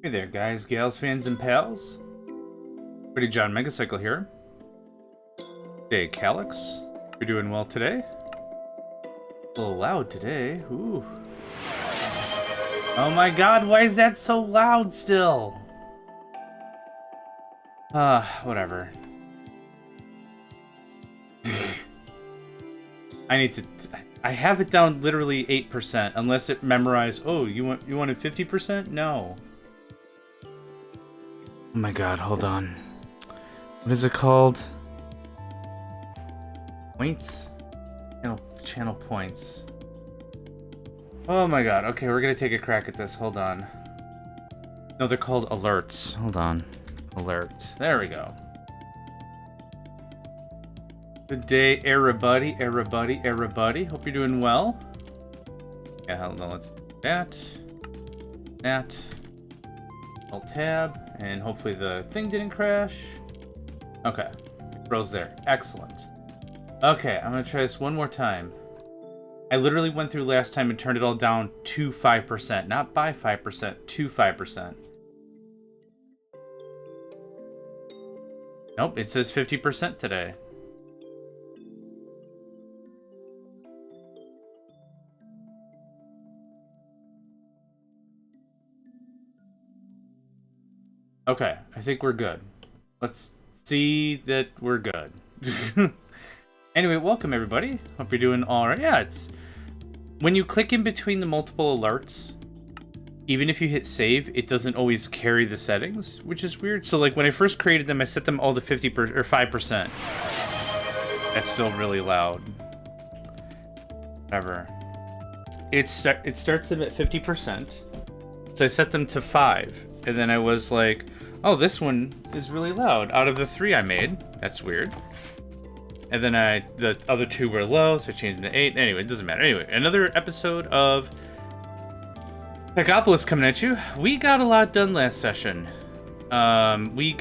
Hey there, guys, gals, fans, and pals. Pretty JohnMegacycle here. Hey, Calyx. You're doing well today? A little loud today. Ooh. Oh my god, why is that so loud still? Whatever. I have it down literally 8%, unless it memorized. Oh, you wanted 50%? No. Oh my god, hold on. What is it called? Points? Channel points. Oh my god, okay, we're gonna take a crack at this. Hold on. No, they're called alerts. Hold on. Alert. There we go. Good day, everybody, everybody, everybody. Hope you're doing well. Yeah, hold on, let's do that. That. Alt tab, and hopefully the thing didn't crash. Okay, it froze there. Excellent. Okay, I'm gonna try this one more time. I literally went through last time and turned it all down to 5%, not by 5%, to 5%. Nope, it says 50% today. Okay, I think we're good. Let's see that we're good. Anyway, welcome everybody. Hope you're doing all right. Yeah, it's when you click in between the multiple alerts, even if you hit save, it doesn't always carry the settings, which is weird. So like when I first created them, I set them all to 50% or 5%. That's still really loud. Whatever. It starts at 50%. So I set them to 5, and then I was like, oh, this one is really loud. Out of the 3 I made, that's weird. And then the other 2 were low, so I changed them to 8. Anyway, it doesn't matter. Anyway, another episode of Techopolis coming at you. We got a lot done last session. We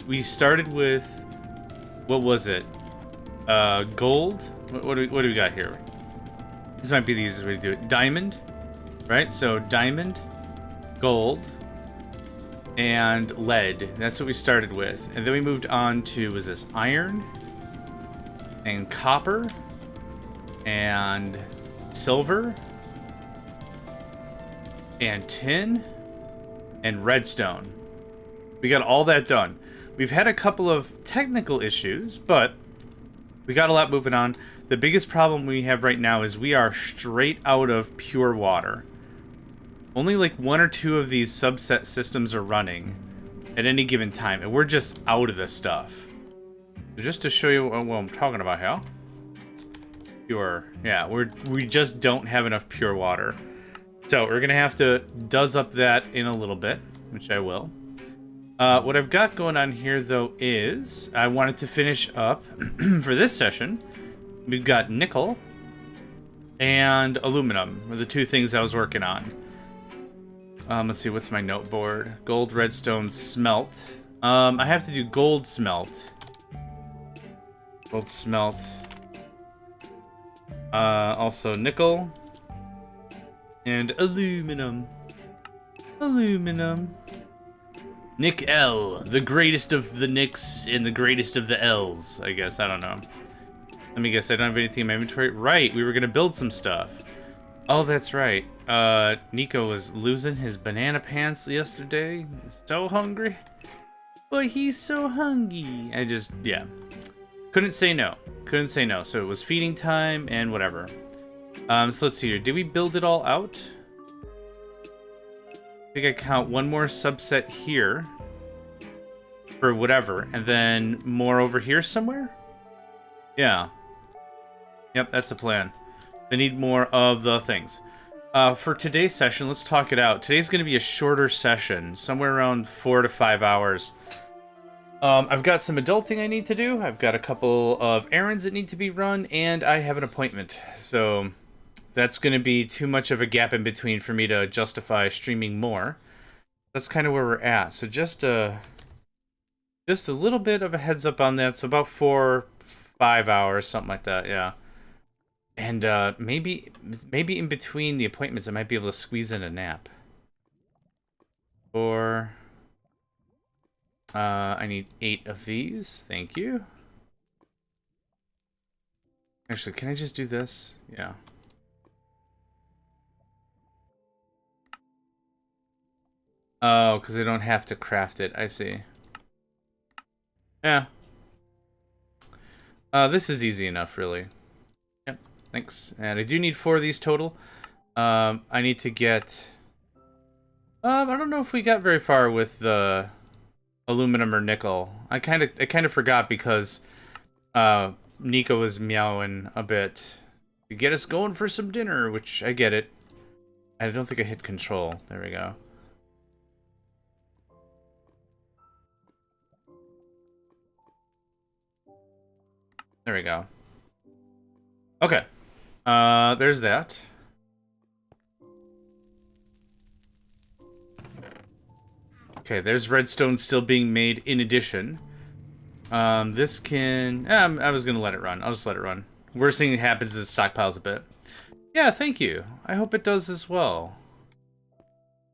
we started with, what was it? Gold? What do we got here? This might be the easiest way to do it. Diamond, right? So diamond, gold, and lead. That's what we started with. And then we moved on to, was this iron, and copper, and silver, and tin, and redstone. We got all that done. We've had a couple of technical issues, but we got a lot moving on. The biggest problem we have right now is we are straight out of pure water. Only like 1 or 2 of these subset systems are running at any given time, and we're just out of this stuff. So just to show you what I'm talking about here. Pure. Yeah, we just don't have enough pure water. So we're gonna have to duzz up that in a little bit, which I will. What I've got going on here though is I wanted to finish up for this session. We've got nickel and aluminum are the 2 things I was working on. Let's see, what's my note board? Gold, redstone, smelt. I have to do gold smelt. Gold smelt. Also nickel. And aluminum. Aluminum. Nick L. The greatest of the Nicks and the greatest of the L's, I guess. I don't know. Let me guess, I don't have anything in my inventory. Right, we were going to build some stuff. Oh, that's right. Nico was losing his banana pants yesterday. So hungry. Boy, he's so hungry. Yeah. Couldn't say no. Couldn't say no. So it was feeding time and whatever. So let's see here. Did we build it all out? I think I count 1 more subset here. For whatever. And then more over here somewhere? Yeah. Yep, that's the plan. I need more of the things. For today's session, let's talk it out. Today's going to be a shorter session, somewhere around 4 to 5 hours. I've got some adulting I need to do. I've got a couple of errands that need to be run, and I have an appointment. So that's going to be too much of a gap in between for me to justify streaming more. That's kind of where we're at. So just a little bit of a heads up on that. So about 4, 5 hours, something like that. Yeah. And maybe in between the appointments, I might be able to squeeze in a nap. 4. I need 8 of these. Thank you. Actually, can I just do this? Yeah. Oh, because I don't have to craft it. I see. Yeah. This is easy enough, really. Yep, thanks. And I do need 4 of these total. I need to get... I don't know if we got very far with the aluminum or nickel. I kind of forgot because Nico was meowing a bit to get us going for some dinner, which I get it. I don't think I hit control. There we go. There we go. Okay. There's that. Okay, there's redstone still being made in addition. This can... I was gonna let it run. I'll just let it run. Worst thing that happens is it stockpiles a bit. Yeah, thank you. I hope it does as well.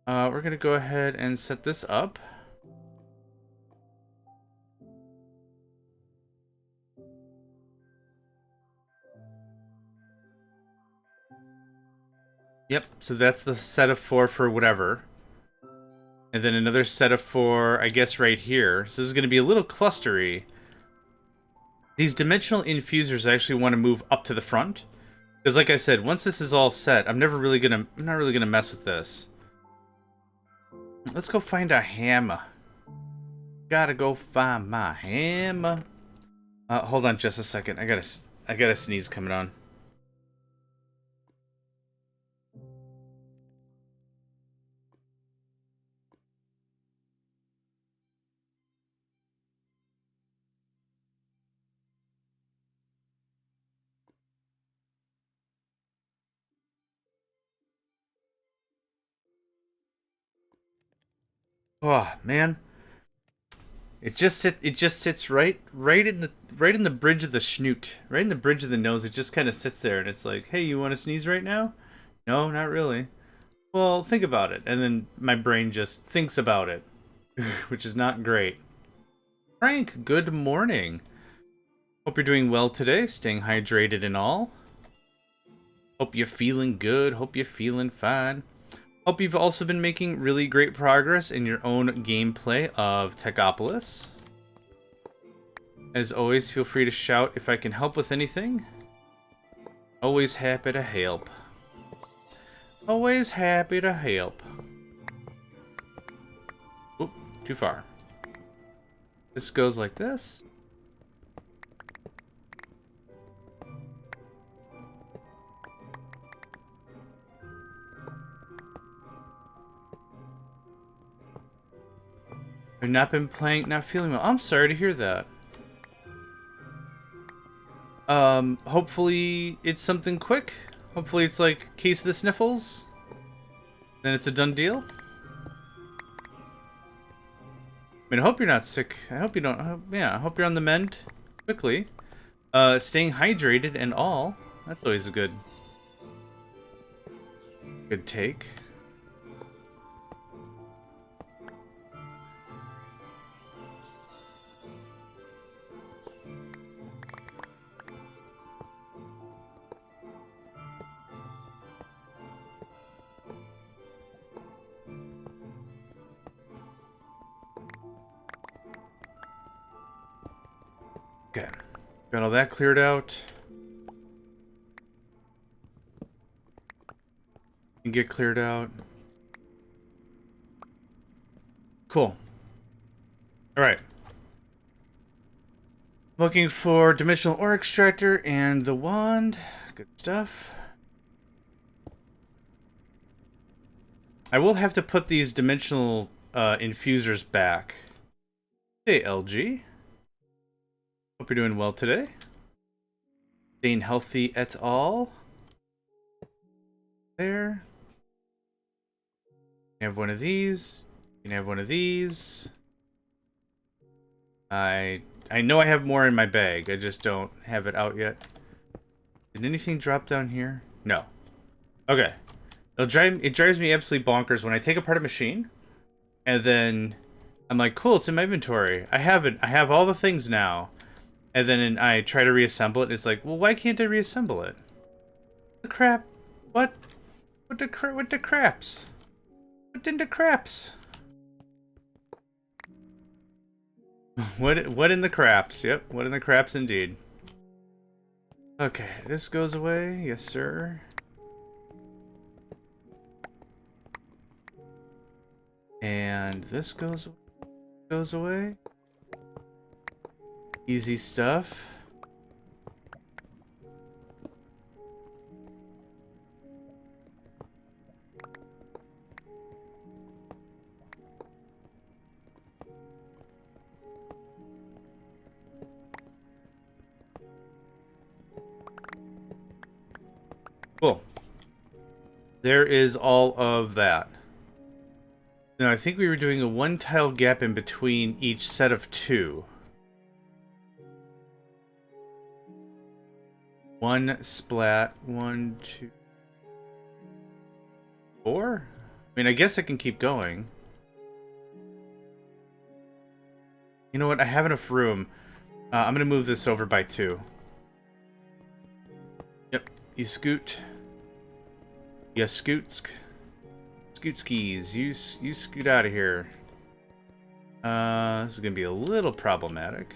We're gonna go ahead and set this up. Yep, so that's the set of 4 for whatever. And then another set of 4, I guess, right here. So this is going to be a little clustery. These dimensional infusers I actually want to move up to the front. Because like I said, once this is all set, I'm not really gonna mess with this. Let's go find a hammer. Gotta go find my hammer. Hold on just a second. I gotta sneeze coming on. Oh man, it just sits right in the bridge of the schnoot, right in the bridge of the nose. It just kind of sits there, and it's like, hey, you want to sneeze right now? No, not really. Well, think about it, and then my brain just thinks about it, which is not great. Frank, good morning. Hope you're doing well today, staying hydrated and all. Hope you're feeling good. Hope you're feeling fine. Hope you've also been making really great progress in your own gameplay of Techopolis. As always, feel free to shout if I can help with anything. Always happy to help. Always happy to help. Oop, too far. This goes like this. I've not been playing, not feeling well. I'm sorry to hear that. Hopefully it's something quick. Hopefully it's like case of the sniffles. Then it's a done deal. I mean, I hope you're not sick. I hope you don't. Yeah, I hope you're on the mend quickly. Staying hydrated and all. That's always a good take. Okay, got all that cleared out. Can get cleared out. Cool. All right. Looking for dimensional ore extractor and the wand. Good stuff. I will have to put these dimensional infusers back. Hey, LG. Hope you're doing well today. Staying healthy et al. There. You have one of these. You can have one of these. I know I have more in my bag. I just don't have it out yet. Did anything drop down here? No. Okay. It drives me absolutely bonkers when I take apart a machine And then I'm like, cool, it's in my inventory. I have it. I have all the things now. And then I try to reassemble it. It's like, well, why can't I reassemble it? The crap? What? What the craps? What in the craps? What in the craps? Yep, what in the craps indeed. Okay, this goes away. Yes, sir. And this goes away. Easy stuff. Cool. There is all of that. Now, I think we were doing a one tile gap in between each set of two. One splat, 1, 2, 4? I mean, I guess I can keep going. You know what? I have enough room. I'm going to move this over by 2. Yep. You scoot. You scoot. Scoot skis. You scoot out of here. This is going to be a little problematic.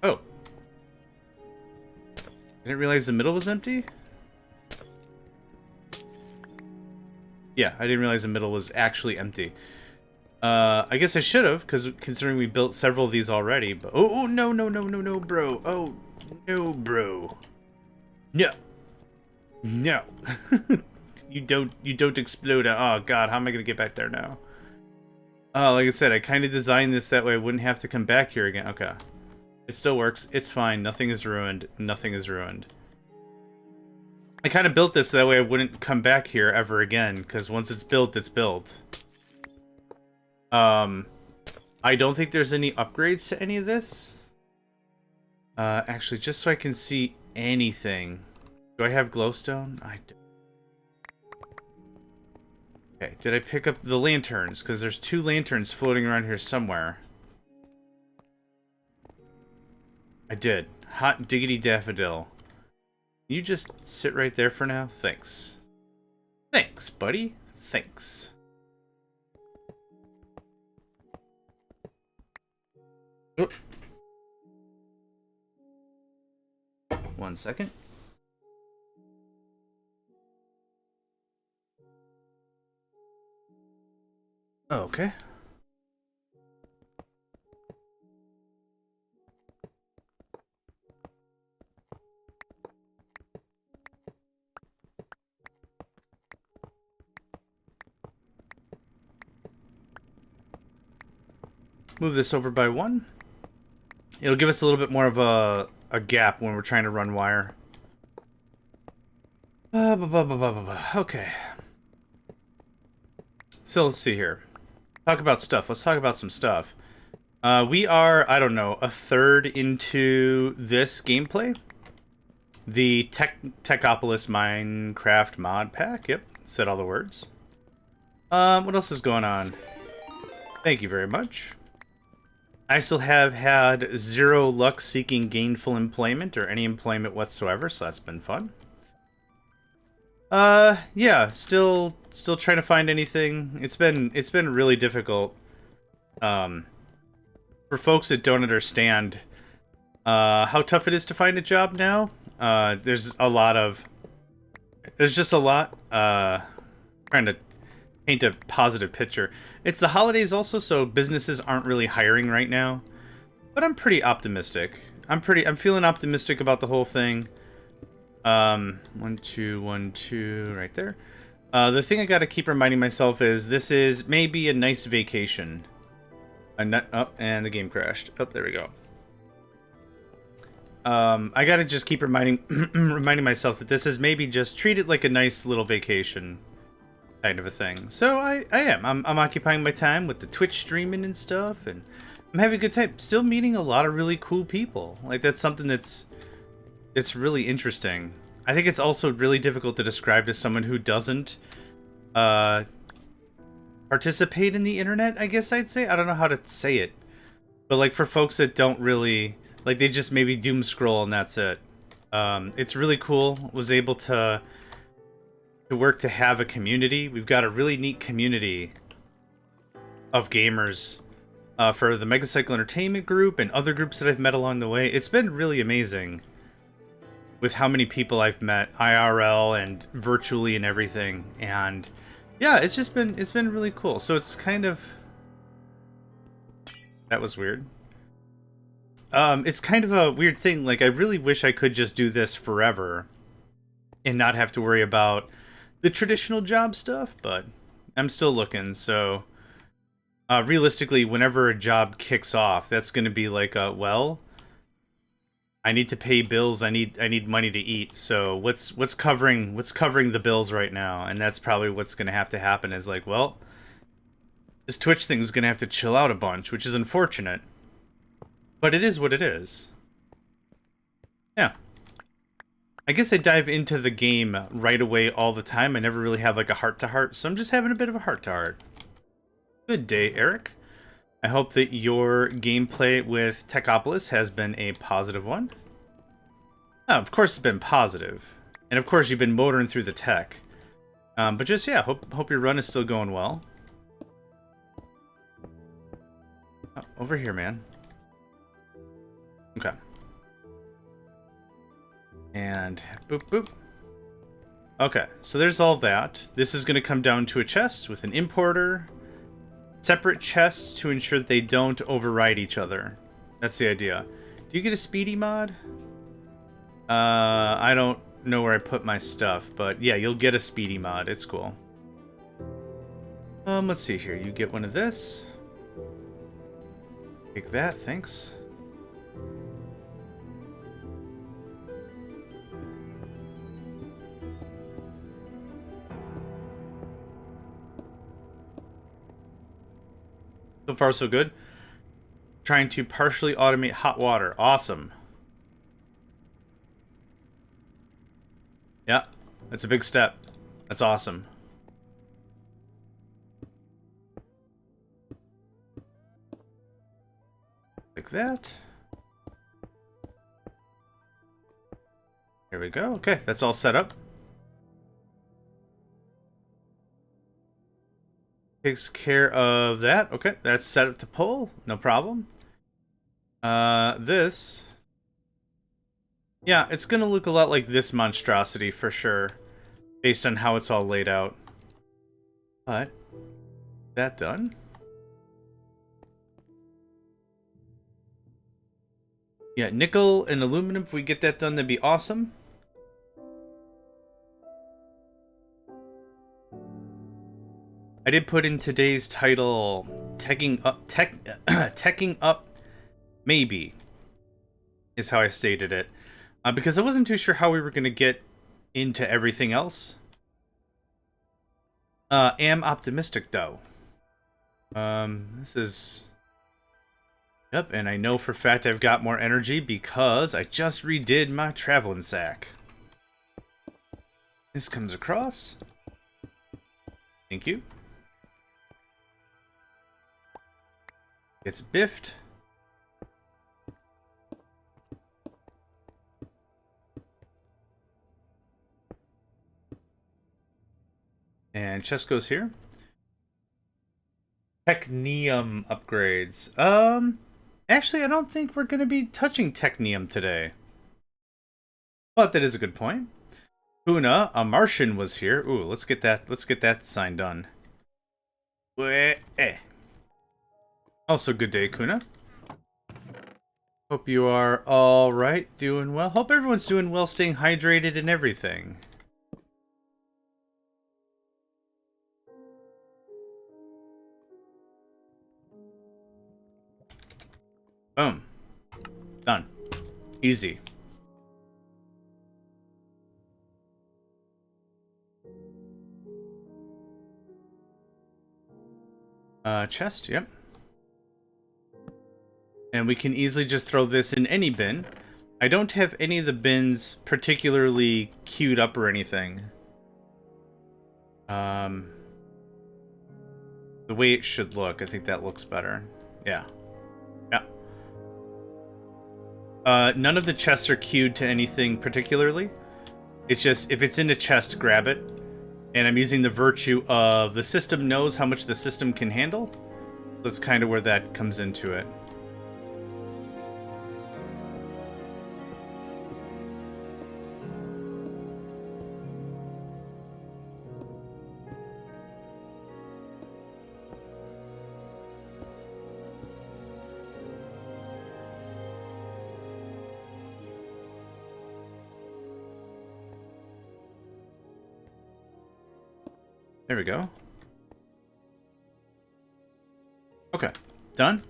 Oh. I didn't realize the middle was empty? Yeah, I didn't realize the middle was actually empty. I guess I should have, because considering we built several of these already, but oh no, bro. Oh, no, bro. No. No. You don't explode. Oh god, how am I gonna get back there now? Like I said, I kind of designed this that way I wouldn't have to come back here again. Okay. It still works. It's fine. Nothing is ruined. Nothing is ruined. I kind of built this so that way I wouldn't come back here ever again, because once it's built, it's built. I don't think there's any upgrades to any of this. Actually, just so I can see anything. Do I have glowstone? I don't. Okay, did I pick up the lanterns? Because there's 2 lanterns floating around here somewhere. I did. Hot diggity daffodil. You just sit right there for now? Thanks. Thanks, buddy. Thanks. Oh. 1 second. Okay. Move this over by 1. It'll give us a little bit more of a gap when we're trying to run wire. Okay. So let's see here. Talk about stuff. Let's talk about some stuff. We are, I don't know, a third into this gameplay. The Techopolis Minecraft mod pack. Yep, said all the words. What else is going on? Thank you very much. I still have had 0 luck seeking gainful employment or any employment whatsoever, so that's been fun. Yeah, still trying to find anything. It's been really difficult. For folks that don't understand how tough it is to find a job now. There's just a lot trying to paint a positive picture. It's the holidays also, so businesses aren't really hiring right now. But I'm pretty optimistic. I'm feeling optimistic about the whole thing. 1, 2, 1, 2, right there. The thing I gotta keep reminding myself is this is maybe a nice vacation. Oh, and the game crashed. Oh, there we go. I gotta just keep reminding myself that this is maybe just treat it like a nice little vacation kind of a thing. So I am. I'm occupying my time with the Twitch streaming and stuff, and I'm having a good time. Still meeting a lot of really cool people. Like, that's something that's really interesting. I think it's also really difficult to describe to someone who doesn't uh, participate in the internet, I guess I'd say. I don't know how to say it. But, like, for folks that don't really... Like, they just maybe doom scroll and that's it. It's really cool. Was able to work to have a community. We've got a really neat community of gamers for the Megacycle Entertainment group and other groups that I've met along the way. It's been really amazing with how many people I've met IRL and virtually and everything. And yeah, it's been really cool. So it's kind of... That was weird. It's kind of a weird thing. Like, I really wish I could just do this forever and not have to worry about the traditional job stuff, but I'm still looking. So realistically, whenever a job kicks off, that's going to be like, well, I need to pay bills. I need money to eat. So what's covering the bills right now? And that's probably what's going to have to happen. Is like, well, this Twitch thing is going to have to chill out a bunch, which is unfortunate. But it is what it is. Yeah. I guess I dive into the game right away all the time. I never really have like a heart-to-heart, so I'm just having a bit of a heart-to-heart. Good day, Eric. I hope that your gameplay with Techopolis has been a positive one. Oh, of course it's been positive. And of course you've been motoring through the tech. But just, yeah, hope your run is still going well. Oh, over here, man. Okay. And boop, boop. Okay, so there's all that. This is going to come down to a chest with an importer. Separate chests to ensure that they don't override each other. That's the idea. Do you get a speedy mod? I don't know where I put my stuff, but yeah, you'll get a speedy mod. It's cool. Let's see here. You get one of this. Take that, thanks. So far, so good. Trying to partially automate hot water. Awesome. Yeah, that's a big step. That's awesome. Like that. Here we go. Okay, that's all set up. Takes care of that. Okay, that's set up to pull. No problem. This... Yeah, it's gonna look a lot like this monstrosity for sure. Based on how it's all laid out. But... that done. Yeah, nickel and aluminum, if we get that done, that'd be awesome. I did put in today's title, teching up, maybe, is how I stated it. Because I wasn't too sure how we were going to get into everything else. Am optimistic, though. This is... Yep, and I know for a fact I've got more energy because I just redid my traveling sack. This comes across. Thank you. It's biffed. And chest goes here. Technium upgrades. Actually, I don't think we're going to be touching Technium today. But that is a good point. Puna, a Martian, was here. Ooh, let's get that sign done. Also, good day, Kuna. Hope you are all right, doing well. Hope everyone's doing well, staying hydrated and everything. Boom. Done. Easy. Chest, yep. And we can easily just throw this in any bin. I don't have any of the bins particularly queued up or anything. The way it should look, I think that looks better. Yeah. Yeah. None of the chests are queued to anything particularly. It's just, if it's in a chest, grab it. And I'm using the virtue of the system knows how much the system can handle. That's kind of where that comes into it. There we go. Okay. Done?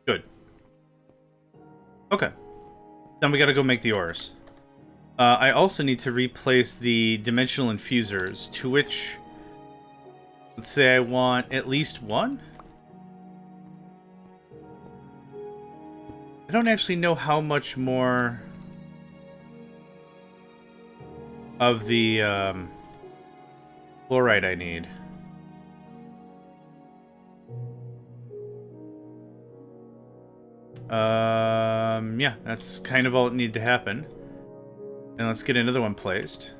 Good. Okay. Then we gotta go make the ores. I also need to replace the dimensional infusers, to which... Let's say I want at least one? I don't actually know how much more... of the fluorite I need. Yeah, that's kind of all that needed to happen. And let's get another one placed.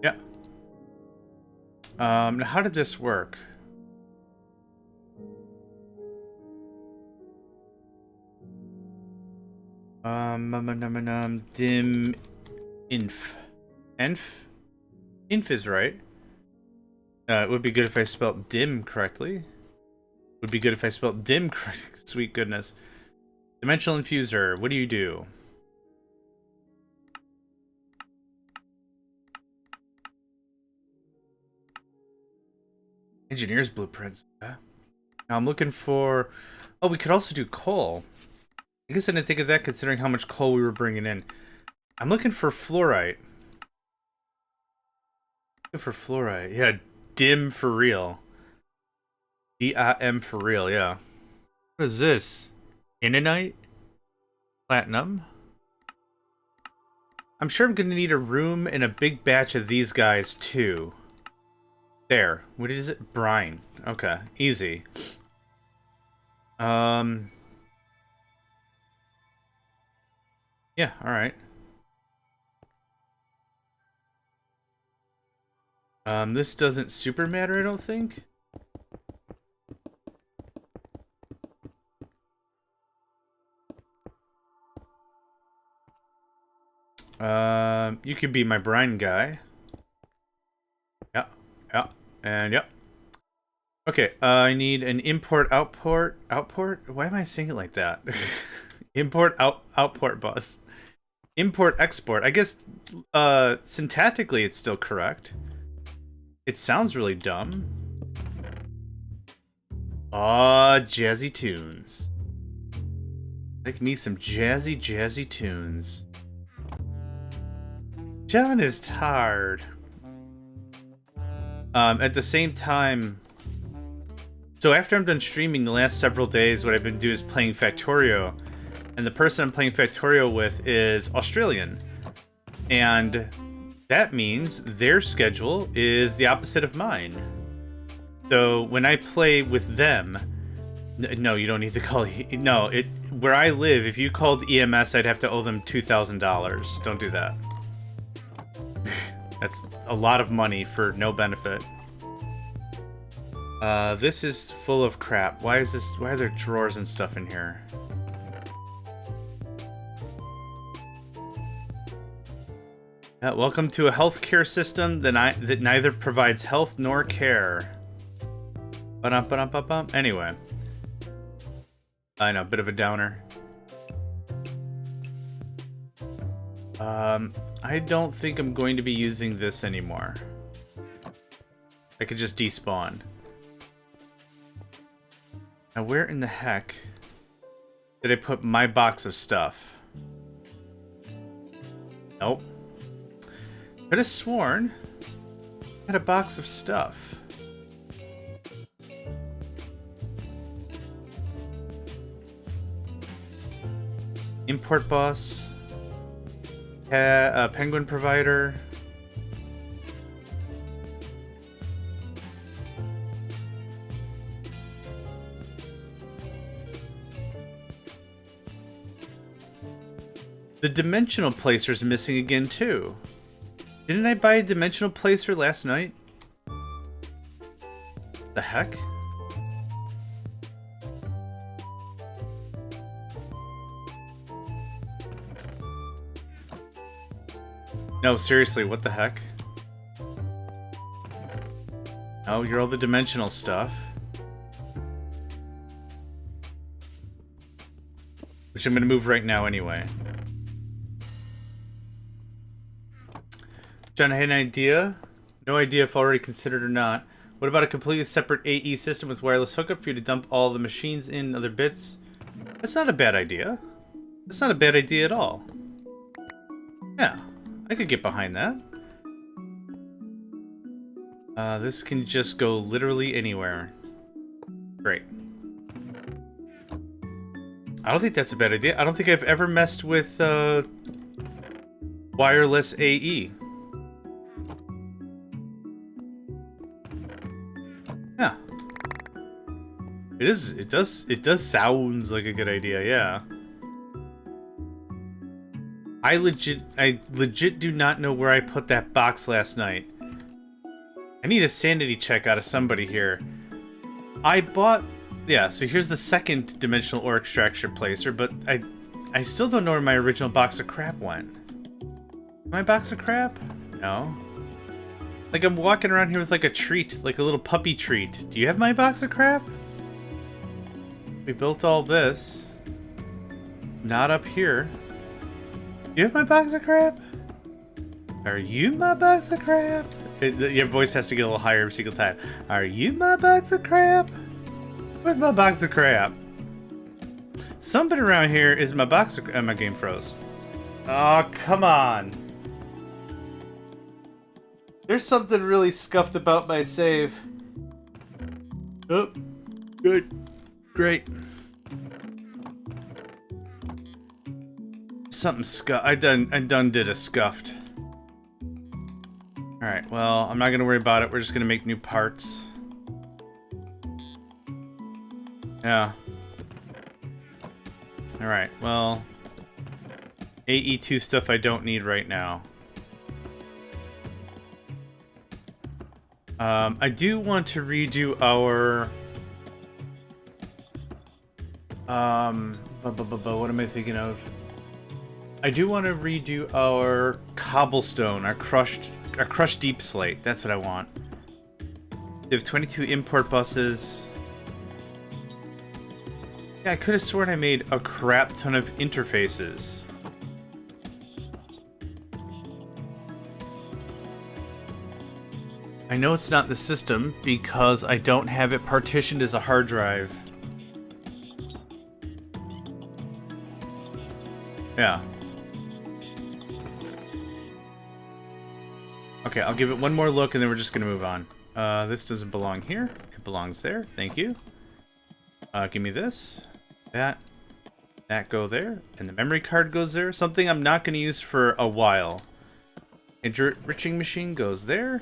Yeah. Now how did this work? Dim inf. Inf is right. It would be good if I spelled dim correctly. Would be good if I spelled dim correctly. Sweet goodness. Dimensional infuser, what do you do? Engineer's blueprints. Now I'm looking for... Oh, we could also do coal. I guess I didn't think of that considering how much coal we were bringing in. I'm looking for fluorite. Looking for fluorite. Yeah, dim for real. D-I-M for real, yeah. What is this? Inanite? Platinum? I'm sure I'm going to need a room and a big batch of these guys, too. There. What is it? Brine. Okay. Easy. Yeah, alright. This doesn't super matter, I don't think. You could be my brine guy. Yeah, yeah, and yep. Okay, I need an outport. Why am I saying it like that? Outport bus. Import export. I guess syntactically it's still correct. It sounds really dumb. Aw, jazzy tunes. Make me some jazzy tunes. John is tired. At the same time... So after I'm done streaming the last several days, what I've been doing is playing Factorio. And the person I'm playing Factorio with is Australian. And that means their schedule is the opposite of mine. So when I play with them... No, you don't need to call... No, where I live, if you called EMS, I'd have to owe them $2,000. Don't do that. That's a lot of money for no benefit. This is full of crap. Why are there drawers and stuff in here? Welcome to a healthcare system that neither provides health nor care. Ba-dum-ba-dum-ba-bum. Anyway. I know, bit of a downer. I don't think I'm going to be using this anymore. I could just despawn. Now where in the heck did I put my box of stuff? Nope. Could have sworn I had a box of stuff. Import bus. Penguin provider. The dimensional placer's missing again too. Didn't I buy a dimensional placer last night? The heck? No, seriously, what the heck? Oh, you're all the dimensional stuff. Which I'm gonna move right now anyway. John, I had an idea. No idea if already considered or not. What about a completely separate AE system with wireless hookup for you to dump all the machines in other bits? That's not a bad idea. That's not a bad idea at all. Yeah, I could get behind that. This can just go literally anywhere. Great. I don't think that's a bad idea. I don't think I've ever messed with wireless AE. Yeah. It does sounds like a good idea, yeah. I legit do not know where I put that box last night. I need a sanity check out of somebody here. I bought... Yeah, so here's the second dimensional ore extraction placer, but I still don't know where my original box of crap went. My box of crap? No. Like, I'm walking around here with like a treat, like a little puppy treat. Do you have my box of crap? We built all this. Not up here. Do you have my box of crap? Are you my box of crap? Your voice has to get a little higher every single time. Are you my box of crap? Where's my box of crap? Something around here is my box of crap. My game froze. Oh, come on. There's something really scuffed about my save. Oh, good. Great. Something scuffed. I done did a scuffed. Alright, well, I'm not gonna worry about it. We're just gonna make new parts. Yeah. Alright, well... AE2 stuff I don't need right now. I do want to redo our... what am I thinking of? I do want to redo our cobblestone, our crushed deep slate. That's what I want. We have 22 import buses. Yeah, I could have sworn I made a crap ton of interfaces. I know it's not in the system because I don't have it partitioned as a hard drive. Yeah. Okay, I'll give it one more look and then we're just gonna move on. This doesn't belong here. It belongs there. Thank you. Give me this. That go there. And the memory card goes there. Something I'm not gonna use for a while. Enriching machine goes there.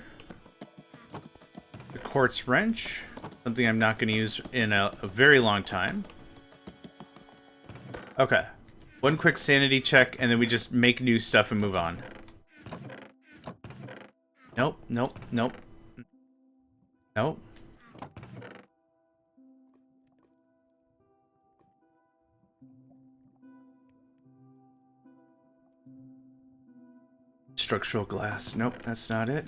The quartz wrench. Something I'm not gonna use in a very long time. Okay. One quick sanity check and then we just make new stuff and move on. Nope, nope, nope. Nope. Structural glass. Nope, that's not it.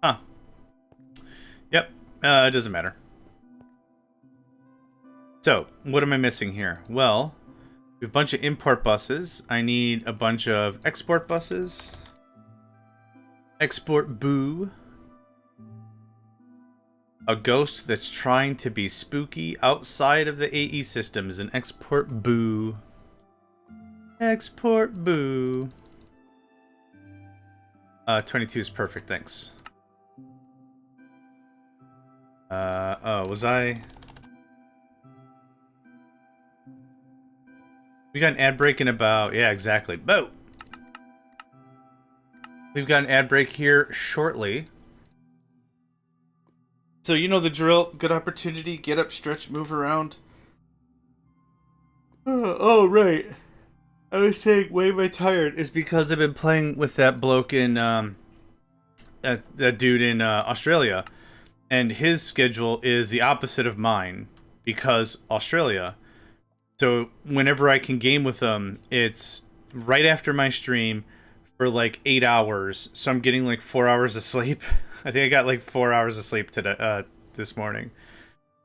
Huh. Yep, it doesn't matter. So, what am I missing here? Well, we have a bunch of import buses. I need a bunch of export buses. Export boo. A ghost that's trying to be spooky outside of the AE system is an export boo. Export boo. 22 is perfect, thanks. Oh, was I... We got an ad break in about... Yeah, exactly. Boo! We've got an ad break here shortly. So you know the drill. Good opportunity. Get up, stretch, move around. Oh, right. I was saying why am I tired is because I've been playing with that bloke in... that dude in Australia. And his schedule is the opposite of mine. Because Australia. So whenever I can game with them, it's right after my stream for like 8 hours. So I'm getting like 4 hours of sleep. I think I got like 4 hours of sleep today, this morning,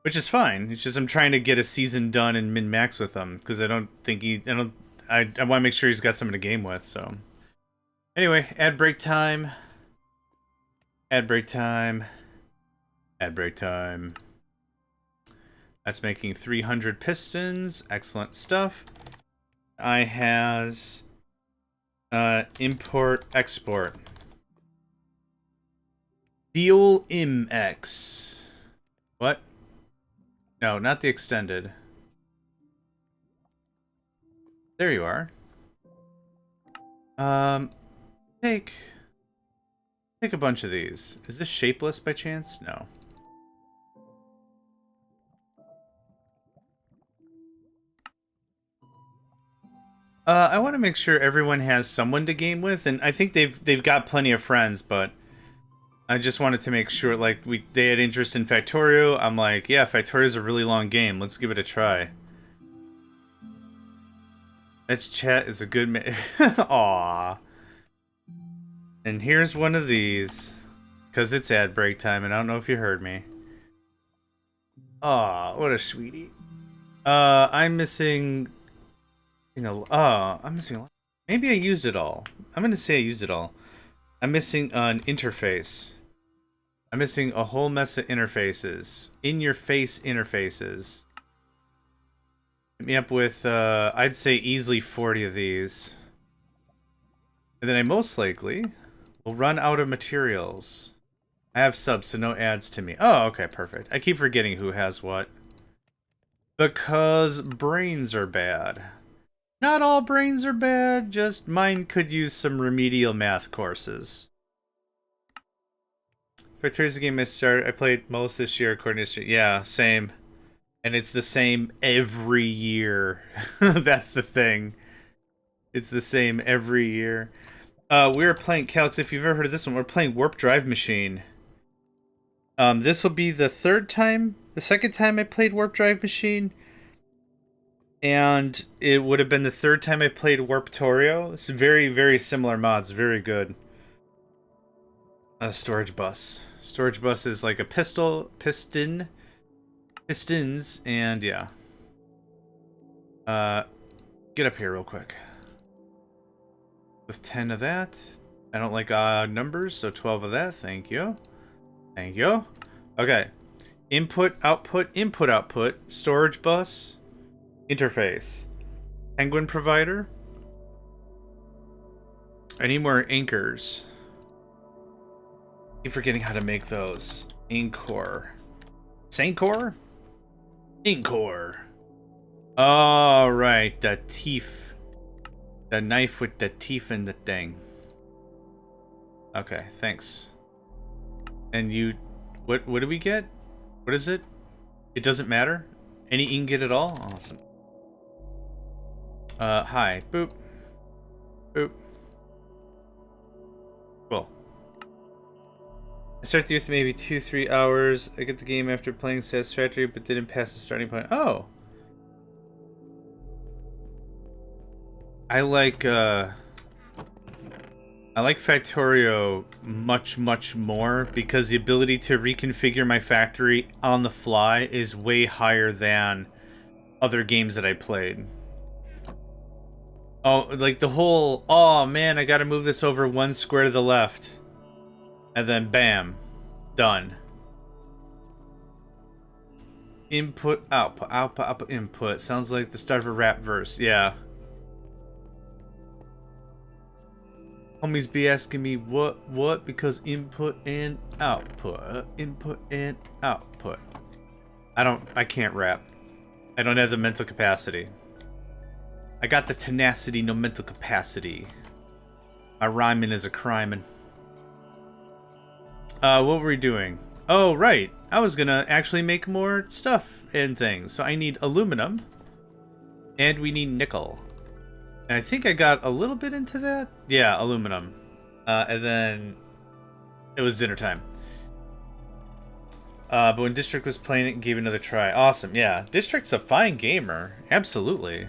which is fine. It's just I'm trying to get a season done and min max with him because I don't think I want to make sure he's got something to game with. So anyway, ad break time. Ad break time. Ad break time. That's making 300 pistons. Excellent stuff. I has import export. Deal IMX. What? No, not the extended. There you are. Take a bunch of these. Is this shapeless by chance? No. I want to make sure everyone has someone to game with, and I think they've got plenty of friends, but I just wanted to make sure, like, they had interest in Factorio. I'm like, yeah, Factorio's a really long game. Let's give it a try. Let's chat is a good Aww. And here's one of these, because it's ad break time, and I don't know if you heard me. Aw, what a sweetie. I'm missing... I'm missing a lot. Maybe I used it all. I'm gonna say I used it all. I'm missing an interface. I'm missing a whole mess of interfaces. In-your-face interfaces. Hit me up with, I'd say easily 40 of these. And then I most likely will run out of materials. I have subs, so no ads to me. Oh, okay, perfect. I keep forgetting who has what. Because brains are bad. Not all brains are bad, just mine could use some remedial math courses. Factoria's the game I started. I played most this year according to... Yeah, same. And it's the same every year. That's the thing. It's the same every year. We were playing... Calix, if you've ever heard of this one, we're playing Warp Drive Machine. This will be the second time I played Warp Drive Machine. And it would have been the third time I played Warptorio. It's very, very similar mods. Very good. A storage bus. Storage bus is like a pistons, and yeah. Get up here real quick. With 10 of that. I don't like odd numbers, so 12 of that. Thank you. Thank you. Okay. Input, output, storage bus. Interface. Penguin provider. I need more anchors. Keep forgetting how to make those. Anchor. Sancor? Anchor. Oh, right. The teeth. The knife with the teeth and the thing. Okay, thanks. And you... What do we get? What is it? It doesn't matter? Any ingot at all? Awesome. Hi. Boop. Boop. Cool. I start the youth maybe 2-3 hours. I get the game after playing Satisfactory, but didn't pass the starting point. Oh! I like Factorio much, much more because the ability to reconfigure my factory on the fly is way higher than other games that I played. Oh, like the whole, oh man, I gotta move this over 1 square to the left. And then bam. Done. Input, output, output, output, input. Sounds like the start of a rap verse, yeah. Homies be asking me what, because input and output. Input and output. I can't rap. I don't have the mental capacity. I got the tenacity, no mental capacity. My rhyming is a crime. What were we doing? Oh, right. I was gonna actually make more stuff and things. So I need aluminum. And we need nickel. And I think I got a little bit into that. Yeah, aluminum. And then it was dinner time. But when District was playing it, gave it another try. Awesome, yeah. District's a fine gamer. Absolutely.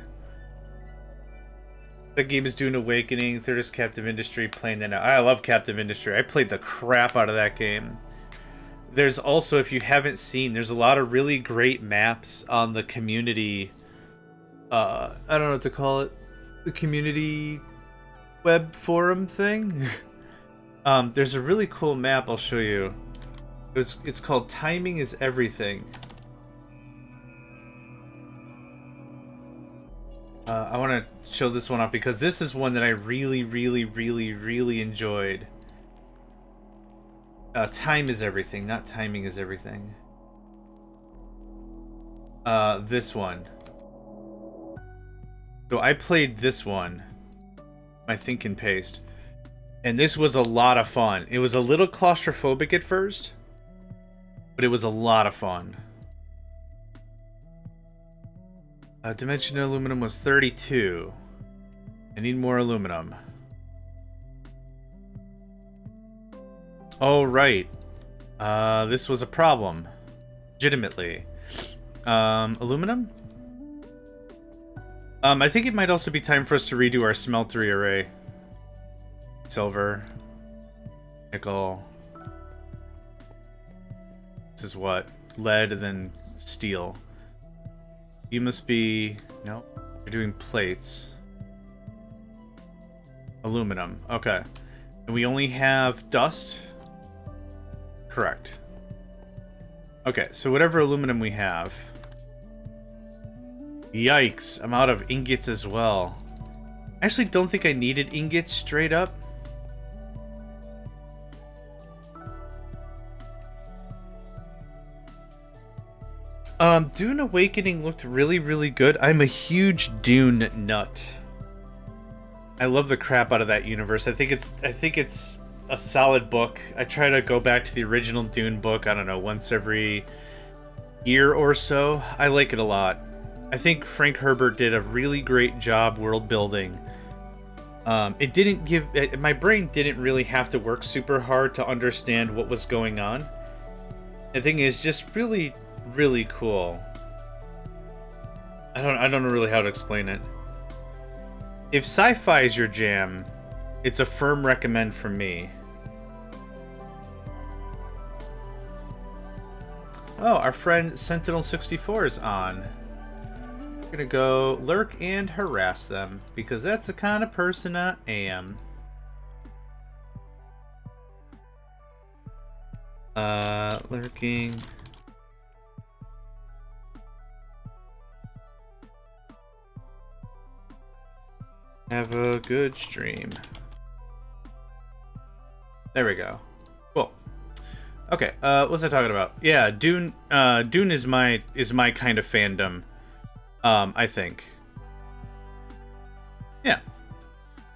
The game is Dune Awakening, Third is Captive Industry, playing that now. I love Captive Industry. I played the crap out of that game. There's also, if you haven't seen, there's a lot of really great maps on the community. I don't know what to call it. The community web forum thing. There's a really cool map I'll show you. It's called Timing is Everything. I want to show this one off because this is one that I really, really, really, really enjoyed. Time is everything, not timing is everything. This one. So I played this one. I think and paste. And this was a lot of fun. It was a little claustrophobic at first, but it was a lot of fun. Dimension aluminum was 32. I need more aluminum. Oh, right. This was a problem. Legitimately. Aluminum? I think it might also be time for us to redo our smeltery array. Silver. Nickel. This is what? Lead and then steel. You must be... No. You're doing plates. Aluminum. Okay. And we only have dust? Correct. Okay, so whatever aluminum we have... Yikes, I'm out of ingots as well. I actually don't think I needed ingots straight up. Dune Awakening looked really, really good. I'm a huge Dune nut. I love the crap out of that universe. I think it's a solid book. I try to go back to the original Dune book, I don't know, once every year or so. I like it a lot. I think Frank Herbert did a really great job world building. It didn't give... My brain didn't really have to work super hard to understand what was going on. The thing is, just really, really cool. I don't know really how to explain it. If sci-fi is your jam, it's a firm recommend from me. Oh, our friend Sentinel64 is on. We're gonna go lurk and harass them, because that's the kind of person I am. Lurking. Have a good stream. There we go. Cool. Okay, what was I talking about? Yeah, Dune is my kind of fandom. I think. Yeah.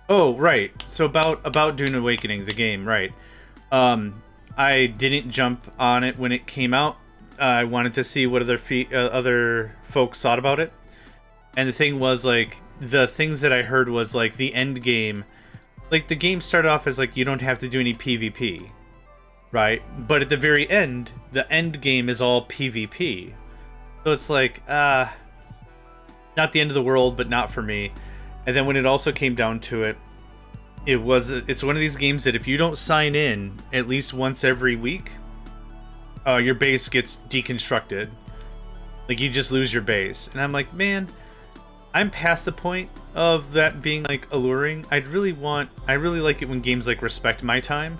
Oh, right. So about Dune Awakening, the game, right. I didn't jump on it when it came out. I wanted to see what other folks thought about it. And the thing was, like, the things that I heard was, like, the end game. Like, the game started off as, like, you don't have to do any PvP. Right? But at the very end, the end game is all PvP. So it's like, not the end of the world, but not for me. And then when it also came down to it, it's one of these games that if you don't sign in at least once every week, your base gets deconstructed. Like, you just lose your base. And I'm like, man, I'm past the point of that being, like, alluring. I really like it when games, like, respect my time.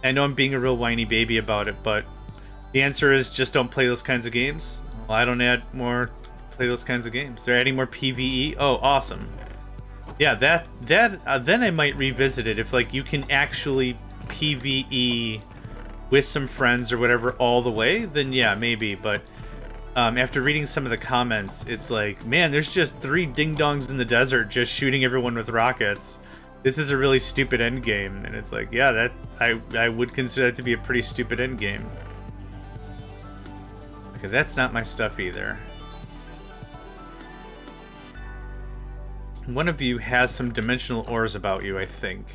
I know I'm being a real whiny baby about it, but the answer is just don't play those kinds of games. Well, I don't play those kinds of games. They're adding more PvE. Oh, awesome. Yeah, then I might revisit it if, like, you can actually PvE with some friends or whatever all the way, then yeah, maybe, but After reading some of the comments, it's like, man, there's just 3 ding-dongs in the desert just shooting everyone with rockets. This is a really stupid endgame. And it's like, yeah, that I would consider that to be a pretty stupid endgame. Okay, that's not my stuff either. One of you has some dimensional ores about you, I think.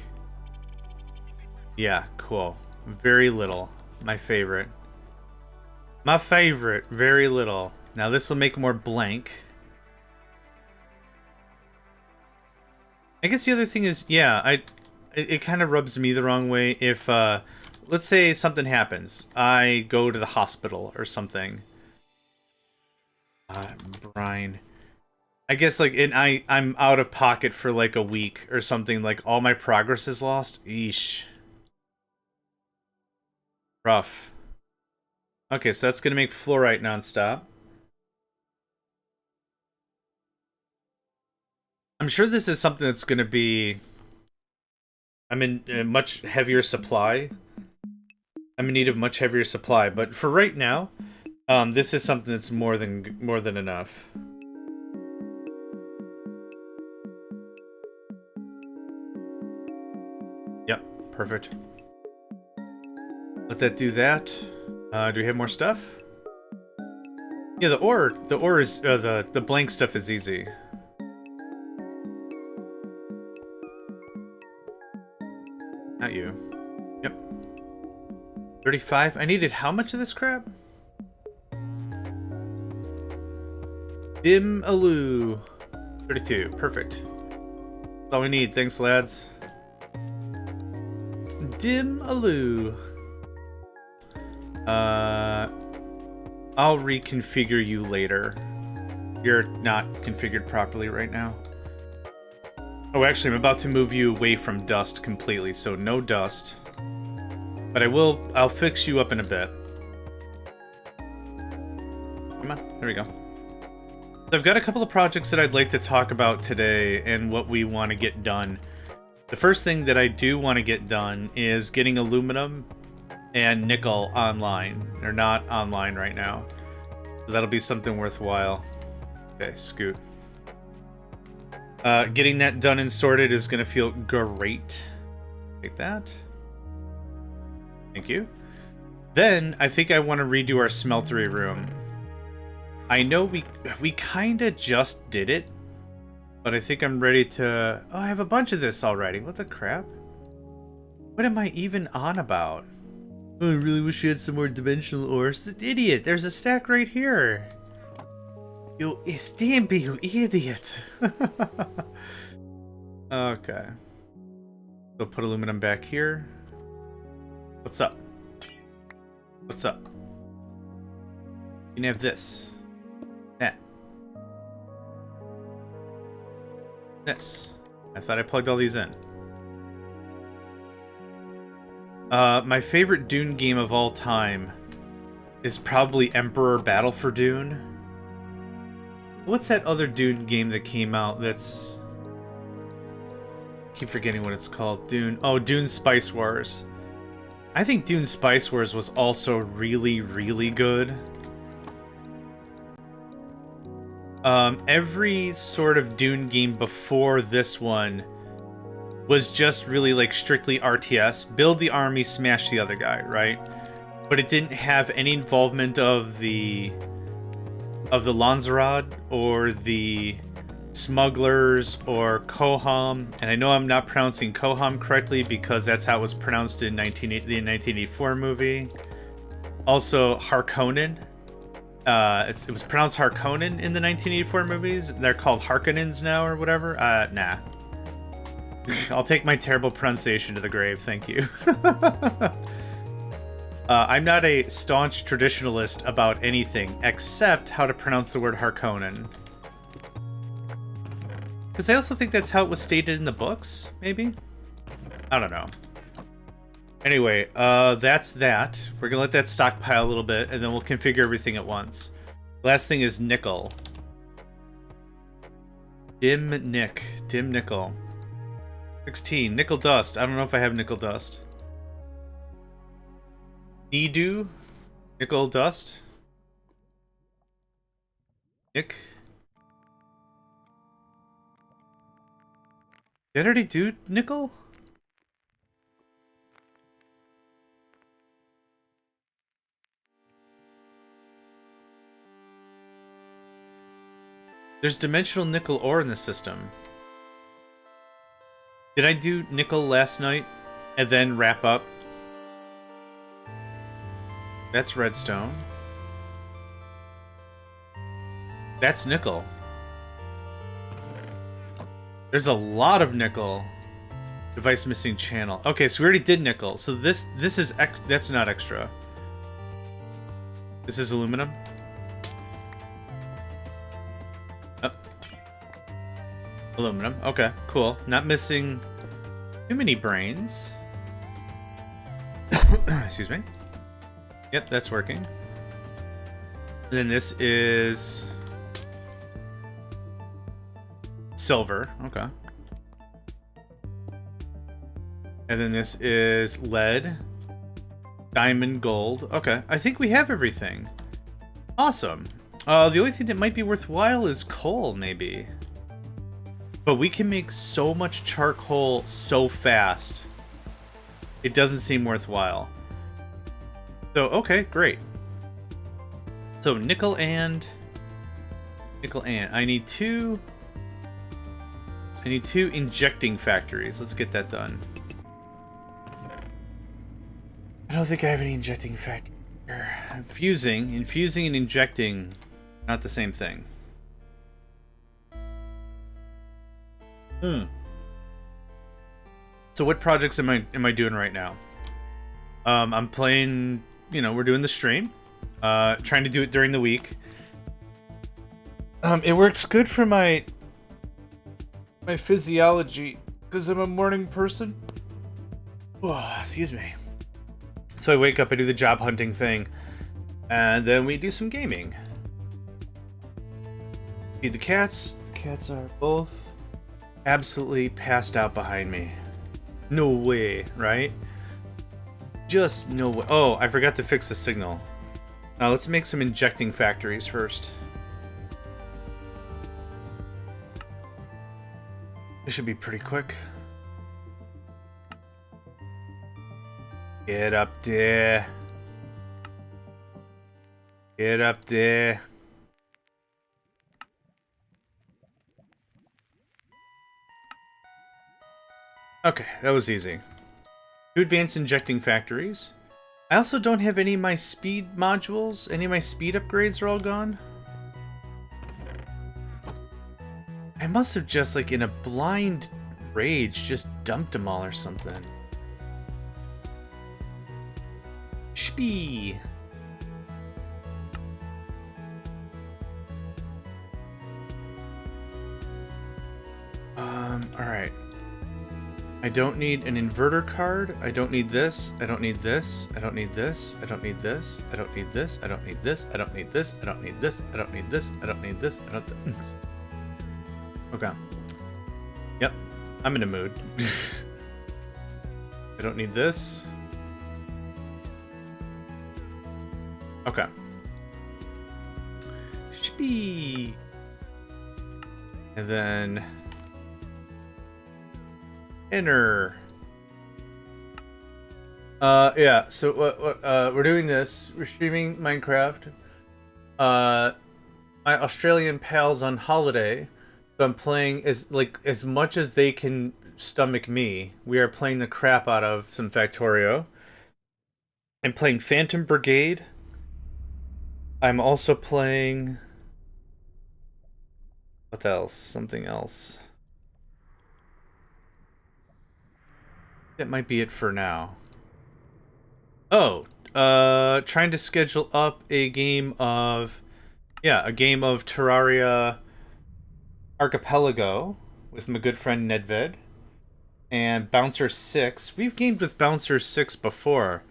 Yeah, cool. Very little. My favorite. My favorite, very little. Now this will make more blank. I guess the other thing is, yeah, it kind of rubs me the wrong way if, let's say something happens. I go to the hospital or something. Brian. I guess, like, I'm out of pocket for, like, a week or something. Like, all my progress is lost. Eesh. Rough. Okay, so that's going to make fluorite nonstop. I'm sure this is something that's going to be... I'm in a much heavier supply. I'm in need of much heavier supply, but for right now, this is something that's more than enough. Yep, perfect. Let that do that. Do we have more stuff? Yeah, the ore is the blank stuff is easy. Not you. Yep. 35. I needed how much of this crap? Dim-aloo. 32. Perfect. That's all we need. Thanks, lads. Dim-aloo. I'll reconfigure you later. You're not configured properly right now. Oh, actually, I'm about to move you away from dust completely, so no dust. But I'll fix you up in a bit. Come on, there we go. So I've got a couple of projects that I'd like to talk about today and what we want to get done. The first thing that I do want to get done is getting aluminum and nickel online. They're not online right now. So that'll be something worthwhile. Okay, scoot. Getting that done and sorted is going to feel great. Take that. Thank you. Then, I think I want to redo our smeltery room. I know we kind of just did it, but I think I'm ready to... Oh, I have a bunch of this already. What the crap? What am I even on about? Oh, I really wish you had some more dimensional ores. Idiot, there's a stack right here. You Stampy, you idiot. Okay. So put aluminum back here. What's up? What's up? You can have this. That. This. I thought I plugged all these in. My favorite Dune game of all time is probably Emperor Battle for Dune. What's that other Dune game that came out that's... I keep forgetting what it's called. Dune... Oh, Dune Spice Wars. I think Dune Spice Wars was also really, really good. Every sort of Dune game before this one was just really like strictly RTS. Build the army, smash the other guy, right? But it didn't have any involvement of the Lanzarad or the smugglers or Koham. And I know I'm not pronouncing Koham correctly because that's how it was pronounced in the 1984 movie. Also, Harkonnen. It was pronounced Harkonnen in the 1984 movies. They're called Harkonnens now or whatever. Nah. I'll take my terrible pronunciation to the grave, thank you. I'm not a staunch traditionalist about anything except how to pronounce the word Harkonnen. Because I also think that's how it was stated in the books, maybe? I don't know. Anyway, that's that. We're gonna let that stockpile a little bit, and then we'll configure everything at once. Last thing is nickel. Dim nickel. 16. Nickel dust. I don't know if I have nickel dust. Nidu? Nickel dust? Nick. Did I already do nickel? There's dimensional nickel ore in the system. Did I do nickel last night and then wrap up? That's redstone. That's nickel. There's a lot of nickel. Device missing channel. Okay, so we already did nickel. So this is that's not extra. This is aluminum. Oh. Aluminum. Okay, cool. Not missing too many brains. Excuse me. Yep, that's working. And then this is silver. Okay. And then this is lead, diamond, gold. Okay, I think we have everything. Awesome. The only thing that might be worthwhile is coal, maybe. But we can make so much charcoal so fast. It doesn't seem worthwhile. So, okay, great. So, nickel and... I need two injecting factories. Let's get that done. I don't think I have any injecting factory. Infusing and injecting, not the same thing. So what projects am I doing right now? I'm playing, you know, we're doing the stream. Trying to do it during the week. It works good for my physiology because I'm a morning person. Oh, excuse me. So I wake up, I do the job hunting thing, and then we do some gaming. Feed the cats. The cats are both absolutely passed out behind me. No way, right? Just no way. Oh, I forgot to fix the signal. Now let's make some injecting factories first. This should be pretty quick. Get up there. Get up there. Okay, that was easy. Two advanced injecting factories. I also don't have any of my speed modules. Any of my speed upgrades are all gone. I must have just, like, in a blind rage, just dumped them all or something. Shpee! Alright. I don't need an inverter card. I don't need this. I don't need this. I don't need this. I don't need this. I don't need this. I don't need this. I don't need this. I don't need this. I don't need this. I don't need this. I don't need this. Okay. Yep. I'm in a mood. I don't need this. Okay. Shpee! And then... Enter. Yeah, so we're doing this. We're streaming Minecraft. My Australian pals on holiday. So I'm playing as much as they can stomach me. We are playing the crap out of some Factorio. I'm playing Phantom Brigade. I'm also playing... What else? Something else. That might be it for now. Oh, trying to schedule up a game of... Yeah, a game of Terraria Archipelago with my good friend Nedved. And Bouncer 6. We've gamed with Bouncer 6 before.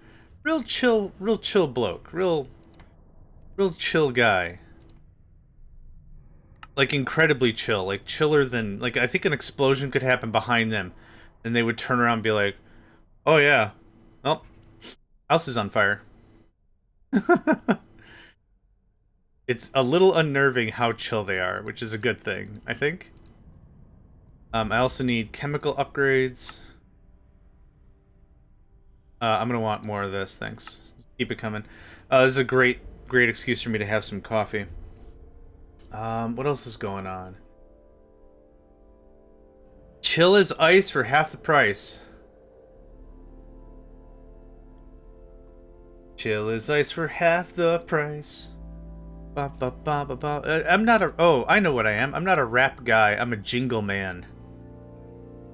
Real chill bloke. Real chill guy. Like, incredibly chill. Like, chiller than... Like, I think an explosion could happen behind them. And they would turn around and be like, oh yeah, oh, house is on fire. It's a little unnerving how chill they are, which is a good thing, I think. I also need chemical upgrades. I'm gonna want more of this, thanks. Keep it coming. This is a great excuse for me to have some coffee. What else is going on? Chill as ice for half the price. Chill as ice for half the price. Ba, ba, ba, ba, ba. I'm not a... Oh, I know what I am. I'm not a rap guy. I'm a jingle man.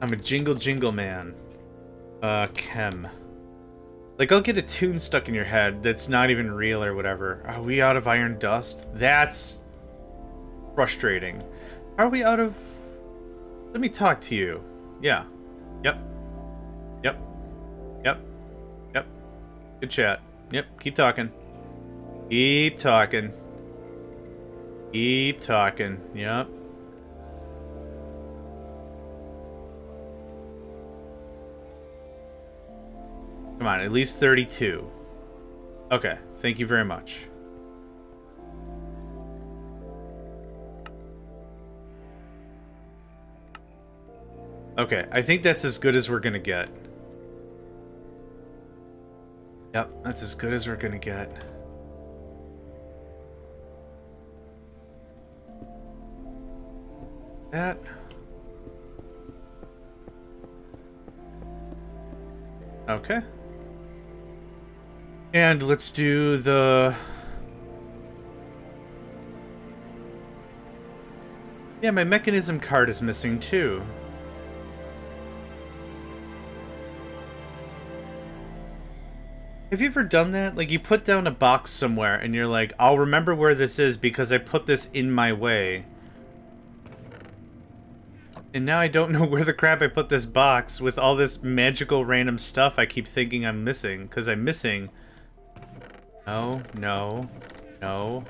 I'm a jingle man. Chem. Like, I'll get a tune stuck in your head that's not even real or whatever. Are we out of iron dust? That's frustrating. Are we out of... Let me talk to you. Yeah. Yep. Yep. Yep. Yep. Good chat. Yep. Keep talking. Keep talking. Keep talking. Yep. Come on, at least 32. Okay, thank you very much. Okay, I think that's as good as we're gonna get. Yep, that's as good as we're gonna get. That. Okay. And let's do the... Yeah, my mechanism card is missing too. Have you ever done that? Like, you put down a box somewhere and you're like, I'll remember where this is because I put this in my way. And now I don't know where the crap I put this box with all this magical random stuff I keep thinking I'm missing. Because I'm missing... No, no, no,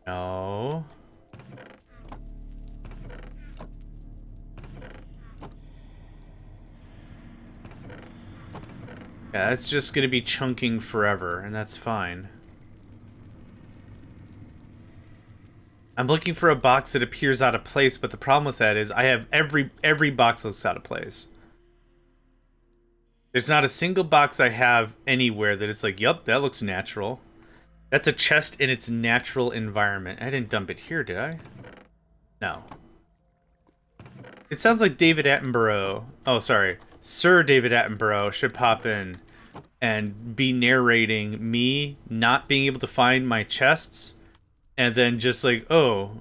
no. Yeah, it's just gonna be chunking forever, and that's fine. I'm looking for a box that appears out of place, but the problem with that is I have every box looks out of place. There's not a single box I have anywhere that it's like, yup, that looks natural. That's a chest in its natural environment. I didn't dump it here, did I? No. It sounds like David Attenborough. Oh, sorry. Sir David Attenborough should pop in and be narrating me not being able to find my chests. And then just like, oh,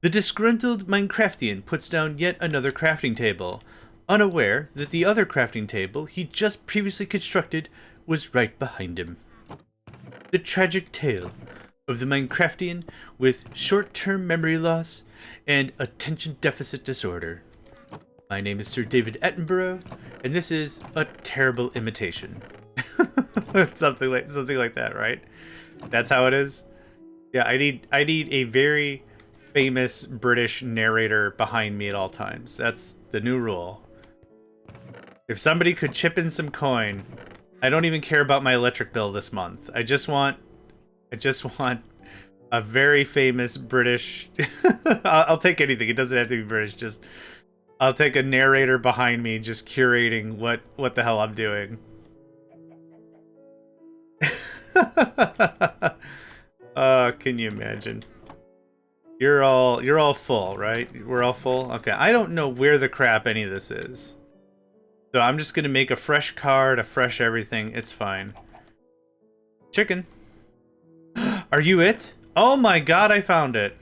the disgruntled Minecraftian puts down yet another crafting table, unaware that the other crafting table he just previously constructed was right behind him. The tragic tale of the Minecraftian with short-term memory loss and attention deficit disorder. My name is Sir David Attenborough, and this is a terrible imitation. something like that, right? That's how it is. Yeah, I need a very famous British narrator behind me at all times. That's the new rule. If somebody could chip in some coin, I don't even care about my electric bill this month. I just want a very famous British... I'll take anything. It doesn't have to be British. Just I'll take a narrator behind me just curating what the hell I'm doing. Can you imagine? You're all full, right? We're all full? Okay, I don't know where the crap any of this is. So I'm just gonna make a fresh card, a fresh everything. It's fine. Chicken. Are you it? Oh my god, I found it.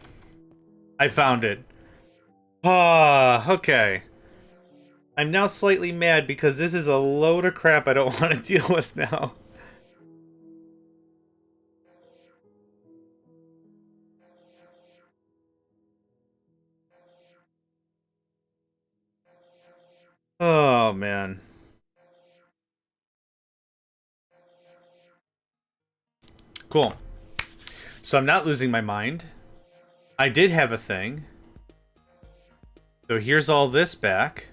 I found it. Ah, okay. I'm now slightly mad because this is a load of crap I don't want to deal with now. Oh, man. Cool. So I'm not losing my mind. I did have a thing. So here's all this back.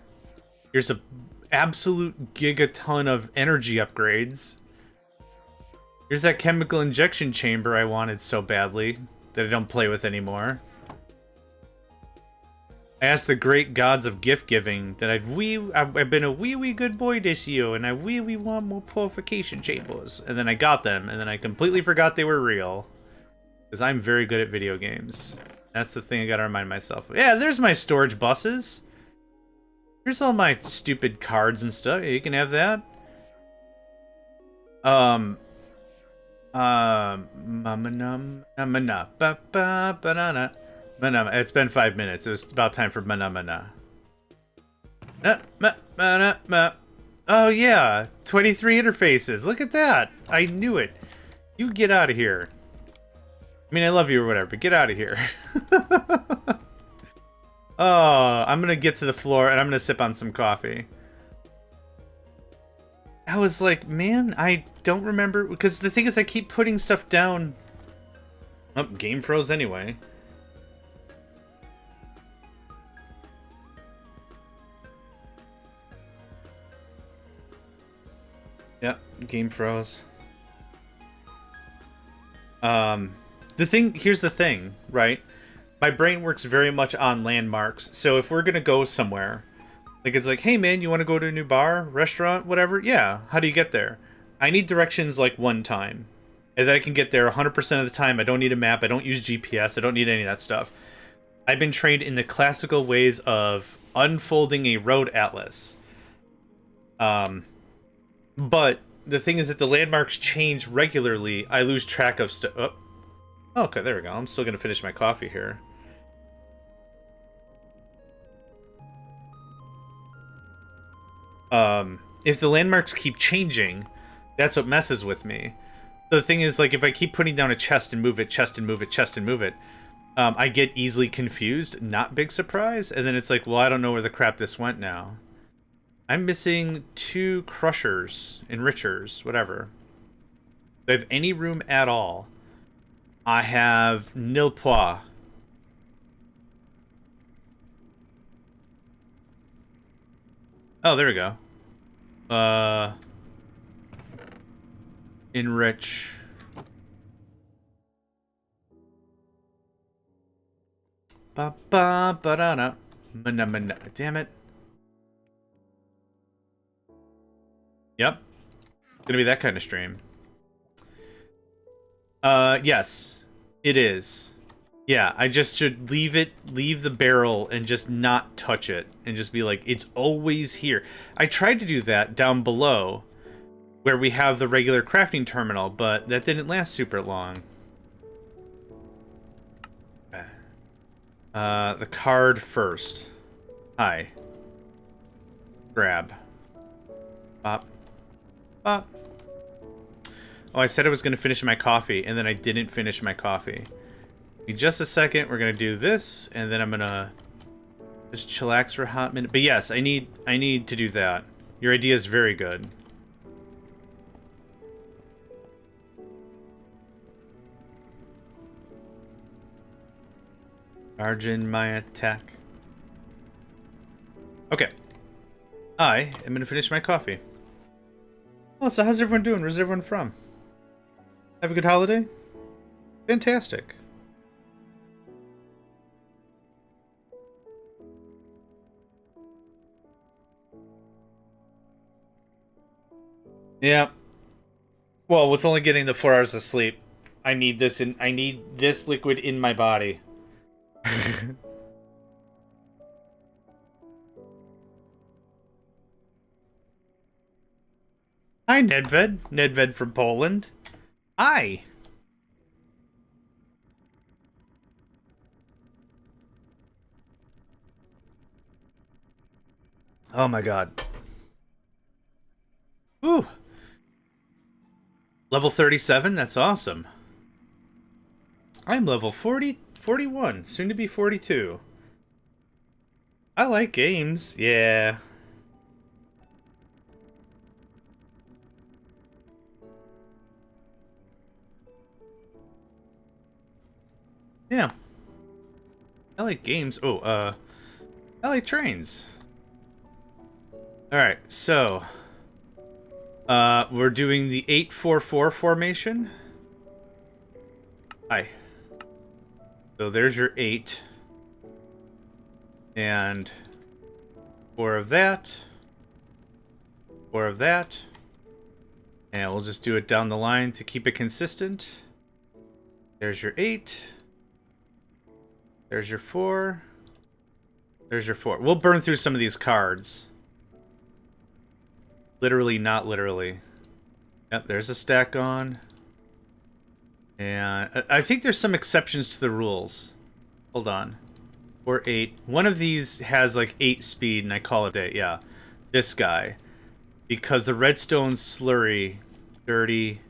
Here's a absolute gigaton of energy upgrades. Here's that chemical injection chamber I wanted so badly. that I don't play with anymore. I asked the great gods of gift giving that I've been a wee good boy this year, and I wee want more purification chambers. And then I got them, and then I completely forgot they were real. Because I'm very good at video games. That's the thing I gotta remind myself of. Yeah, there's my storage buses. Here's all my stupid cards and stuff. You can have that. It's been 5 minutes. It was about time for mana. Oh yeah, 23 interfaces. Look at that. I knew it. You get out of here. I mean, I love you or whatever, but get out of here. Oh, I'm gonna get to the floor and I'm gonna sip on some coffee. I was like, man, I don't remember, because the thing is I keep putting stuff down. Oh, game froze anyway. Yep, game froze. Here's the thing, right? My brain works very much on landmarks, so if we're gonna go somewhere, like it's like, hey man, you want to go to a new bar, restaurant, whatever? Yeah, how do you get there? I need directions like one time, and then I can get there 100% of the time. I don't need a map, I don't use GPS, I don't need any of that stuff. I've been trained in the classical ways of unfolding a road atlas. But the thing is that the landmarks change regularly. I lose track of stuff. Oh. Okay, there we go. I'm still gonna finish my coffee here. If the landmarks keep changing, that's what messes with me. So the thing is, like, if I keep putting down a chest and move it, chest and move it, chest and move it, I get easily confused. Not big surprise. And then it's like, well, I don't know where the crap this went now. I'm missing 2 crushers, enrichers, whatever. Do I have any room at all? I have nil pois. Oh, there we go. Enrich. Ba ba ba da da. Mana. Damn it. Yep. Gonna be that kind of stream. Yes. It is. Yeah, I just should leave the barrel and just not touch it. And just be like, it's always here. I tried to do that down below, where we have the regular crafting terminal, but that didn't last super long. The card first. Hi. Grab. Bop. Bop. Oh, I said I was going to finish my coffee, and then I didn't finish my coffee. In just a second, we're going to do this, and then I'm going to just chillax for a hot minute. But yes, I need to do that. Your idea is very good. Arjun, my attack. Okay. I am going to finish my coffee. Oh, so how's everyone doing? Where's everyone from? Have a good holiday? Fantastic. Yeah. Well, with only getting the 4 hours of sleep, I need this liquid in my body. Hi, Nedved. Nedved from Poland. Hi. Oh my god. Ooh. Level 37? That's awesome. I'm level 41, soon to be 42. I like games. Yeah. Yeah. I like games. Oh, I like trains. Alright, so we're doing the 8-4-4 formation. Hi. So there's your 8. And 4 of that. 4 of that. And we'll just do it down the line to keep it consistent. There's your 8. There's your 4. There's your 4. We'll burn through some of these cards. Literally, not literally. Yep, there's a stack on. And I think there's some exceptions to the rules. Hold on. 4, 8. One of these has like 8 speed, and I call it 8. Yeah. This guy. Because the redstone slurry, dirty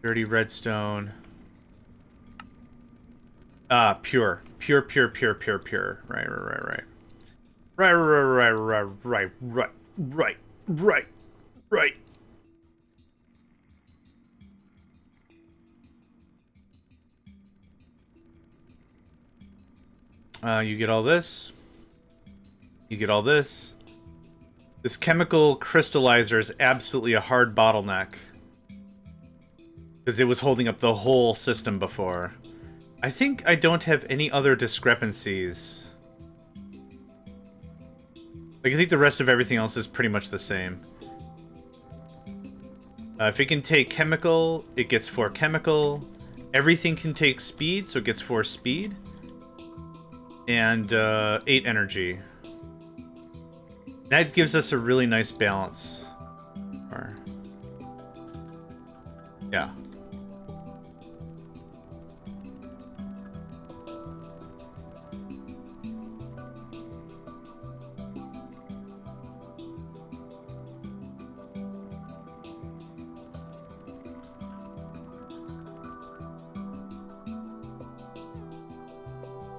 redstone. Pure. Pure. Right. Right. You get all this. You get all this. This chemical crystallizer is absolutely a hard bottleneck. Because it was holding up the whole system before. I think I don't have any other discrepancies. Like, I think the rest of everything else is pretty much the same. If it can take chemical, it gets 4 chemical. Everything can take speed, so it gets 4 speed. And 8 energy. That gives us a really nice balance. Yeah.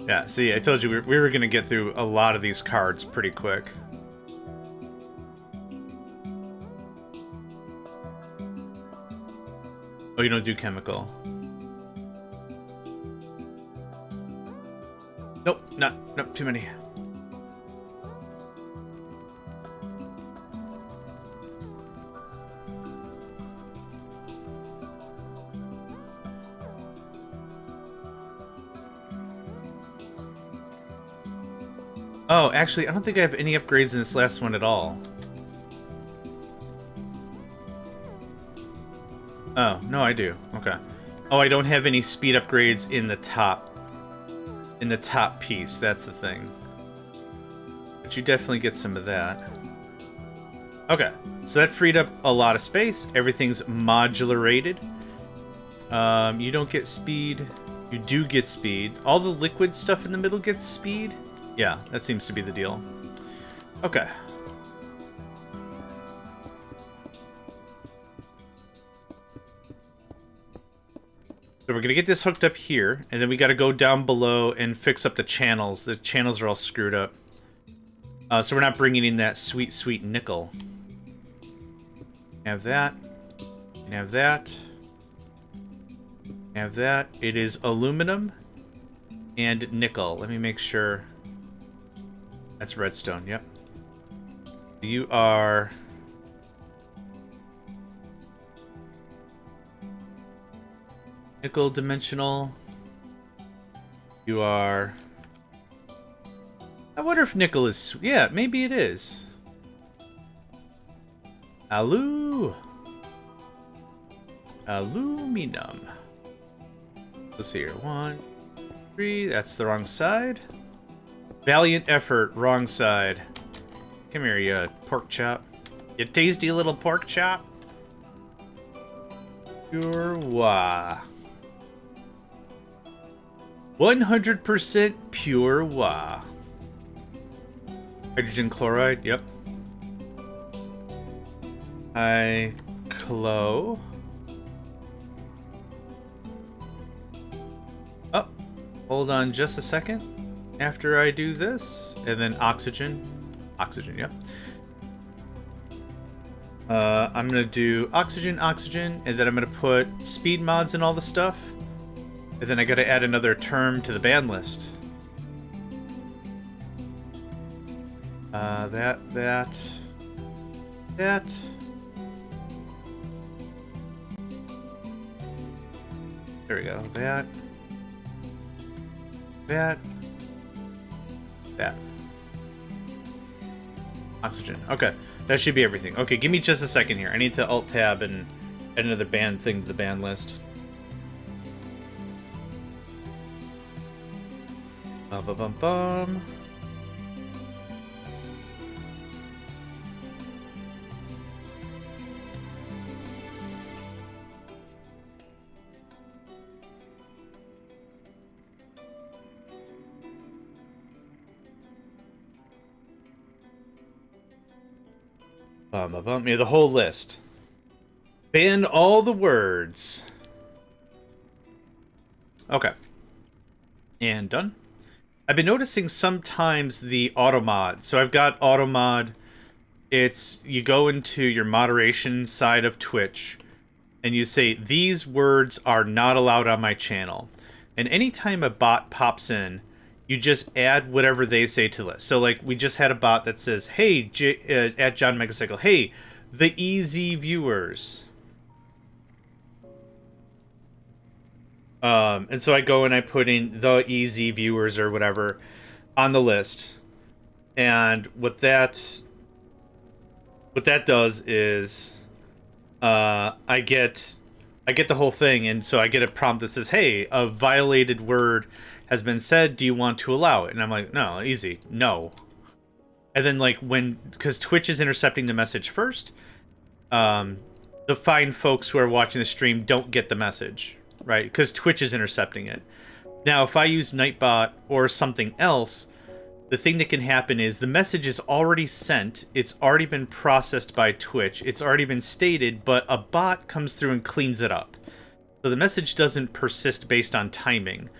Yeah, see, I told you we were going to get through a lot of these cards pretty quick. Oh, you don't do chemical. Nope, nope, too many. Oh, actually, I don't think I have any upgrades in this last one at all. Oh, no, I do. Okay. Oh, I don't have any speed upgrades in the top. In the top piece, that's the thing. But you definitely get some of that. Okay, so that freed up a lot of space. Everything's modularated. You don't get speed. You do get speed. All the liquid stuff in the middle gets speed. Yeah, that seems to be the deal. Okay. So we're going to get this hooked up here, and then we got to go down below and fix up the channels. The channels are all screwed up. So we're not bringing in that sweet, sweet nickel. Have that. And have that. Have that. It is aluminum and nickel. Let me make sure. That's redstone, yep. You are... nickel dimensional. You are... I wonder if nickel is... yeah, maybe it is. Aluminum. Let's see here. 1, 3. That's the wrong side. Valiant effort. Wrong side. Come here, you pork chop. You tasty little pork chop. Pure wah. 100% pure wah. Hydrogen chloride. Yep. Clo. Oh, hold on just a second. After I do this, and then oxygen. Oxygen, yep. I'm gonna do oxygen, and then I'm gonna put speed mods and all the stuff. And then I gotta add another term to the ban list. That. There we go. That. That. That. Oxygen. Okay. That should be everything. Okay, give me just a second here. I need to Alt-Tab and add another band thing to the band list. Bum. Yeah, the whole list. Ban all the words. Okay. And done. I've been noticing sometimes the auto mod. So I've got auto mod. It's you go into your moderation side of Twitch and you say, these words are not allowed on my channel. And anytime a bot pops in, you just add whatever they say to the list. So, like, we just had a bot that says, hey, at JohnMegacycle, hey, the easy viewers. And so I go and I put in the easy viewers or whatever on the list. And what that does is I get the whole thing, and so I get a prompt that says, hey, a violated word has been said, do you want to allow it? And I'm like, no, easy, no. And then, like, because Twitch is intercepting the message first, the fine folks who are watching the stream don't get the message, right? Because Twitch is intercepting it. Now, if I use Nightbot or something else, the thing that can happen is the message is already sent, it's already been processed by Twitch, it's already been stated, but a bot comes through and cleans it up. So the message doesn't persist based on timing.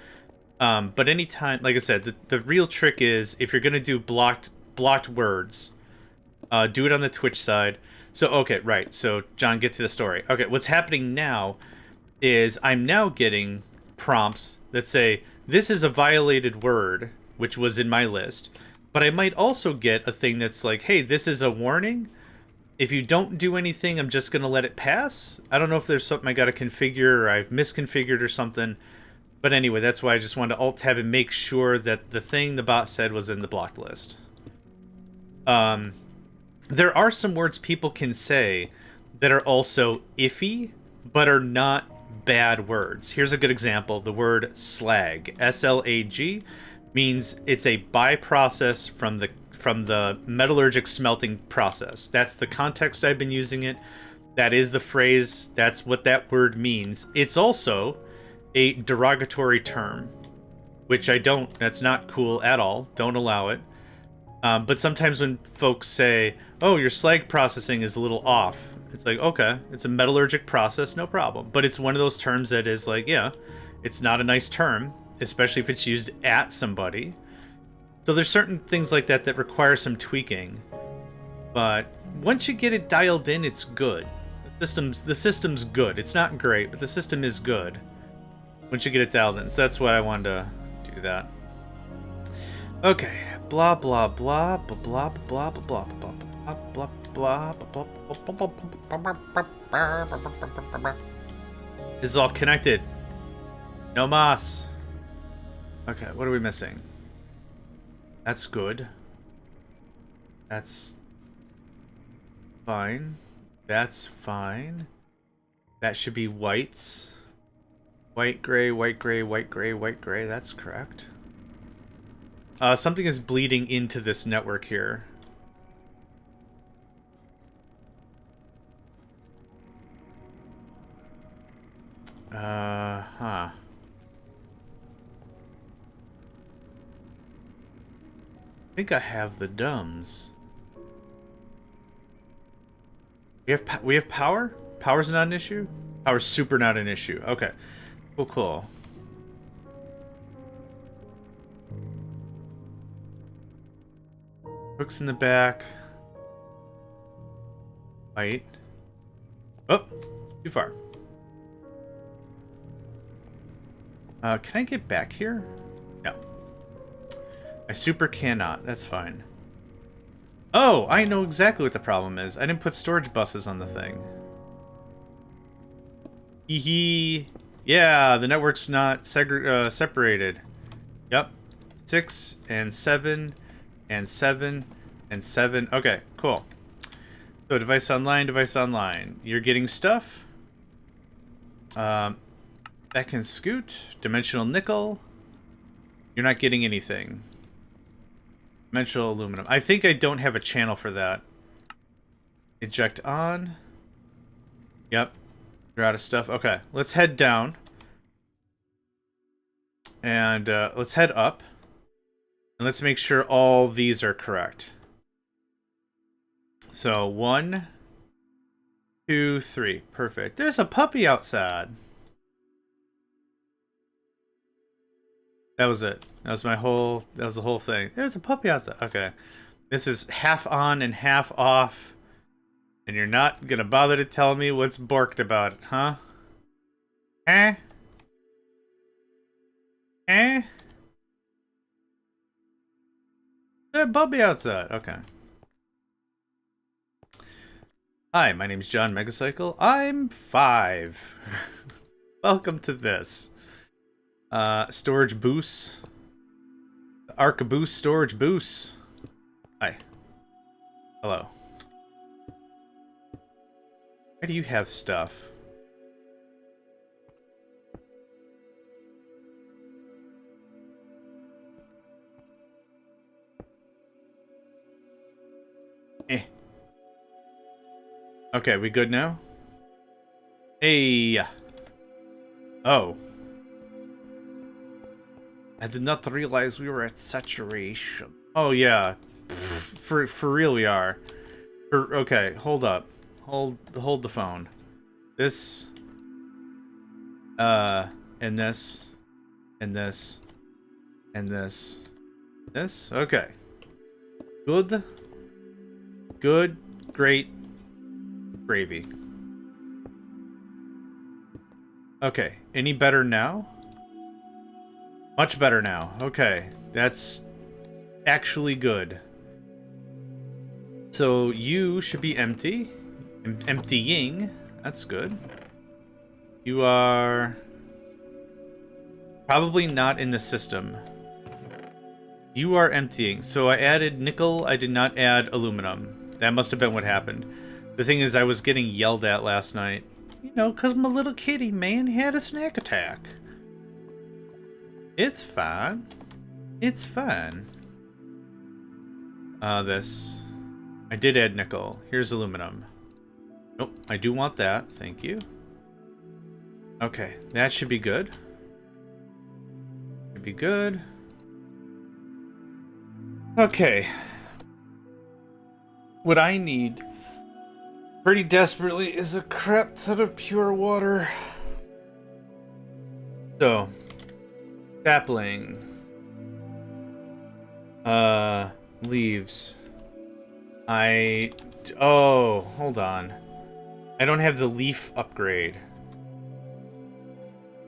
But anytime, like I said, the real trick is if you're going to do blocked words, do it on the Twitch side. So, okay, right. So, John, get to the story. Okay, what's happening now is I'm now getting prompts that say, this is a violated word, which was in my list. But I might also get a thing that's like, hey, this is a warning. If you don't do anything, I'm just going to let it pass. I don't know if there's something I got to configure or I've misconfigured or something. But anyway, that's why I just wanted to Alt-Tab and make sure that the thing the bot said was in the blocked list. There are some words people can say that are also iffy, but are not bad words. Here's a good example. The word slag, S-L-A-G, means it's a byprocess from the metallurgic smelting process. That's the context I've been using it. That is the phrase. That's what that word means. It's also a derogatory term, which that's not cool at all. Don't allow it. But sometimes when folks say, oh, your slag processing is a little off, it's like, okay, it's a metallurgic process, no problem. But it's one of those terms that is like, yeah, it's not a nice term, especially if it's used at somebody. So there's certain things like that that require some tweaking. But once you get it dialed in, it's good. The system's good. It's not great, but the system is good once you get it dialed in. So that's why I wanted to do that. Okay. Blah blah blah blah blah blah blah blah blah blah blah. This is all connected. No mas. Okay, what are we missing? That's good. That's fine. That's fine. That should be whites. White, gray, white, gray, white, gray, white, gray. That's correct. Something is bleeding into this network here. I think I have the dumbs. We have power? Power's not an issue? Power's super not an issue. Okay. Cool. Hooks in the back. White. Oh, too far. Can I get back here? No. I super cannot. That's fine. Oh, I know exactly what the problem is. I didn't put storage buses on the thing. Hee. Yeah, the network's not separated. Yep. 6 and 7 and 7 and 7. Okay, cool. So device online, device online. You're getting stuff. That can scoot. Dimensional nickel. You're not getting anything. Dimensional aluminum. I think I don't have a channel for that. Eject on. Yep. You're out of stuff. Okay, let's head down. And let's head up. And let's make sure all these are correct. So 1, 2, 3. Perfect. There's a puppy outside. That was it. That was the whole thing. There's a puppy outside. Okay. This is half on and half off. And you're not gonna bother to tell me what's borked about it, huh? Eh? Eh? There's a puppy outside. Okay. Hi, my name's JohnMegacycle. I'm 5. Welcome to this. Storage boost. Arcaboost storage boost. Hi. Hello. Why do you have stuff? Eh. Okay, we good now? Hey. Oh. I did not realize we were at saturation. Oh yeah. For real we are. Okay, hold up. Hold the phone. This and this and this and this. This? Okay. Good. Good. Great. Gravy. Okay. Any better now? Much better now. Okay. That's actually good. So you should be empty. Emptying. That's good. You are probably not in the system. You are emptying. So I added nickel. I did not add aluminum. That must have been what happened. The thing is, I was getting yelled at last night. You know, because my little kitty man had a snack attack. It's fine. It's fine. This. I did add nickel. Here's aluminum. Nope, I do want that. Thank you. Okay, that should be good. Should be good. Okay. What I need pretty desperately is a crap ton of pure water. So, sapling. Leaves. Oh, hold on. I don't have the leaf upgrade.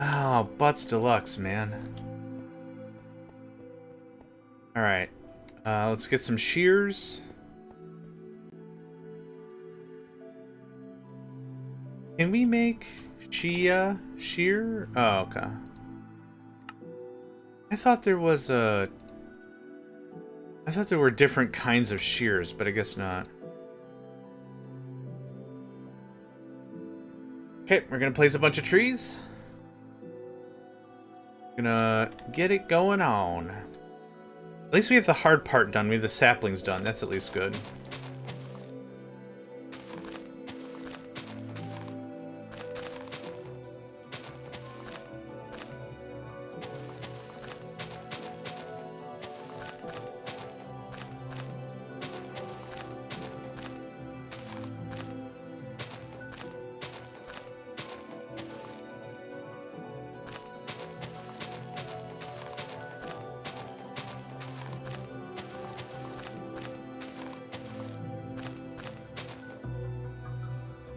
Oh, Butts Deluxe, man. Alright. Let's get some shears. Can we make shear? Oh, okay. I thought there were different kinds of shears, but I guess not. Okay, we're gonna place a bunch of trees. Gonna get it going on. At least we have the hard part done. We have the saplings done. That's at least good.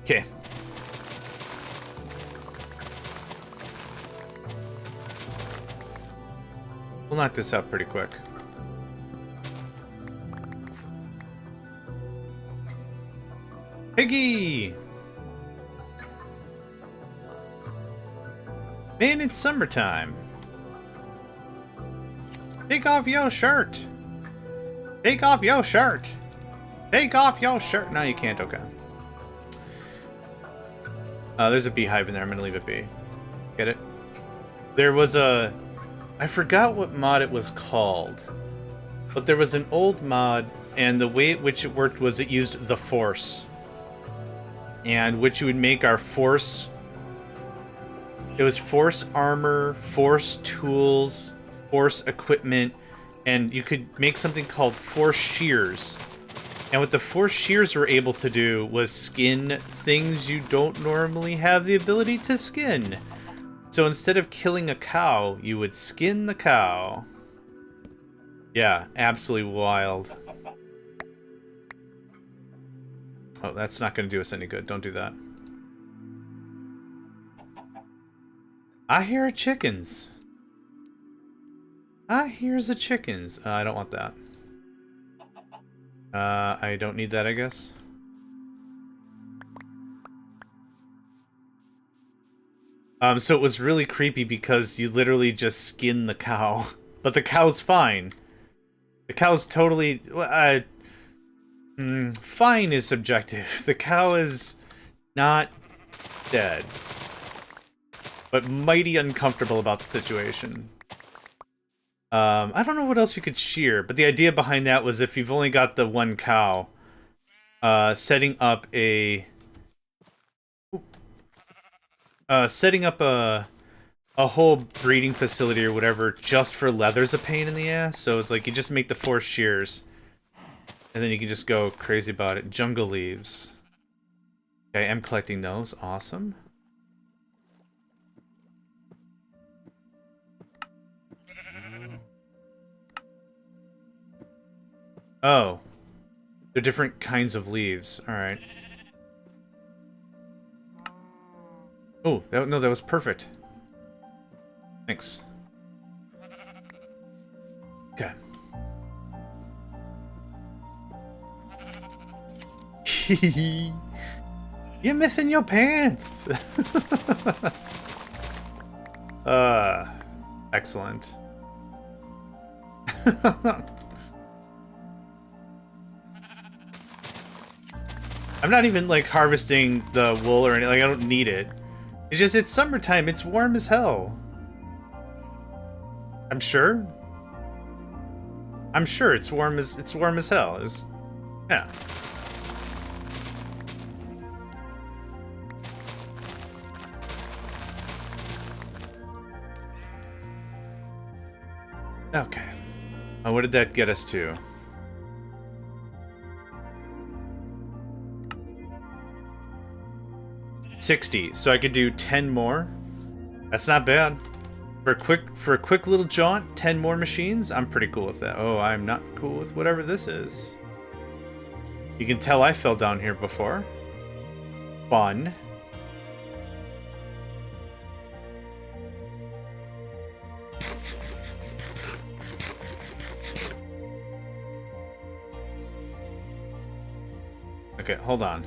Okay. We'll knock this out pretty quick. Piggy! Man, it's summertime. Take off your shirt. Take off your shirt. Take off your shirt. No, you can't. Okay. There's a beehive in there. I'm gonna leave it be. Get it? There was a... I forgot what mod it was called. But there was an old mod, and the way in which it worked was it used the Force. And which you would make our Force... It was Force armor, Force tools, Force equipment, and you could make something called Force shears. And what the Force shears were able to do was skin things you don't normally have the ability to skin. So instead of killing a cow, you would skin the cow. Yeah, absolutely wild. Oh, that's not going to do us any good. Don't do that. I hear chickens. I hears the chickens. I don't want that. I don't need that, I guess. So it was really creepy because you literally just skin the cow. But the cow's fine. The cow's totally... fine is subjective. The cow is not dead. But mighty uncomfortable about the situation. I don't know what else you could shear, but the idea behind that was if you've only got the one cow, setting up a... setting up a whole breeding facility or whatever just for leather's a pain in the ass. So it's like you just make the 4 shears, and then you can just go crazy about it. Jungle leaves. Okay, I'm collecting those. Awesome. Oh. They're different kinds of leaves. Alright. Oh, no, that was perfect. Thanks. Okay. You're missing your pants! Excellent. I'm not even, like, harvesting the wool or anything. Like, I don't need it. It's just, it's summertime. It's warm as hell. I'm sure. I'm sure it's warm as hell. Yeah. Okay. What did that get us to? 60. So I could do 10 more. That's not bad. For a quick little jaunt, 10 more machines, I'm pretty cool with that. Oh, I'm not cool with whatever this is. You can tell I fell down here before. Fun. Okay, hold on.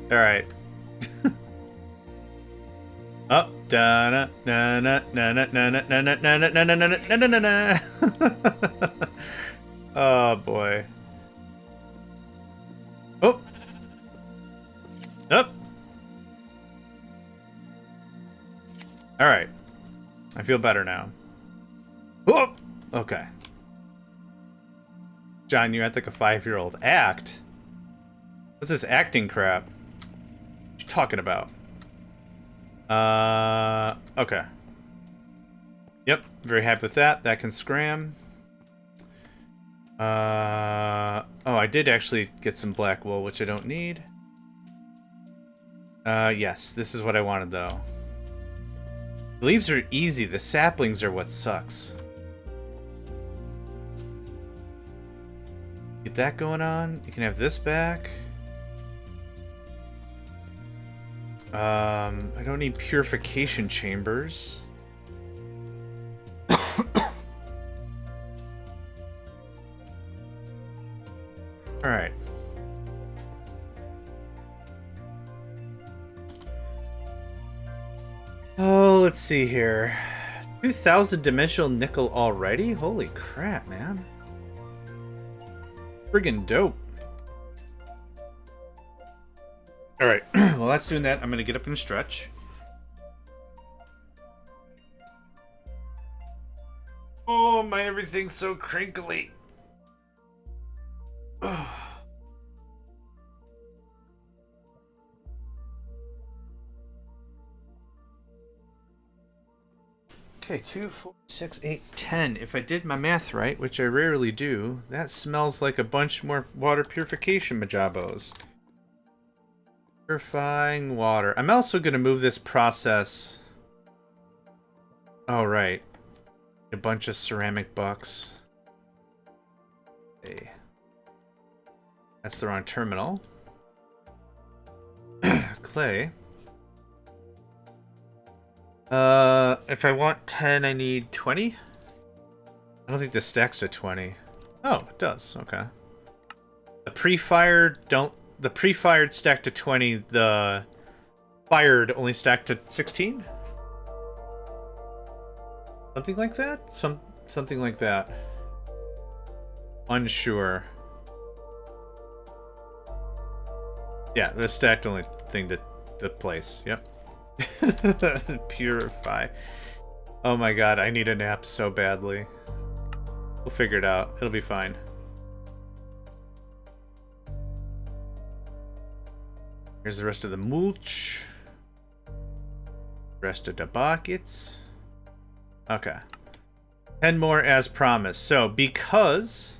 Alright. Up, da na na na na na na na na na na na na na na na na. Oh boy. Oh. Up. Alright. I feel better now. Oh. Okay. John, you act like a 5-year-old. Act? What's this acting crap? What you talking about? Okay. Yep, very happy with that. That can scram. Oh, I did actually get some black wool, which I don't need. Yes, this is what I wanted, though. The leaves are easy. The saplings are what sucks. Get that going on. You can have this back. I don't need purification chambers. Alright. let's see here. 2,000 dimensional nickel already? Holy crap, man. Friggin' dope. Alright, while that's doing that, I'm gonna get up and stretch. Oh, my everything's so crinkly. Okay, 2, 4, 6, 8, 10. If I did my math right, which I rarely do, that smells like a bunch more water purification majabos. Purifying water. I'm also going to move this process. Oh, right. A bunch of ceramic bucks. Okay. That's the wrong terminal. Clay. If I want 10, I need 20? I don't think this stacks to 20. Oh, it does. Okay. The pre-fired don't... The pre-fired stack to 20, the fired only stack to 16? Something like that? Something like that. Unsure. Yeah, the stacked only thing to the place. Yep. Purify. Oh my god, I need a nap so badly. We'll figure it out. It'll be fine. Here's the rest of the mulch. Rest of the buckets. Okay. 10 more as promised. So, because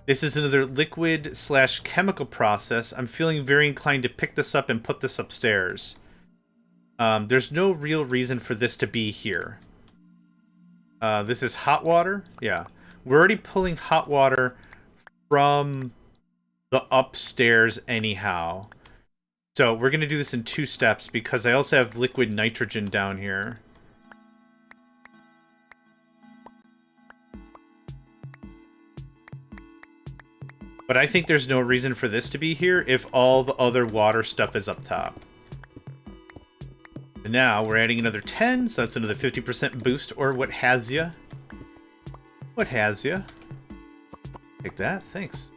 this is another liquid/chemical process, I'm feeling very inclined to pick this up and put this upstairs. There's no real reason for this to be here. This is hot water. Yeah. We're already pulling hot water from the upstairs anyhow. So we're going to do this in 2 steps because I also have liquid nitrogen down here. But I think there's no reason for this to be here if all the other water stuff is up top. And now we're adding another 10, so that's another 50% boost, or what has ya? What has ya? Take that, thanks.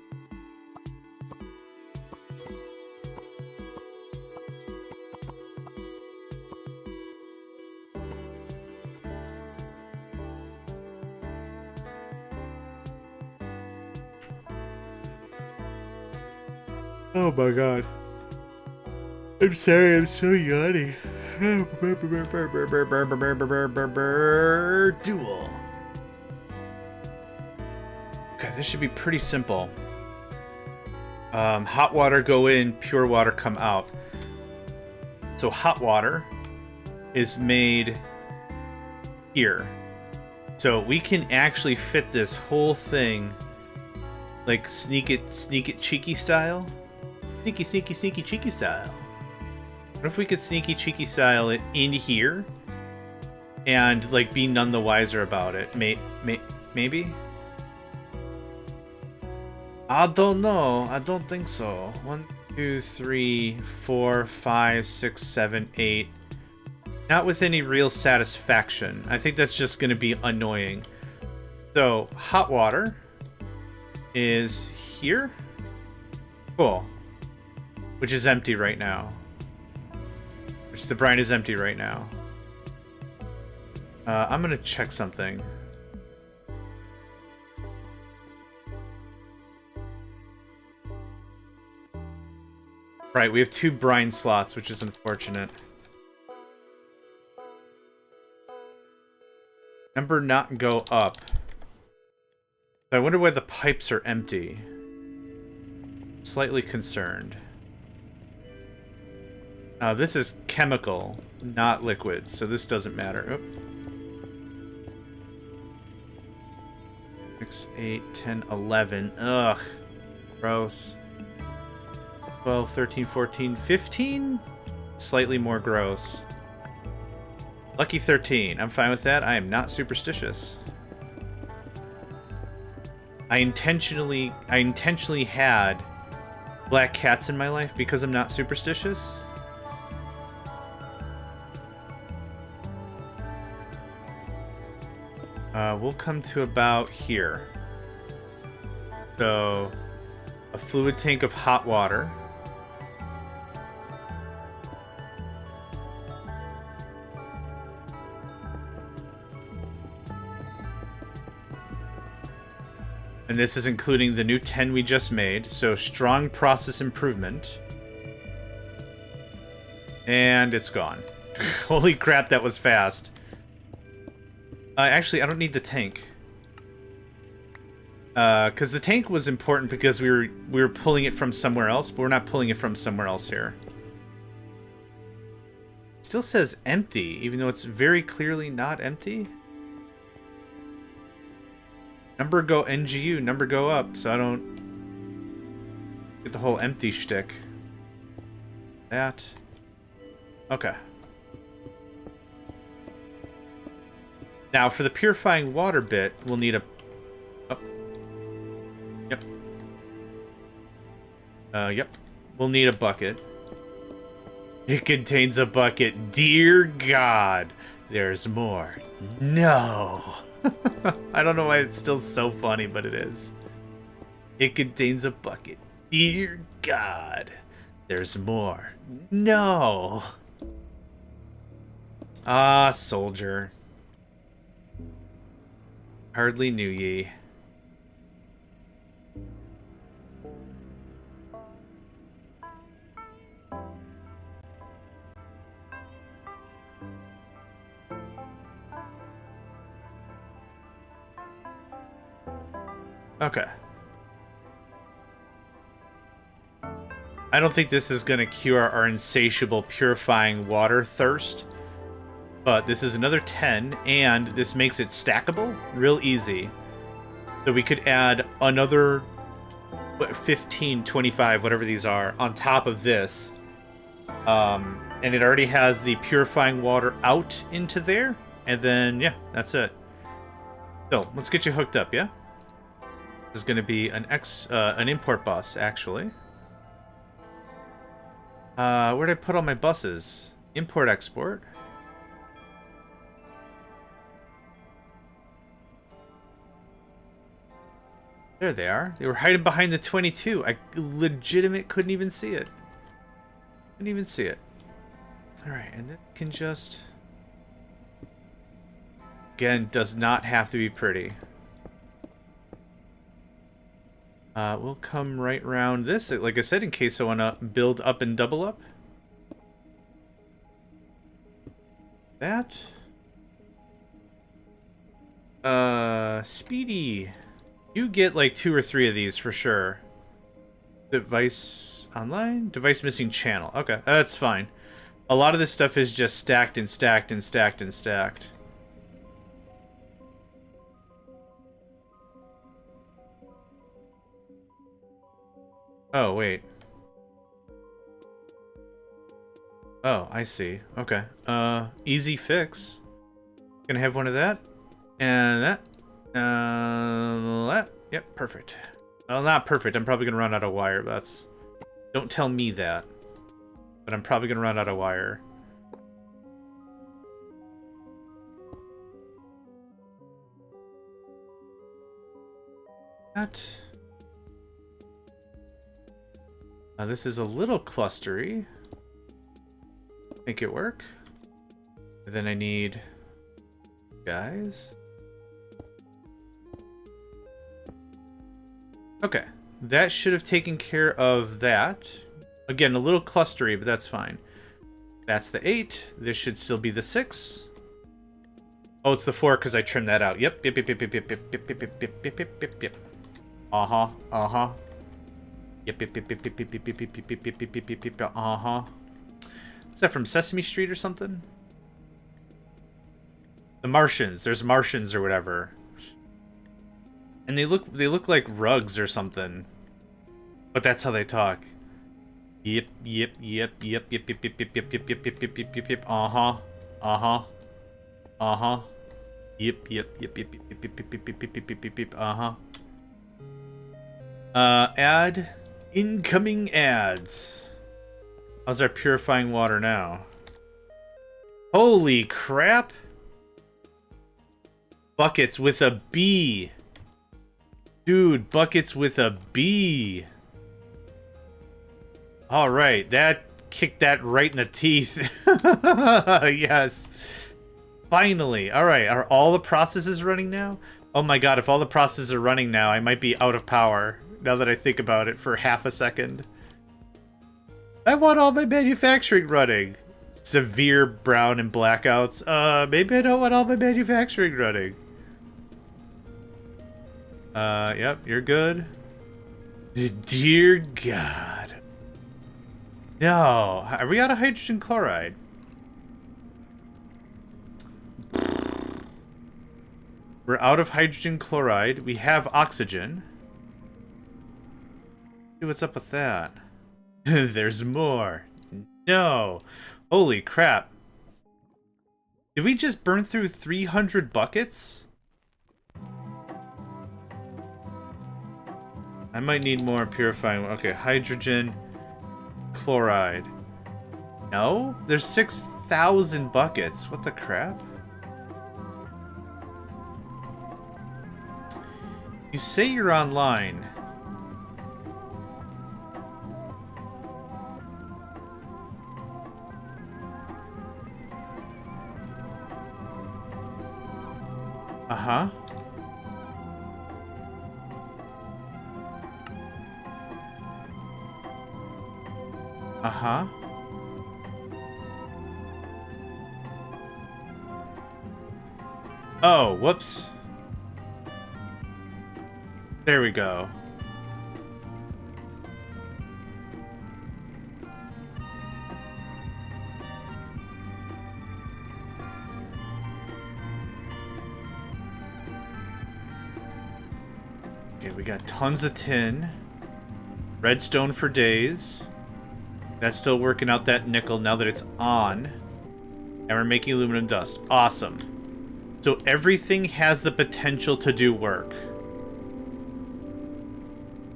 Oh my god. I'm sorry, I'm so yawny. Duel. Okay, this should be pretty simple. Hot water go in, pure water come out. So hot water is made here. So we can actually fit this whole thing like sneak it cheeky style. Sneaky cheeky style. What if we could sneaky cheeky style it in here and like be none the wiser about it? Maybe? I don't know. I don't think so. 1, 2, 3, 4, 5, 6, 7, 8. Not with any real satisfaction. I think that's just going to be annoying. So, hot water is here. Cool. Which is empty right now. Which the brine is empty right now. I'm gonna check something. Right, we have 2 brine slots, which is unfortunate. Number not go up. I wonder why the pipes are empty. Slightly concerned. This is chemical, not liquid, so this doesn't matter. Oop. 6, 8, 10, 11. Ugh. Gross. 12, 13, 14, 15? Slightly more gross. Lucky 13. I'm fine with that. I am not superstitious. I intentionally had black cats in my life because I'm not superstitious. We'll come to about here. So, a fluid tank of hot water. And this is including the new 10 we just made, so strong process improvement. And it's gone. Holy crap, that was fast. Actually, I don't need the tank. Because the tank was important because we were pulling it from somewhere else, but we're not pulling it from somewhere else here. It still says empty, even though it's very clearly not empty. Number go NGU, number go up, so I don't get the whole empty shtick. That. Okay. Now, for the purifying water bit, we'll need a... Oh. Yep. Yep. We'll need a bucket. It contains a bucket. Dear God, there's more. No. I don't know why it's still so funny, but it is. It contains a bucket. Dear God, there's more. No. Ah, soldier. Hardly knew ye. Okay. I don't think this is going to cure our insatiable purifying water thirst. But this is another 10, and this makes it stackable real easy. So we could add another 15, 25, whatever these are, on top of this. And it already has the purifying water out into there. And then, yeah, that's it. So, let's get you hooked up, yeah? This is going to be an import bus, actually. Where did I put all my buses? Import, export. There they are. They were hiding behind the 22. I legitimate couldn't even see it. Couldn't even see it. Alright, and that can just... Again, does not have to be pretty. We'll come right around this, like I said, in case I want to build up and double up. That. Speedy. You get like 2 or 3 of these for sure. Device online? Device missing channel. Okay, that's fine. A lot of this stuff is just stacked and stacked and stacked and stacked. Oh, wait. Oh, I see. Okay. Easy fix. Gonna have one of that. And that. That. Yep, perfect. Well, not perfect. I'm probably gonna run out of wire, but that's... Don't tell me that. But I'm probably gonna run out of wire. That. Now this is a little clustery. Make it work. And then I need... guys. Okay. That should have taken care of that. Again, a little clustery, but that's fine. That's the 8. This should still be the 6. Oh, it's the 4 because I trimmed that out. Yep. Yep, yep, yep, yep, yep, yep, yep, yep, yep, yep, yep, yep, yep. Uh-huh. Uh-huh. Yep, yep, yep, yep, yep, yep, yep, yep, yep, yep, yep, yep, yep, yep, yep, uh-huh. Is that from Sesame Street or something? The Martians. There's Martians or whatever. And they look like rugs or something. But that's how they talk. Yep, yep, yep, yep, yep, yep, yep, yep, yep, yep, yep, yep, yep, yep, yep, yep, uh-huh. Uh-huh. Uh-huh. Yep, yep, yep, yep, yep, yep, yep, yep, yep, yep, yep, yep, yep, uh-huh. Add incoming ads. How's our purifying water now? Holy crap! Buckets with a B. Dude, buckets with a B. Alright, that kicked that right in the teeth. Yes. Finally. Alright, are all the processes running now? Oh my god, if all the processes are running now, I might be out of power. Now that I think about it for half a second. I want all my manufacturing running. Severe brown and blackouts. Maybe I don't want all my manufacturing running. Yep, you're good. Dear God. No. Are we out of hydrogen chloride? We're out of hydrogen chloride. We have oxygen. See what's up with that. There's more. No. Holy crap. Did we just burn through 300 buckets? I might need more purifying. Okay, hydrogen chloride. No? There's 6,000 buckets. What the crap? You say you're online. Uh-huh. Uh-huh. Oh, whoops. There we go. Okay, we got tons of tin. Redstone for days. That's still working out that nickel now that it's on. And we're making aluminum dust. Awesome. So everything has the potential to do work.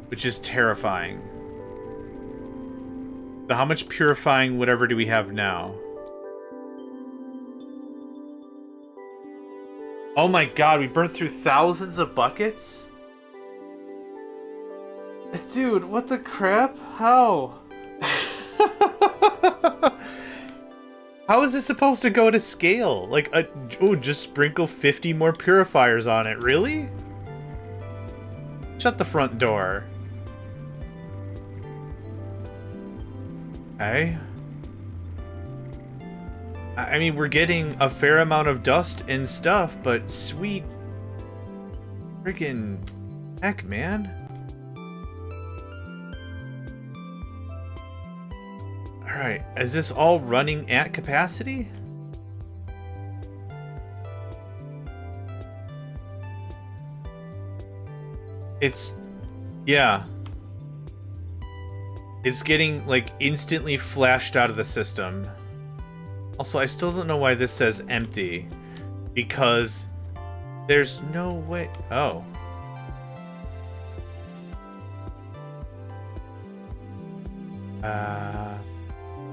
Which is terrifying. So how much purifying whatever do we have now? Oh my god, we burned through thousands of buckets? Dude, what the crap? How? How is this supposed to go to scale? Like, oh, just sprinkle 50 more purifiers on it. Really? Shut the front door. Okay. I mean, we're getting a fair amount of dust and stuff, but sweet freaking heck, man. Alright, is this all running at capacity? It's... yeah. It's getting, like, instantly flashed out of the system. Also, I still don't know why this says empty. Because there's no way... oh.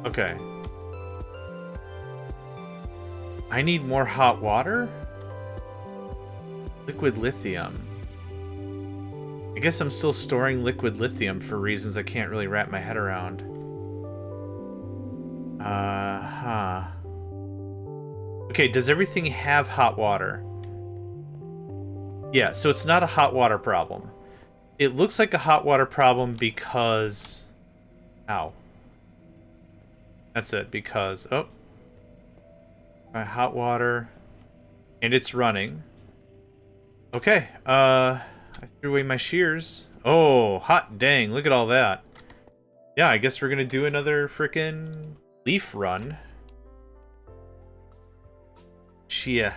Okay. I need more hot water? Liquid lithium. I guess I'm still storing liquid lithium for reasons I can't really wrap my head around. Huh. Okay, does everything have hot water? Yeah, so it's not a hot water problem. It looks like a hot water problem because... ow. That's it, because... oh. My hot water. And it's running. Okay, I threw away my shears. Oh, hot dang, look at all that. Yeah, I guess we're gonna do another frickin' leaf run. Shea.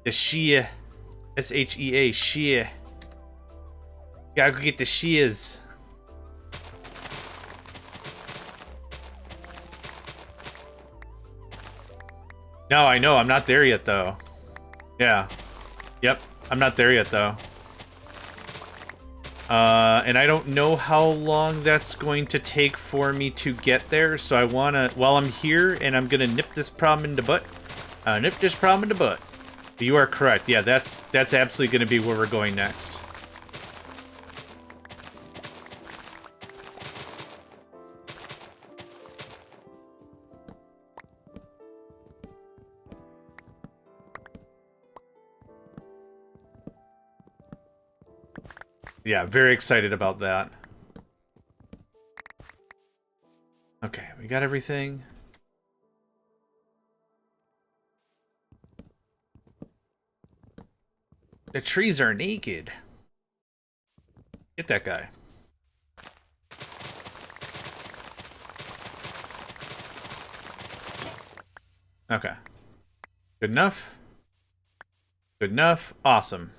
The shea. S-H-E-A, shea. Gotta go get the shears. No, I know, I'm not there yet, though. Yeah. Yep, I'm not there yet, though. And I don't know how long that's going to take for me to get there, so I wanna, while I'm here, and I'm gonna nip this problem in the butt. Nip this problem in the butt. You are correct. Yeah, that's absolutely going to be where we're going next. Yeah, very excited about that. Okay, we got everything. The trees are naked. Get that guy. Okay. Good enough. Good enough. Awesome.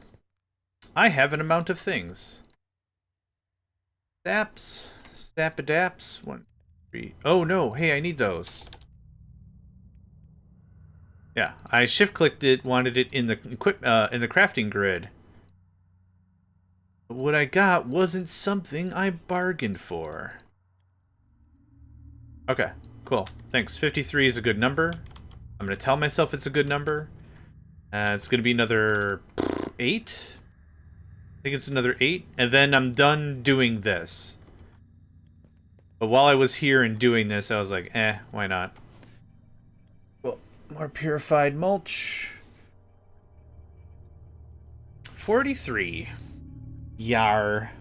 I have an amount of things. Saps. Sapadaps. 1, 3. Oh no, hey, I need those. Yeah, I shift-clicked it, wanted it in the in the crafting grid. But what I got wasn't something I bargained for. Okay, cool. Thanks. 53 is a good number. I'm going to tell myself it's a good number. It's going to be another 8. I think it's another 8. And then I'm done doing this. But while I was here and doing this, I was like, why not? Well, more purified mulch. 43. Yar.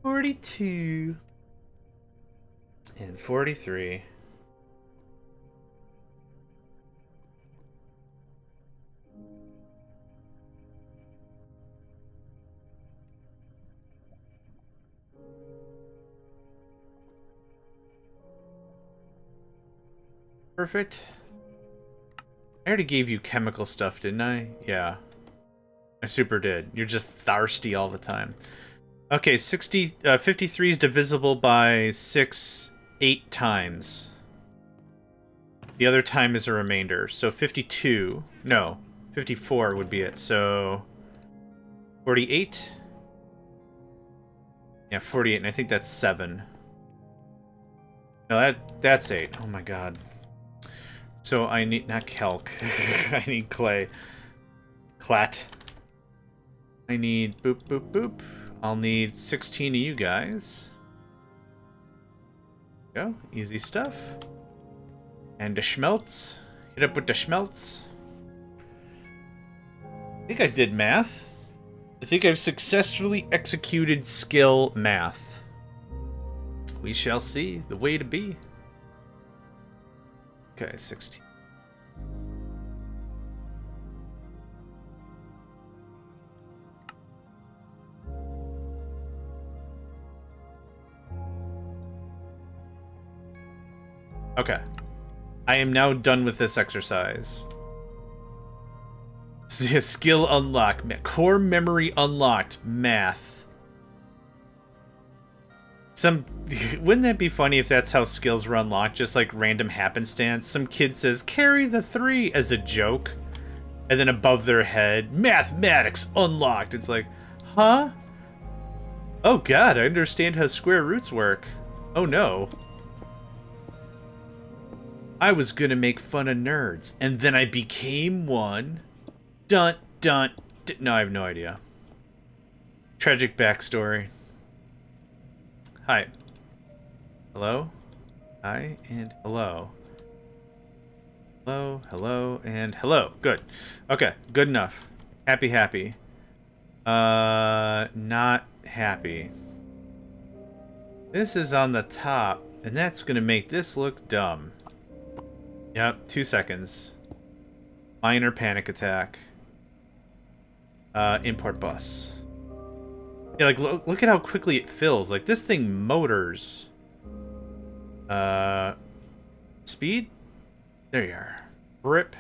42. And 43. Perfect. I already gave you chemical stuff, didn't I? Yeah. I super did. You're just thirsty all the time. Okay, 53 is divisible by 6, 8 times. The other time is a remainder. So 52. No, 54 would be it. So 48. Yeah, 48, and I think that's 7. No, that's 8. Oh my god. So I need, not calc. I need clay. Clat. I need boop, boop, boop. I'll need 16 of you guys. Go. Easy stuff. And the schmelts. Hit up with the schmelts. I think I did math. I think I've successfully executed skill math. We shall see. The way to be. Okay, 16. Okay. I am now done with this exercise. Skill unlocked. Core memory unlocked. Math. Wouldn't that be funny if that's how skills were unlocked? Just like random happenstance. Some kid says, carry the 3 as a joke. And then above their head, mathematics unlocked. It's like, huh? Oh god, I understand how square roots work. Oh no. I was gonna make fun of nerds, and then I became one. Dun, dun, dun. No, I have no idea. Tragic backstory. Hi. Hello? Hi, and hello. Hello, hello, and hello. Good. Okay, good enough. Happy, happy. Not happy. This is on the top, and that's gonna make this look dumb. Yep, 2 seconds. Minor panic attack. Import bus. Yeah, like, look at how quickly it fills. Like, this thing motors. Speed? There you are. Rip.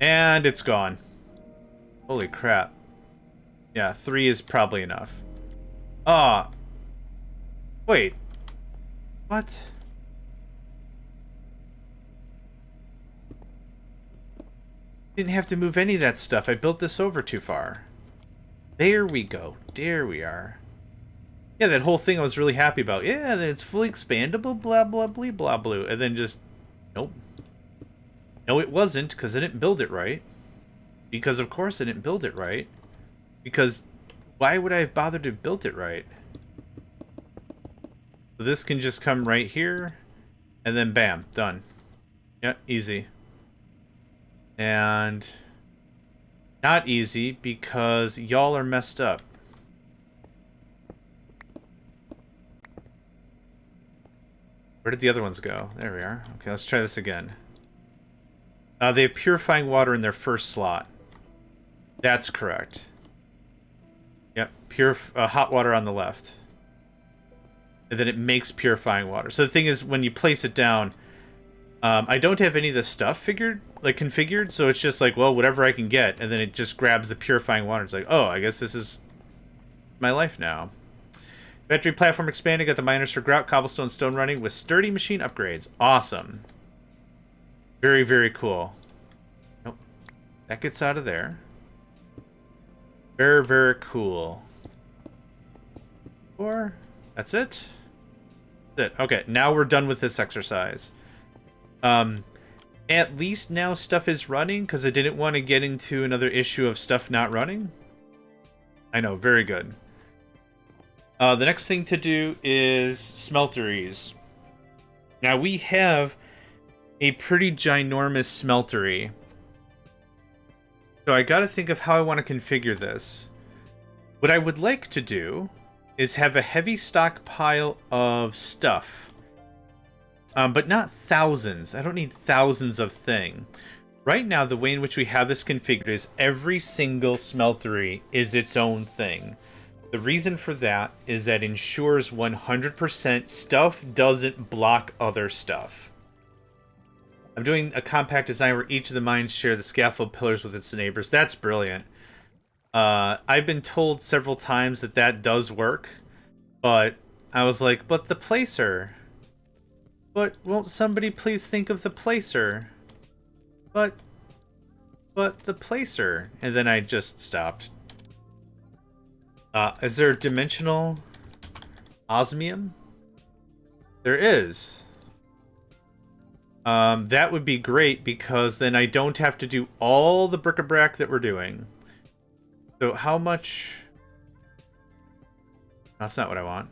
And it's gone. Holy crap. Yeah, 3 is probably enough. Ah. Wait. What? Didn't have to move any of that stuff. I built this over too far. There we go. There we are. Yeah, that whole thing I was really happy about. Yeah, it's fully expandable, blah, blah, blah, blah, blah. And then just, nope. No, it wasn't, because I didn't build it right. Because, of course, I didn't build it right. Because why would I have bothered to build it right? So this can just come right here, and then bam, done. Yep, easy. And not easy because y'all are messed up. Where did the other ones go? There we are. Okay, let's try this again. They have purifying water in their first slot. That's correct. Yep, pure hot water on the left. And then it makes purifying water. So the thing is, when you place it down, I don't have any of the stuff configured, so it's just like, well, whatever I can get, and then it just grabs the purifying water. It's like, oh, I guess this is my life now. Factory platform expanded, got the miners for grout, cobblestone, stone running with sturdy machine upgrades. Awesome. Very, very cool. Nope. That gets out of there. Very, very cool. That's it? That's it. Okay, now we're done with this exercise. At least now stuff is running, because I didn't want to get into another issue of stuff not running. I know, very good. The next thing to do is smelteries. Now we have a pretty ginormous smeltery. So I gotta think of how I want to configure this. What I would like to do is have a heavy stockpile of stuff. But not thousands. I don't need thousands of things. Right now, the way in which we have this configured is every single smeltery is its own thing. The reason for that is that ensures 100% stuff doesn't block other stuff. I'm doing a compact design where each of the mines share the scaffold pillars with its neighbors. That's brilliant. I've been told several times that that does work, but I was like, but the placer... But won't somebody please think of the placer? But the placer. And then I just stopped. Is there dimensional osmium? There is. That would be great because then I don't have to do all the bric-a-brac that we're doing. So how much... That's not what I want.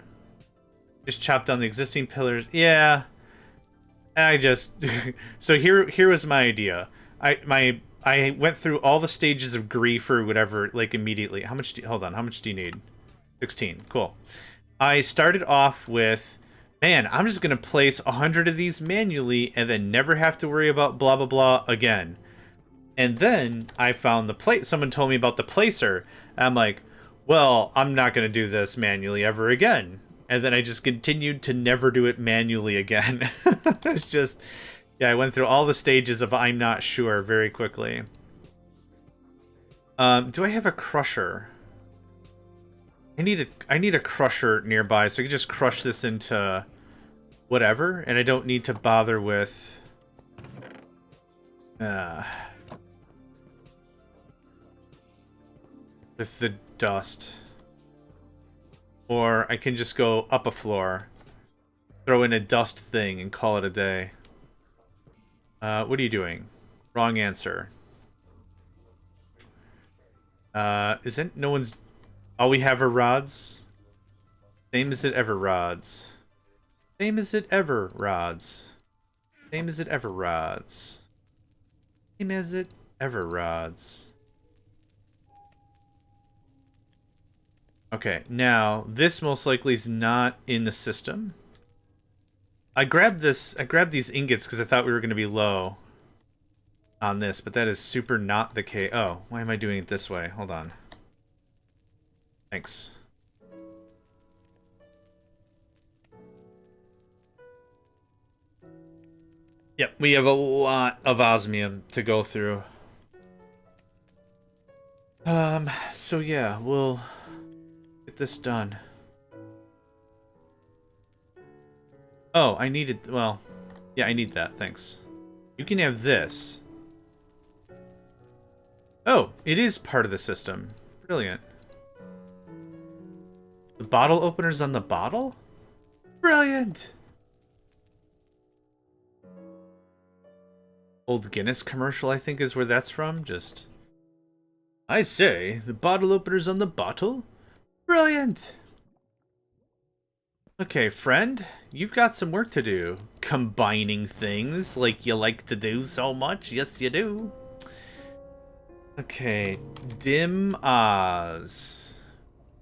Just chop down the existing pillars. Yeah. I just so here was my idea. I went through all the stages of grief or whatever like immediately. Hold on, how much do you need? 16. Cool. I started off with, man, I'm just gonna place 100 of these manually and then never have to worry about blah blah blah again. And then I found the plate. Someone told me about the placer. I'm like, well, I'm not gonna do this manually ever again. And then I just continued to never do it manually again. It's just, yeah, I went through all the stages of I'm not sure very quickly. Do I have a crusher? I need a crusher nearby so I can just crush this into whatever, and I don't need to bother with the dust. Or I can just go up a floor, throw in a dust thing, and call it a day. What are you doing? Wrong answer. Isn't no one's... All we have are rods? Same as it ever rods. Same as it ever rods. Same as it ever rods. Same as it ever rods. Okay, now this most likely is not in the system. I grabbed these ingots because I thought we were going to be low on this, but that is super not the case. Oh, why am I doing it this way? Hold on. Thanks. Yep, we have a lot of osmium to go through. So yeah, we'll get this done. Oh, I needed, well, yeah, I need that, thanks. You can have this. Oh, it is part of the system. Brilliant. The bottle opener's on the bottle? Brilliant! Old Guinness commercial, I think, is where that's from. Just, I say, the bottle opener's on the bottle? Brilliant! Okay, friend, you've got some work to do. Combining things like you like to do so much. Yes, you do. Okay, dim Oz.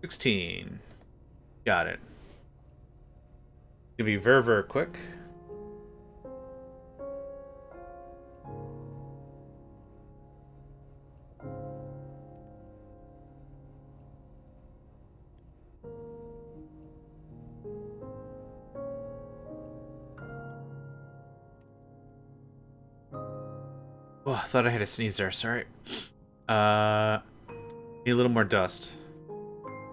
16. Got it. Gonna be very quick. Oh, I thought I had a sneeze there. Sorry. Need a little more dust.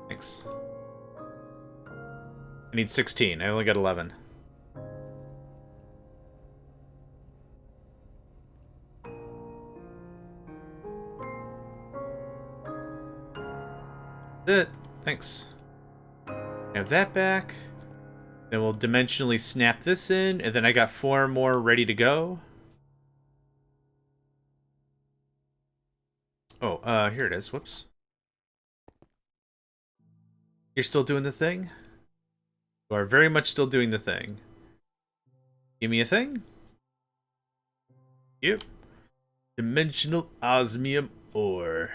Thanks. I need 16. I only got 11. That's it. Thanks. Have that back. Then we'll dimensionally snap this in, and then I got 4 more ready to go. Oh, here it is. Whoops. You're still doing the thing? You are very much still doing the thing. Give me a thing. Yep. Dimensional osmium ore.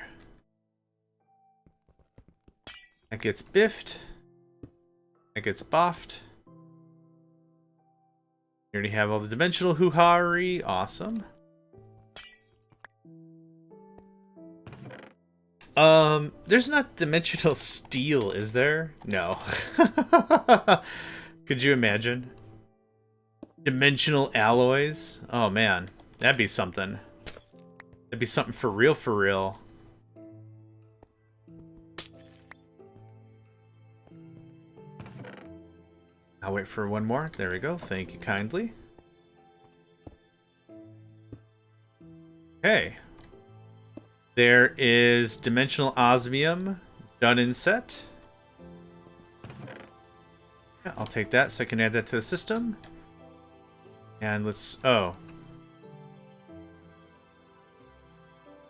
That gets biffed. That gets boffed. You already have all the dimensional hoo-ha-ry. Awesome. There's not dimensional steel, is there? No. Could you imagine? Dimensional alloys? Oh man, that'd be something. That'd be something for real, for real. I'll wait for one more. There we go. Thank you kindly. Okay. There is dimensional osmium done in set. Yeah, I'll take that so I can add that to the system. And let's... Oh.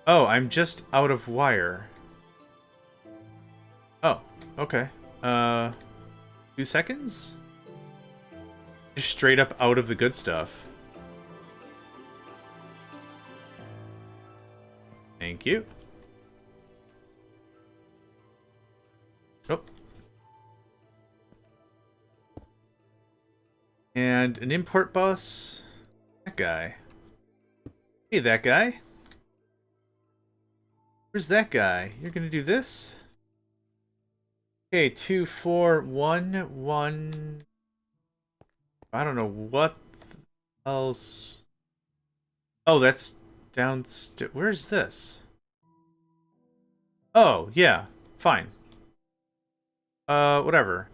Oh, I'm just out of wire. Oh, okay. 2 seconds? Just straight up out of the good stuff. Thank you. Oh. And an import bus. That guy. Hey, that guy. Where's that guy? You're gonna do this? Okay, 2, 4, 1, 1. I don't know what else. Oh, that's downstairs. Where's this? Oh, yeah. Fine. Whatever.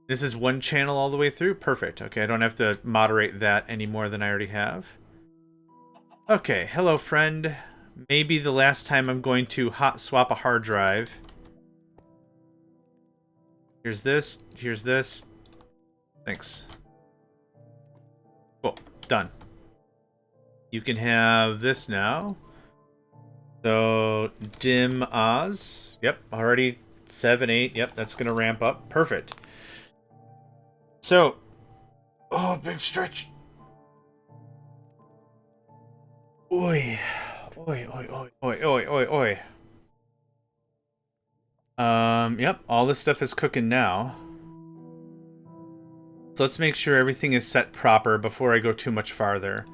This is one channel all the way through? Perfect. Okay, I don't have to moderate that any more than I already have. Okay, hello friend. Maybe the last time I'm going to hot swap a hard drive. Here's this. Here's this. Thanks. Cool. Done. You can have this now. So, dim Oz. Yep, already 7, 8. Yep, that's going to ramp up. Perfect. So, oh, big stretch. Oi. Oi, oi, oi, oi, oi, oi, oi. Yep, all this stuff is cooking now. So let's make sure everything is set proper before I go too much farther.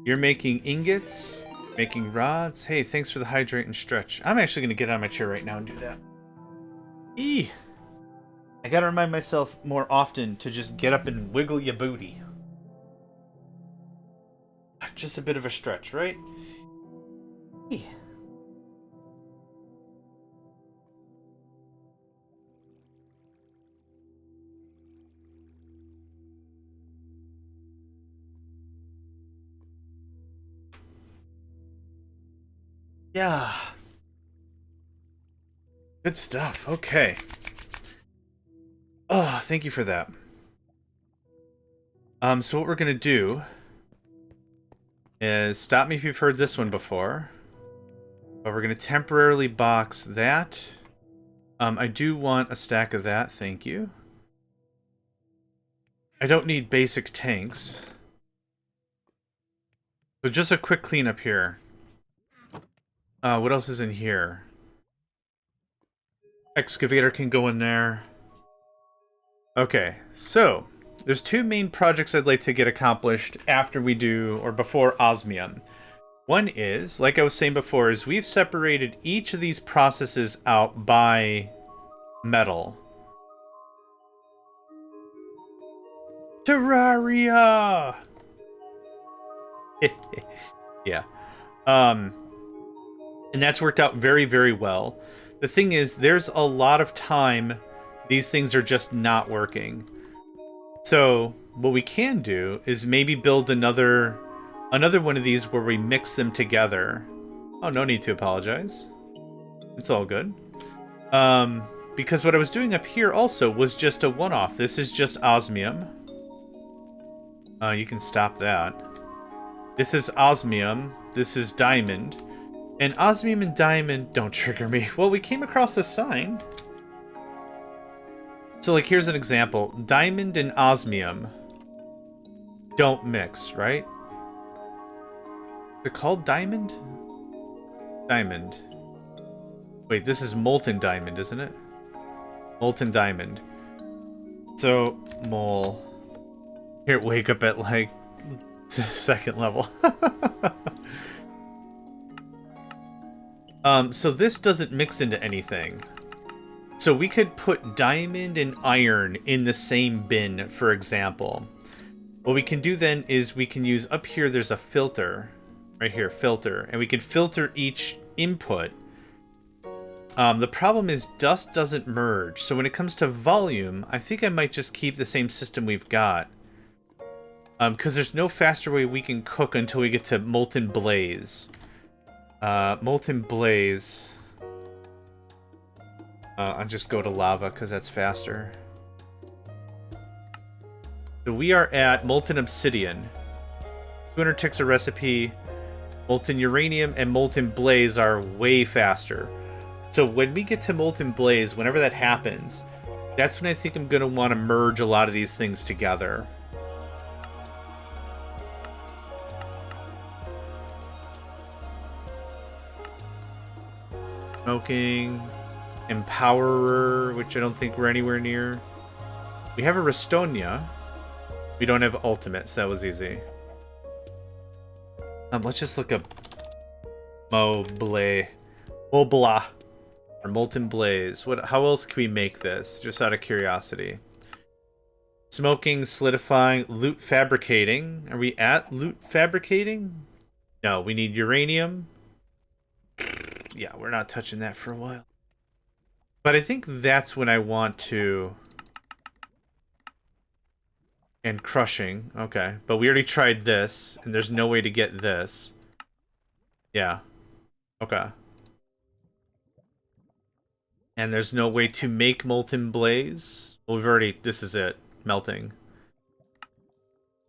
You're making ingots, making rods. Hey, thanks for the hydrate and stretch. I'm actually going to get out of my chair right now and do that. Eee! I gotta remind myself more often to just get up and wiggle your booty. Just a bit of a stretch, right? Eee. Yeah. Good stuff. Okay. Oh, thank you for that. So what we're gonna do is, stop me if you've heard this one before, but we're going to temporarily box that. I do want a stack of that, thank you. I don't need basic tanks. So just a quick cleanup here. What else is in here? Excavator can go in there. Okay, so there's two main projects I'd like to get accomplished after we do, or before osmium. One is, like I was saying before, is we've separated each of these processes out by metal. Terraria! Yeah. And that's worked out very, very well. The thing is, there's a lot of time these things are just not working. So what we can do is maybe build another one of these where we mix them together. Oh, no need to apologize. It's all good. Because what I was doing up here also was just a one-off. This is just osmium. You can stop that. This is osmium. This is diamond. And osmium and diamond don't trigger me. Well, we came across this sign. So, like, here's an example. Diamond and osmium don't mix, right? Is it called diamond? Diamond. Wait, this is molten diamond, isn't it? Molten diamond. So, mole. Here, wake up at, like, second level. So this doesn't mix into anything. So we could put diamond and iron in the same bin, for example. What we can do then is we can use, up here there's a filter. Right here, filter. And we can filter each input. The problem is dust doesn't merge. So when it comes to volume, I think I might just keep the same system we've got. Because there's no faster way we can cook until we get to molten blaze. Molten blaze. I'll just go to lava because that's faster. So we are at molten obsidian. 200 ticks a recipe. Molten uranium and molten blaze are way faster. So when we get to molten blaze, whenever that happens, that's when I think I'm going to want to merge a lot of these things together. Smoking, Empowerer, which I don't think we're anywhere near. We have a Restonia. We don't have Ultimate, so that was easy. Let's just look up Mobla, or Molten Blaze. How else can we make this? Just out of curiosity. Smoking, solidifying, loot fabricating. Are we at loot fabricating? No, we need uranium. Yeah, we're not touching that for a while. But I think that's when I want to... And crushing. Okay. But we already tried this, and there's no way to get this. Yeah. Okay. And there's no way to make molten blaze. Well, we've already... This is it. Melting.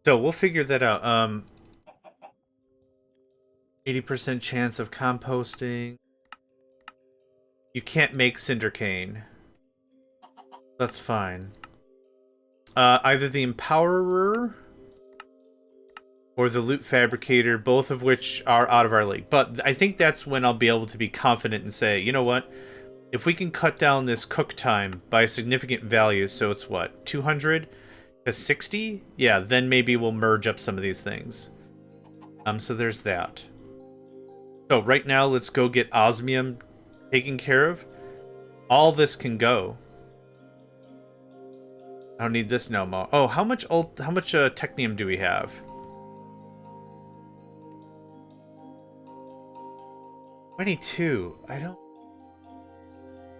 So, we'll figure that out. 80% chance of composting. You can't make cinder cane. That's fine. Either the Empowerer or the Loot Fabricator, both of which are out of our league. But I think that's when I'll be able to be confident and say, you know what? If we can cut down this cook time by a significant value, so it's what, 200 to 60? Yeah, then maybe we'll merge up some of these things. So there's that. So right now, let's go get osmium taken care of. All this can go. I don't need this no more. Oh, how much Technium do we have? 22. I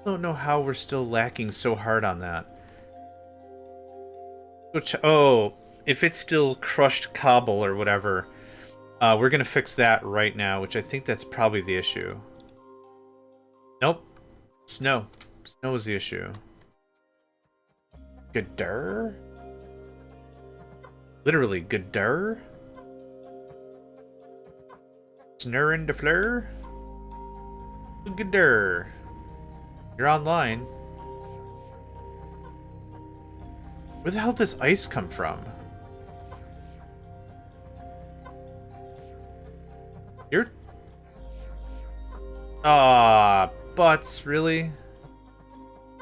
don't know how we're still lacking so hard on that. Oh, if it's still crushed cobble or whatever, we're gonna fix that right now, which I think that's probably the issue. Nope. Snow. Snow is the issue. Gadur? Literally, Gadur? Snurrin' de fleur. Gooder. You're online. Where the hell does ice come from? You're... Ah, Butts, really?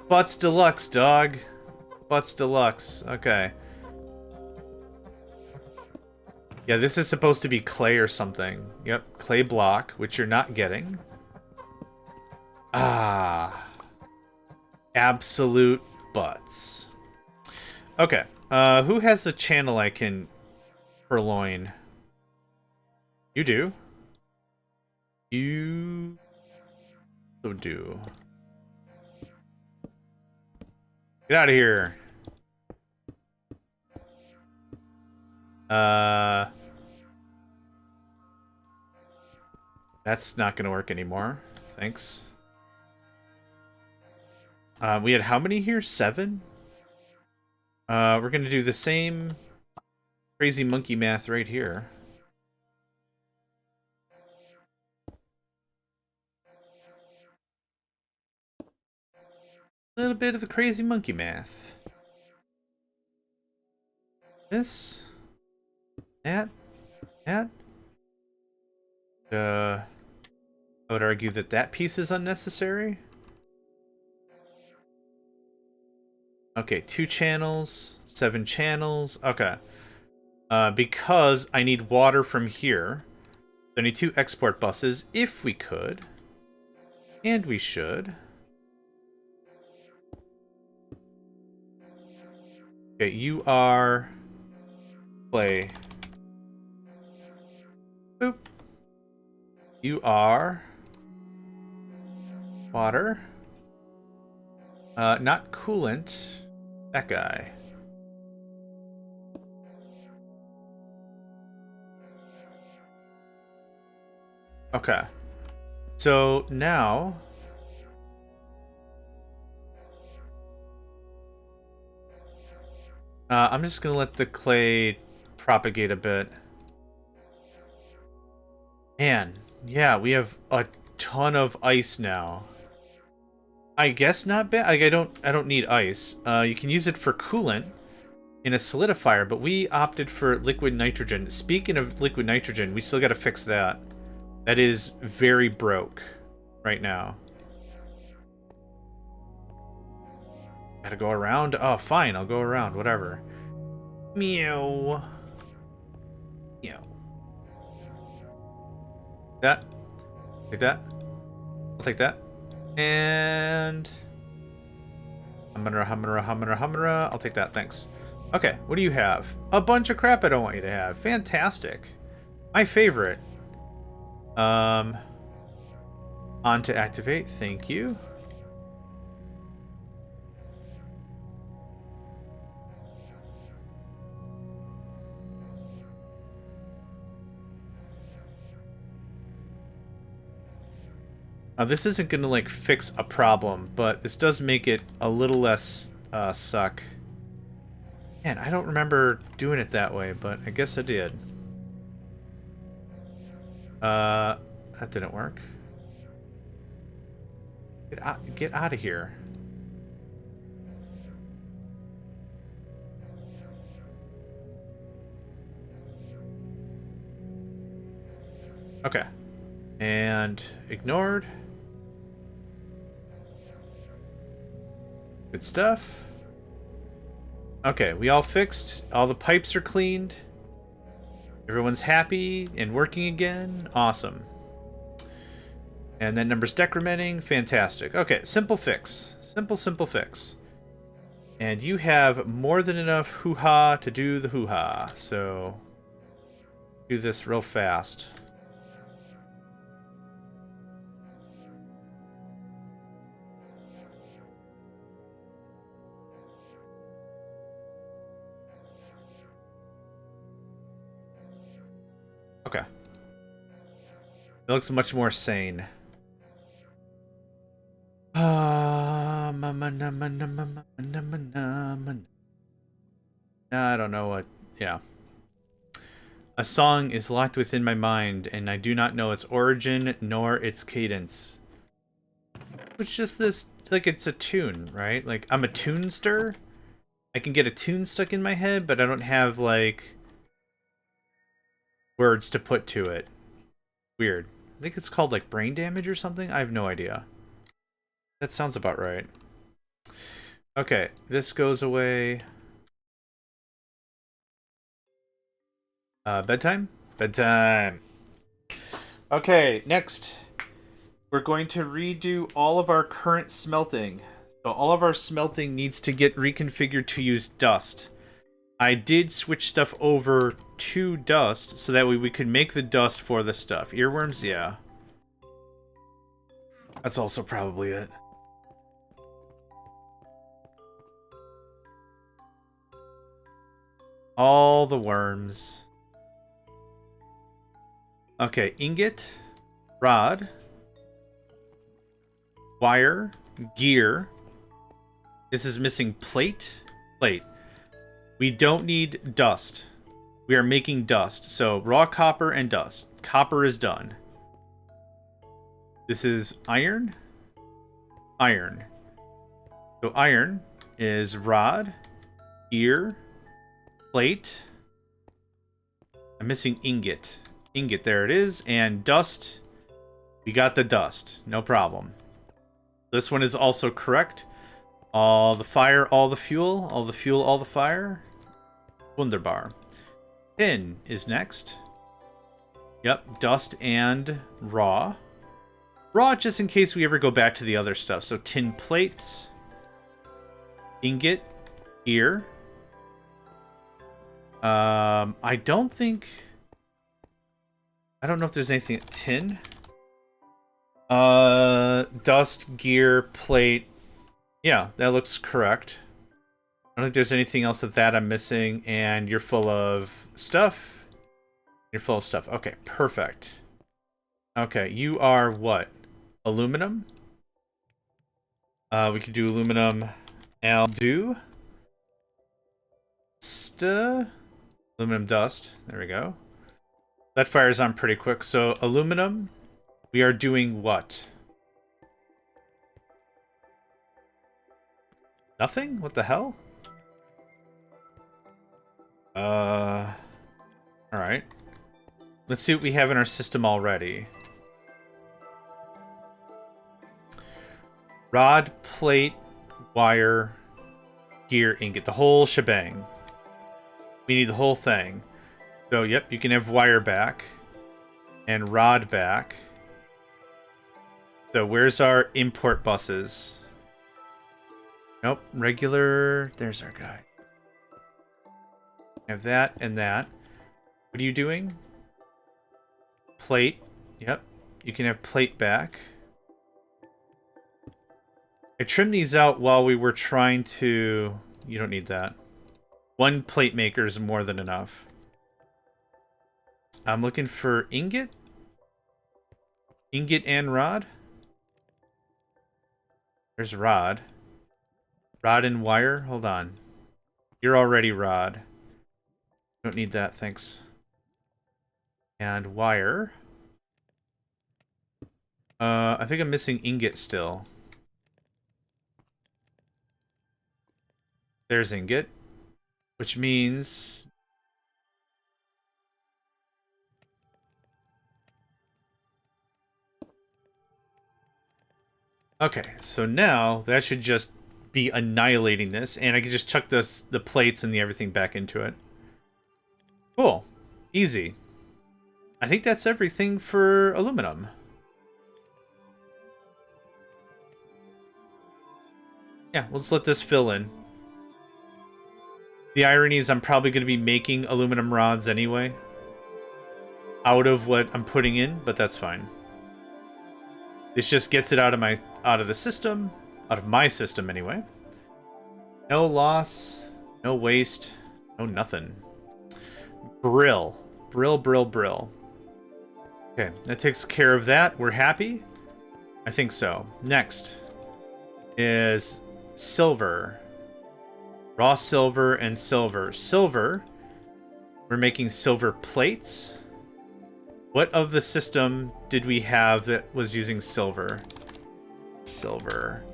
Butts Deluxe, dog. Butts Deluxe. Okay. Yeah, this is supposed to be clay or something. Yep, clay block, which you're not getting. Ah. Absolute butts. Okay. Who has a channel I can purloin? You do. You so do. Get out of here. That's not gonna work anymore. Thanks. We had how many here? 7? We're gonna do the same crazy monkey math right here. A little bit of the crazy monkey math. This. That. I would argue that that piece is unnecessary. Okay, 2 channels, 7 channels. Okay. Because I need water from here. I need 2 export buses, if we could. And we should. Okay, you are... clay. Boop. You are... water. Not coolant. That guy. Okay. So now... I'm just gonna let the clay propagate a bit. Man, yeah, we have a ton of ice now. I guess not bad. Like, I don't need ice. You can use it for coolant in a solidifier, but we opted for liquid nitrogen. Speaking of liquid nitrogen, we still got to fix that. That is very broke right now. Gotta go around? Oh, fine, I'll go around, whatever. Meow. Meow. That. Take that. I'll take that. And... Humra. I'll take that, thanks. Okay, what do you have? A bunch of crap I don't want you to have. Fantastic. My favorite. On to activate, thank you. This isn't gonna, like, fix a problem, but this does make it a little less, suck. Man, I don't remember doing it that way, but I guess I did. That didn't work. Get out of here. Okay. And ignored. Good stuff. Okay, we all fixed. All the pipes are cleaned. Everyone's happy and working again. Awesome. And then numbers decrementing. Fantastic. Okay, simple fix. Simple fix. And you have more than enough hoo-ha to do the hoo-ha. So, do this real fast. Okay. It looks much more sane. I don't know what... Yeah. A song is locked within my mind, and I do not know its origin nor its cadence. It's just this, like, it's a tune, right? Like, I'm a tunester. I can get a tune stuck in my head, but I don't have, like, words to put to it. Weird. I think it's called, like, brain damage or something? I have no idea. That sounds about right. Okay, this goes away. Bedtime? Bedtime. Okay, next. We're going to redo all of our current smelting. So all of our smelting needs to get reconfigured to use dust. I did switch stuff over to dust, so that way we could make the dust for the stuff. Earworms? Yeah. That's also probably it. All the worms. Okay, ingot, rod, wire, gear. This is missing plate. Plate. We don't need dust. We are making dust. So raw copper and dust. Copper is done. This is iron. Iron. So iron is rod, gear, plate. I'm missing ingot. Ingot, there it is. And dust. We got the dust. No problem. This one is also correct. All the fire, all the fuel. All the fuel, all the fire. Wunderbar. Tin is next. Yep, dust and raw. Raw just in case we ever go back to the other stuff. So tin plates. Ingot. Gear. I don't know if there's anything. Tin. Dust, gear, plate. Yeah, that looks correct. I don't think there's anything else of that I'm missing. And you're full of stuff. You're full of stuff. Okay, perfect. Okay, you are what? Aluminum? We could do aluminum. I'll do. Aluminum dust. There we go. That fires on pretty quick. So aluminum, we are doing what? Nothing? What the hell? Alright. Let's see what we have in our system already. Rod, plate, wire, gear, ingot. The whole shebang. We need the whole thing. So, yep, you can have wire back. And rod back. So, where's our import buses? Nope, regular... There's our guy. Have that and that. What are you doing? Plate. Yep, you can have plate back. I trimmed these out while we were trying to... You don't need that. One plate maker is more than enough. I'm looking for ingot. Ingot and rod. There's rod. Rod and wire. Hold on. You're already rod. Don't need that, thanks. And wire. I think I'm missing ingot still. There's ingot. Which means... Okay, so now that should just be annihilating this, and I can just chuck the plates and the everything back into it. Cool. Easy. I think that's everything for aluminum. Yeah, let's let this fill in. The irony is I'm probably going to be making aluminum rods anyway. Out of what I'm putting in, but that's fine. This just gets it out of the system. Out of my system anyway. No loss. No waste. No nothing. Brill. Brill. Okay, that takes care of that. We're happy? I think so. Next is silver. Raw silver and silver. Silver We're making silver plates. What of the system did we have that was using silver? Silver.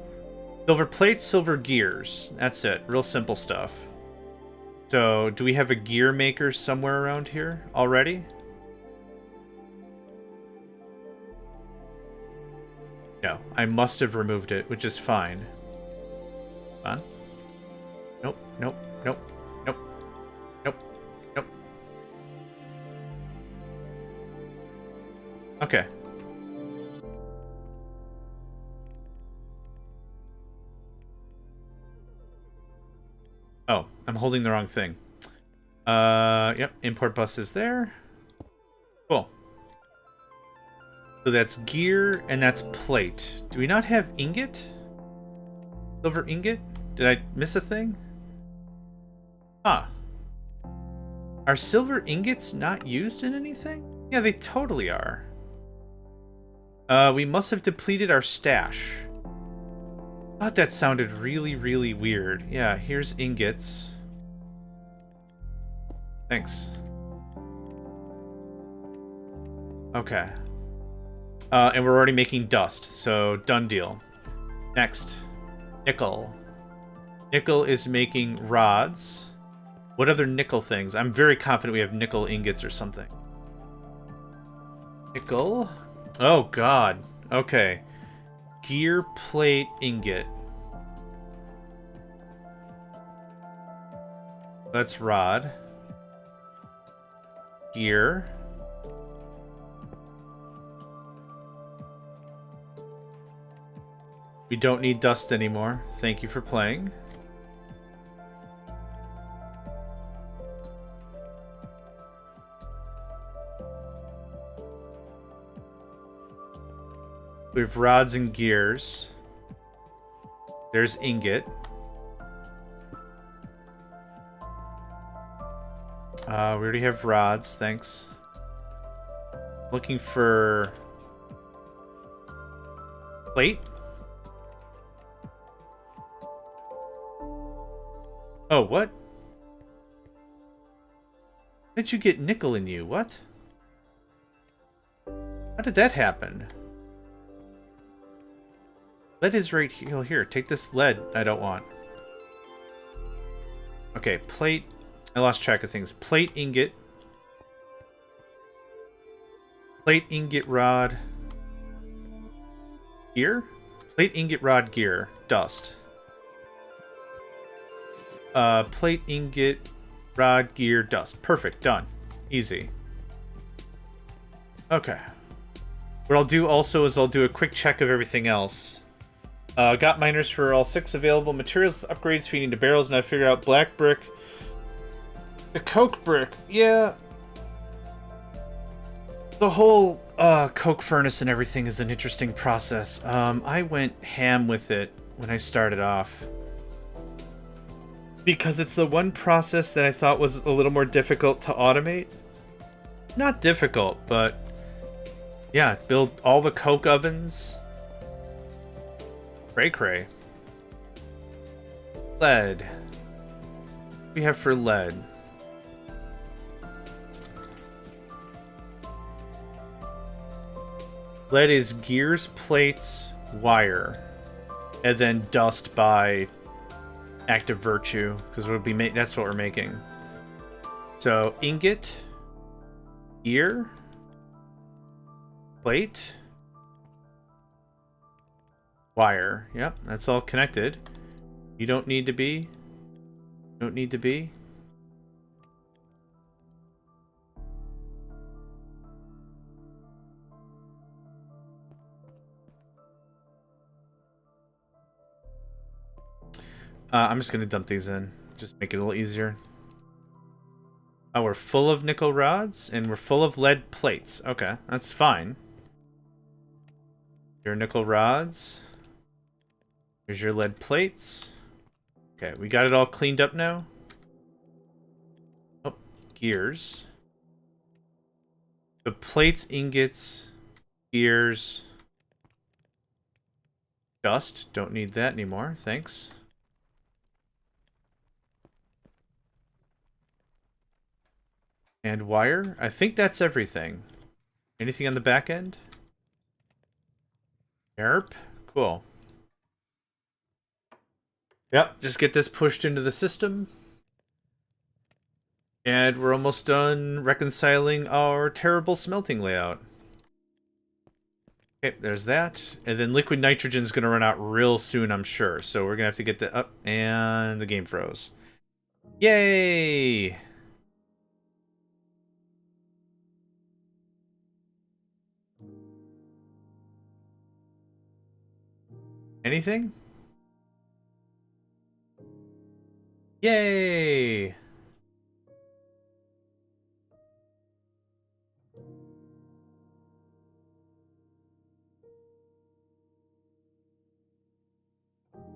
Silver plates, silver gears. That's it. Real simple stuff. So, do we have a gear maker somewhere around here already? No, I must have removed it, which is fine. Come on. Nope, nope, nope, nope, nope, nope. Okay. Oh, I'm holding the wrong thing. Yep, import bus is there. Cool. So that's gear and that's plate. Do we not have ingot? Silver ingot? Did I miss a thing? Huh. Are silver ingots not used in anything? Yeah, they totally are. We must have depleted our stash. Thought that sounded really, really weird. Yeah, here's ingots. Thanks. Okay. And we're already making dust, so done deal. Next. Nickel. Nickel is making rods. What other nickel things? I'm very confident we have nickel ingots or something. Nickel. Oh, God. Okay. Gear plate ingot. That's rod. Gear. We don't need dust anymore. Thank you for playing. We have rods and gears. There's ingot. We already have rods, thanks. Looking for plate. Oh, what? How did you get nickel in you? What? How did that happen? Lead is right here. Here, take this lead I don't want. Okay, plate. I lost track of things. Plate, ingot. Plate, ingot, rod. Gear? Plate, ingot, rod, gear. Dust. Plate, ingot, rod, gear, dust. Perfect. Done. Easy. Okay. What I'll do also is I'll do a quick check of everything else. Got miners for all 6 available materials, upgrades feeding to barrels, and I figured out black brick. The coke brick. Yeah. The whole coke furnace and everything is an interesting process. I went ham with it when I started off. Because it's the one process that I thought was a little more difficult to automate. Not difficult, but yeah, build all the coke ovens. Cray cray. Lead. What do we have for lead? Lead is gears, plates, wire, and then dust by active virtue, because we'll be that's what we're making. So ingot, gear, plate, wire. Yep, that's all connected. You don't need to be. Don't need to be. I'm just gonna dump these in. Just make it a little easier. Oh, we're full of nickel rods and we're full of lead plates. Okay, that's fine. Your nickel rods. Here's your lead plates. Okay, we got it all cleaned up now. Oh, gears. The plates, ingots, gears. Dust. Don't need that anymore. Thanks. And wire. I think that's everything. Anything on the back end? Erp. Cool. Yep, just get this pushed into the system. And we're almost done reconciling our terrible smelting layout. Okay, there's that. And then liquid nitrogen is going to run out real soon, I'm sure. So we're going to have to get that up. And the game froze. Yay! Anything? Yay!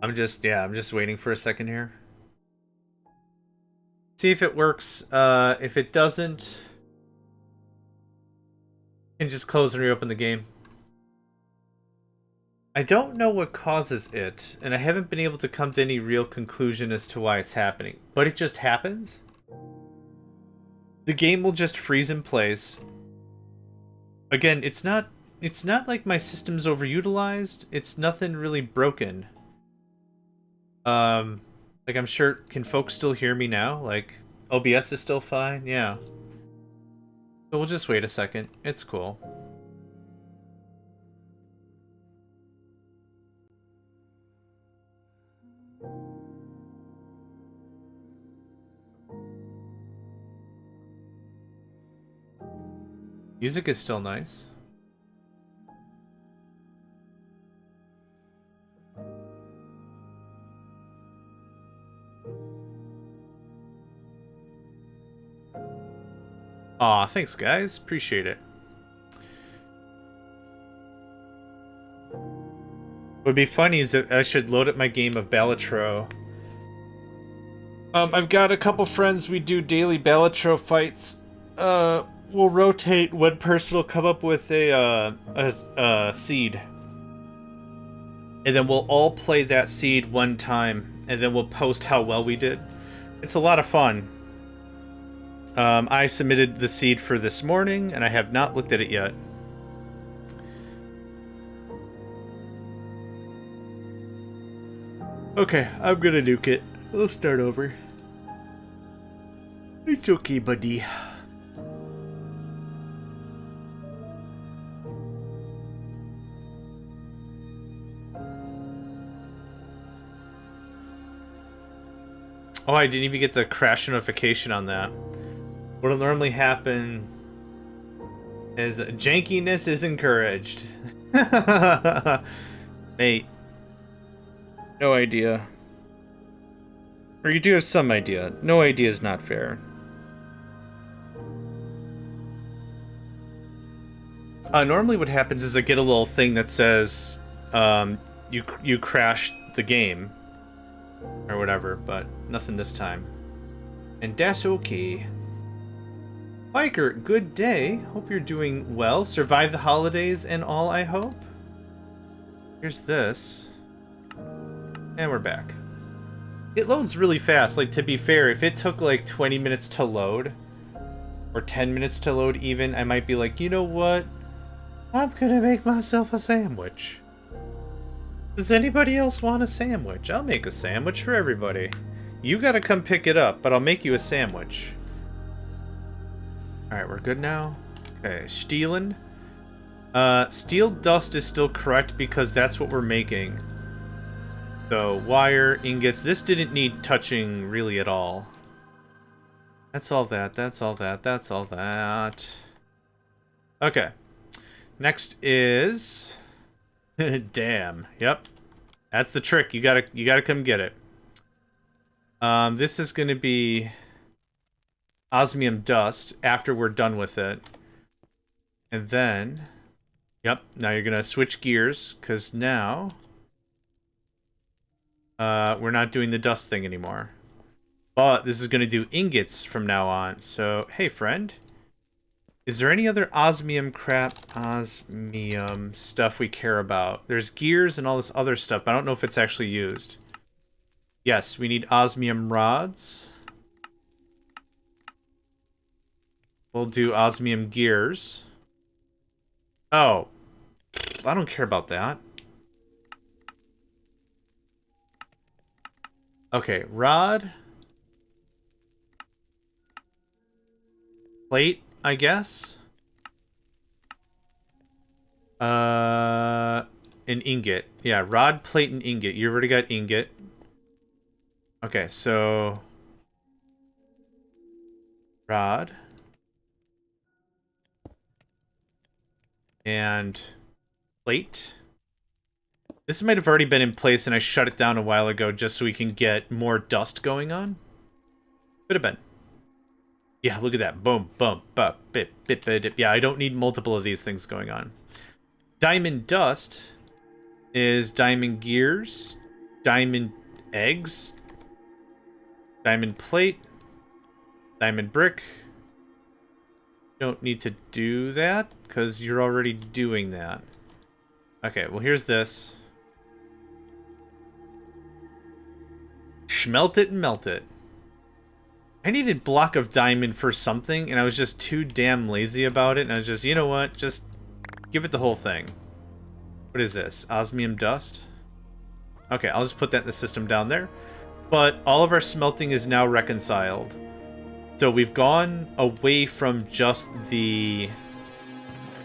I'm just waiting for a second here. See if it works. If it doesn't, you can just close and reopen the game. I don't know what causes it, and I haven't been able to come to any real conclusion as to why it's happening. But it just happens. The game will just freeze in place. Again, it's not like my system's overutilized. It's nothing really broken. Like I'm sure, can folks still hear me now? Like, OBS is still fine? Yeah. So we'll just wait a second. It's cool. Music is still nice. Aw, thanks guys. Appreciate it. What would be funny is that I should load up my game of Balatro. I've got a couple friends we do daily Balatro fights. We'll rotate. One person will come up with a seed. And then we'll all play that seed one time. And then we'll post how well we did. It's a lot of fun. I submitted the seed for this morning, and I have not looked at it yet. Okay, I'm gonna nuke it. Let's start over. It's okay, buddy. Oh, I didn't even get the crash notification on that. What'll normally happen is jankiness is encouraged. Mate. No idea. Or you do have some idea. No idea is not fair. Normally what happens is I get a little thing that says you crashed the game. Or whatever, but nothing this time. And that's okay. Biker, good day. Hope you're doing well. Survive the holidays and all, I hope. Here's this. And we're back. It loads really fast. Like, to be fair, if it took like 20 minutes to load, or 10 minutes to load even, I might be like, you know what? I'm gonna make myself a sandwich. Does anybody else want a sandwich? I'll make a sandwich for everybody. You gotta come pick it up, but I'll make you a sandwich. Alright, we're good now. Okay, stealing. Steel dust is still correct because that's what we're making. So, wire, ingots. This didn't need touching really at all. That's all that, that's all that, that's all that. Okay. Next is... Damn. Yep. That's the trick. You gotta come get it. This is gonna be osmium dust after we're done with it. And then, yep, now you're gonna switch gears, because now we're not doing the dust thing anymore. But this is gonna do ingots from now on. So, hey friend. Is there any other osmium stuff we care about? There's gears and all this other stuff, but I don't know if it's actually used. Yes, we need osmium rods. We'll do osmium gears. Oh. I don't care about that. Okay, rod. Plate, I guess. An ingot. Yeah, rod, plate, and ingot. You already got ingot. Okay, so... Rod. And... plate. This might have already been in place and I shut it down a while ago just so we can get more dust going on. Could have been. Yeah, look at that. Boom, boom, bop, bip, bip, bip, bip. Yeah, I don't need multiple of these things going on. Diamond dust is diamond gears, diamond eggs, diamond plate, diamond brick. Don't need to do that because you're already doing that. Okay, well here's this. Smelt it and melt it. I needed block of diamond for something, and I was just too damn lazy about it, and I was just, you know what, just give it the whole thing. What is this? Osmium dust? Okay, I'll just put that in the system down there. But all of our smelting is now reconciled. So we've gone away from just the...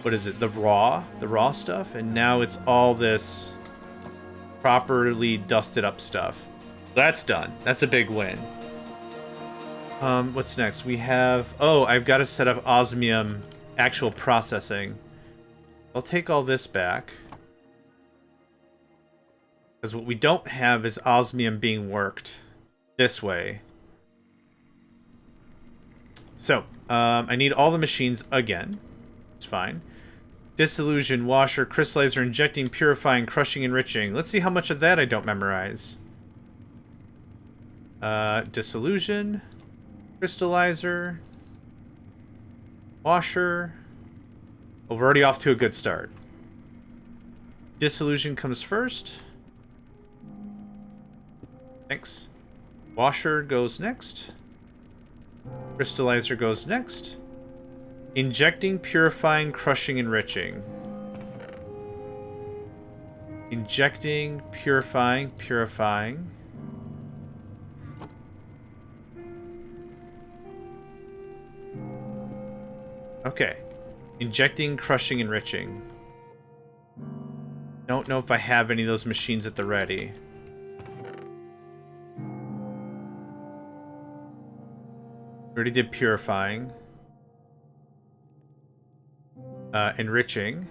what is it? The raw stuff, and now it's all this properly dusted up stuff. That's done. That's a big win. What's next? We have... oh, I've got to set up osmium actual processing. I'll take all this back. Because what we don't have is osmium being worked this way. So, I need all the machines again. It's fine. Dissolution, washer, crystallizer, injecting, purifying, crushing, enriching. Let's see how much of that I don't memorize. Dissolution, crystallizer, washer. Well, we're already off to a good start. Dissolution comes first. Thanks. Washer goes next. Crystallizer goes next. Injecting, purifying, crushing, enriching. Injecting, purifying, purifying. Okay. Injecting, crushing, enriching. Don't know if I have any of those machines at the ready. Already did purifying. Enriching.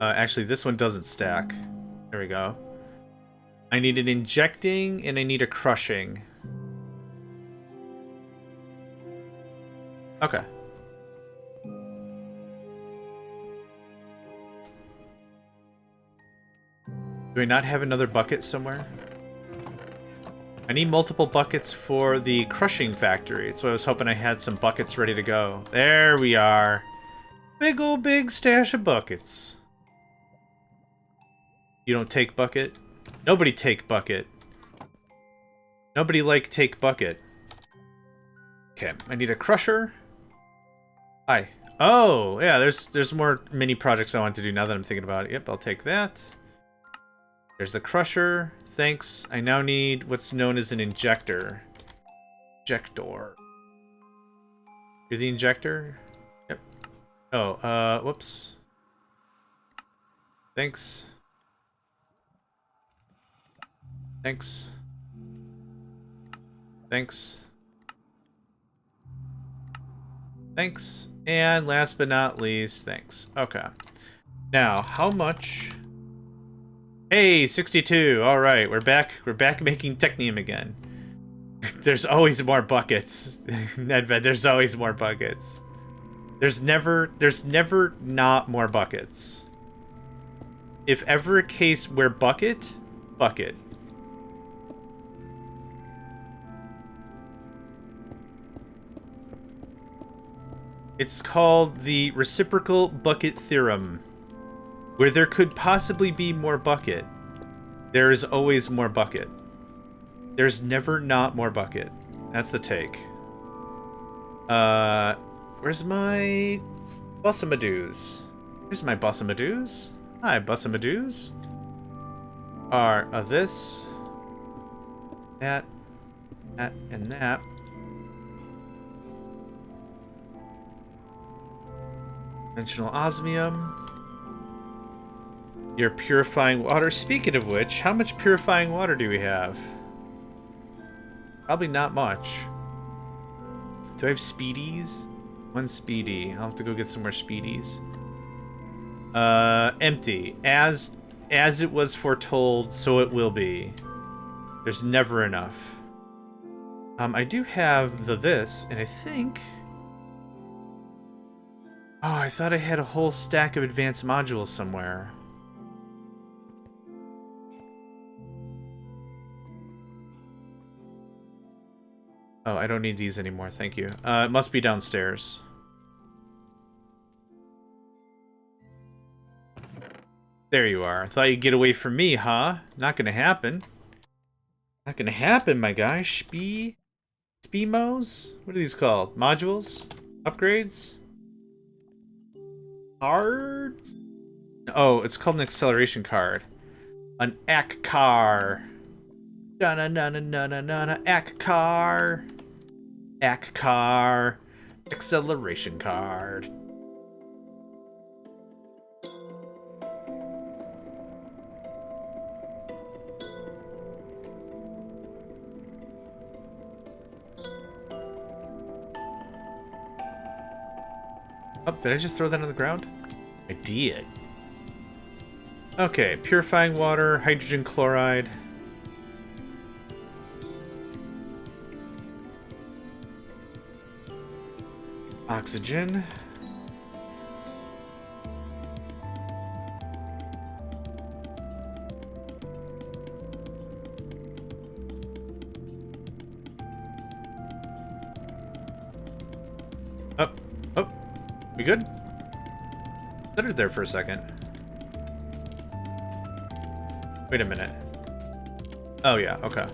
Actually, this one doesn't stack. There we go. I need an injecting, and I need a crushing. Okay. Do I not have another bucket somewhere? I need multiple buckets for the crushing factory. So I was hoping I had some buckets ready to go. There we are. Big old big stash of buckets. You don't take bucket? Nobody take bucket. Nobody like take bucket. Okay, I need a crusher. Hi. Oh, yeah, there's more mini projects I want to do now that I'm thinking about it. Yep, I'll take that. There's the crusher. Thanks. I now need what's known as an injector. Injector. You're the injector? Yep. Oh, whoops. Thanks. Thanks. Thanks. Thanks. And last but not least, thanks. Okay. Now, how much... Hey, 62. All right, we're back. We're back making Technium again. There's always more buckets. Nedved, there's always more buckets. There's never not more buckets. If ever a case where bucket. It's called the reciprocal bucket theorem. Where there could possibly be more bucket, there is always more bucket. There's never not more bucket. That's the take. Where's my Bussamadoos? Here's my Bussamadoos. Hi, Bussamadoos. Are this, that, and that. Dimensional osmium. Your purifying water. Speaking of which, how much purifying water do we have? Probably not much. Do I have speedies? One speedy. I'll have to go get some more speedies. Empty. As it was foretold, so it will be. There's never enough. I do have this, and I think... Oh, I thought I had a whole stack of advanced modules somewhere. Oh, I don't need these anymore, thank you. It must be downstairs. There you are. Thought you'd get away from me, huh? Not gonna happen. Not gonna happen, my guy. Spemos? What are these called? Modules? Upgrades? Cards? Oh, it's called an acceleration card. An AC car. Na-na-na-na-na-na-na. AC car. AC car. Acceleration card. Oh, did I just throw that on the ground? I did. Okay, purifying water, hydrogen chloride. Oxygen. Oh, we good? Stuttered there for a second. Wait a minute. Oh yeah, okay.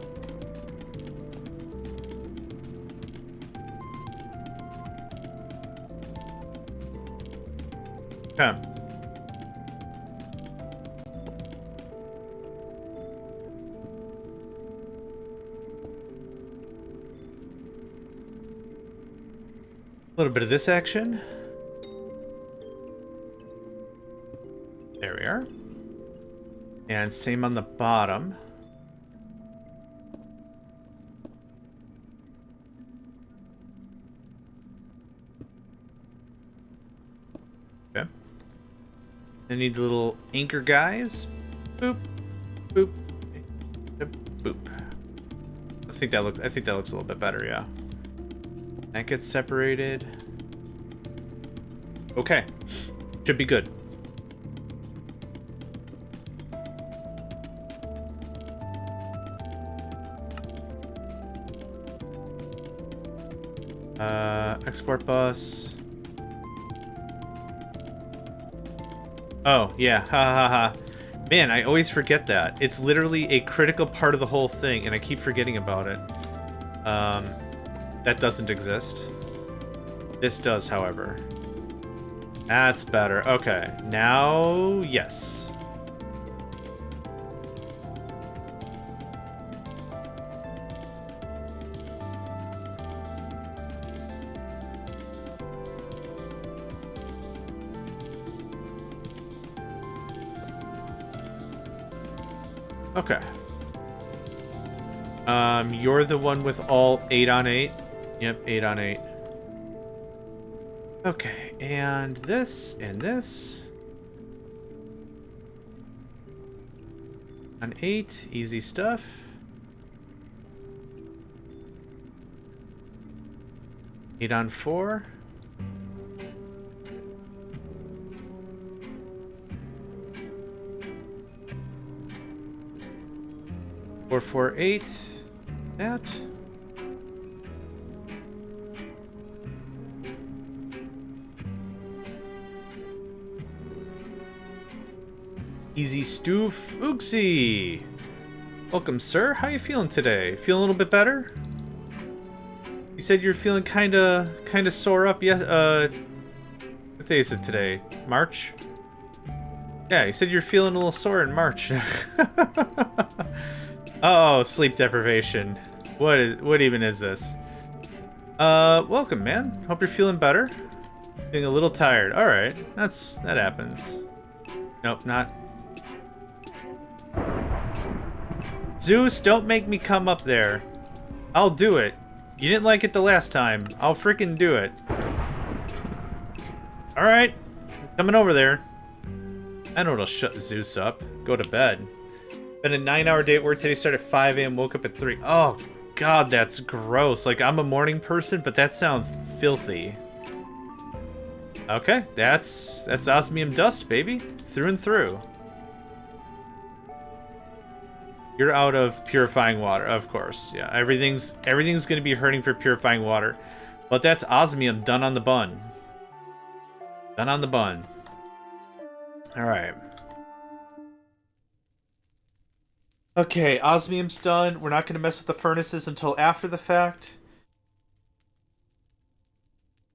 Okay. A little bit of this action. There we are. And same on the bottom. Okay. I need the little anchor guys. Boop, boop, boop, boop. I think that looks a little bit better, yeah. That gets separated. Okay. Should be good. Export bus. Oh, yeah. Ha ha ha. Man, I always forget that. It's literally a critical part of the whole thing, and I keep forgetting about it. That doesn't exist. This does, however. That's better. Okay. Now, yes. Okay. You're the one with all 8 on 8. Yep, 8 on 8. Okay, and this and this. On 8, easy stuff. Eight on 4. Four, 4, 8. That. Easy Stoof Oogsy. Welcome, sir. How you feeling today? Feeling a little bit better? You said you're feeling kinda sore up. Yes. What day is it today? March. Yeah, you said you're feeling a little sore in March. Oh, sleep deprivation. What even is this? Welcome, man. Hope you're feeling better. Feeling a little tired. All right, that happens. Nope, not. Zeus, don't make me come up there. I'll do it. You didn't like it the last time. I'll freaking do it. All right, coming over there. I know it'll shut Zeus up. Go to bed. Been a 9-hour day at work today. Started at 5 a.m. Woke up at 3. Oh, God, that's gross. Like, I'm a morning person, but that sounds filthy. Okay, that's osmium dust, baby. Through and through. You're out of purifying water, of course. Yeah, everything's going to be hurting for purifying water. But that's osmium done on the bun. Done on the bun. All right. Okay, osmium's done. We're not going to mess with the furnaces until after the fact.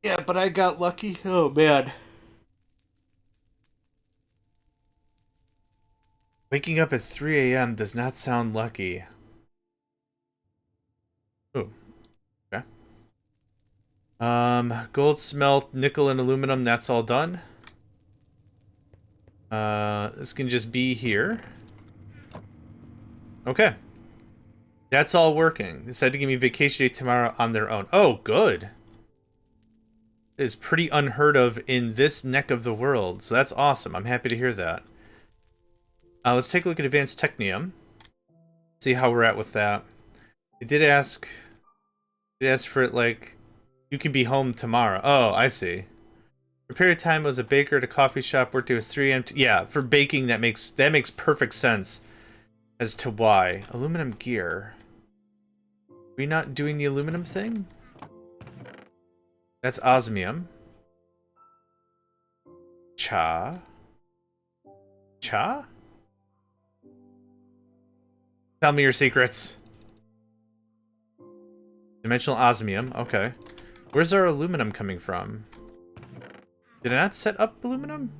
Yeah, but I got lucky. Oh, man. Waking up at 3 a.m. does not sound lucky. Oh. Okay. Gold, smelt, nickel, and aluminum, that's all done. This can just be here. Okay. That's all working. They decided to give me vacation day tomorrow on their own. Oh, good. It is pretty unheard of in this neck of the world, so that's awesome. I'm happy to hear that. Let's take a look at advanced Technium. See how we're at with that. It did ask for it, like, you can be home tomorrow. Oh, I see. For a period of time, I was a baker at a coffee shop. Worked it was 3 a.m. Yeah, for baking, that makes perfect sense as to why. Aluminum gear. Are we not doing the aluminum thing? That's osmium. Cha. Tell me your secrets. Dimensional osmium. Okay. Where's our aluminum coming from? Did I not set up aluminum?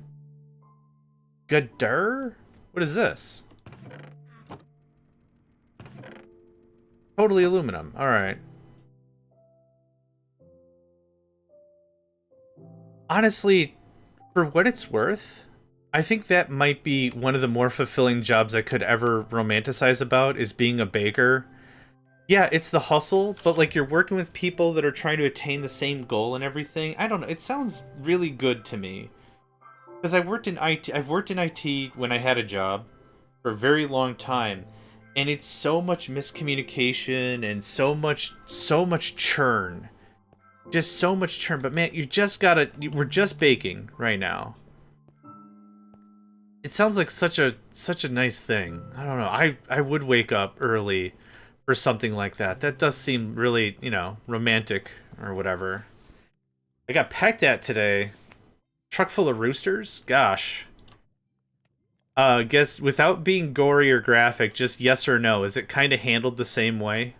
Gadur? What is this? Totally aluminum. Alright. Honestly, for what it's worth, I think that might be one of the more fulfilling jobs I could ever romanticize about, is being a baker. Yeah, it's the hustle, but like you're working with people that are trying to attain the same goal and everything. I don't know. It sounds really good to me. Because I've worked in IT when I had a job for a very long time, and it's so much miscommunication and so much churn. Just so much churn. But man, we're just baking right now. It sounds like such a nice thing. I don't know. I would wake up early for something like that. That does seem really, romantic or whatever. I got pecked at today. Truck full of roosters? Gosh. Guess without being gory or graphic, just yes or no, is it kind of handled the same way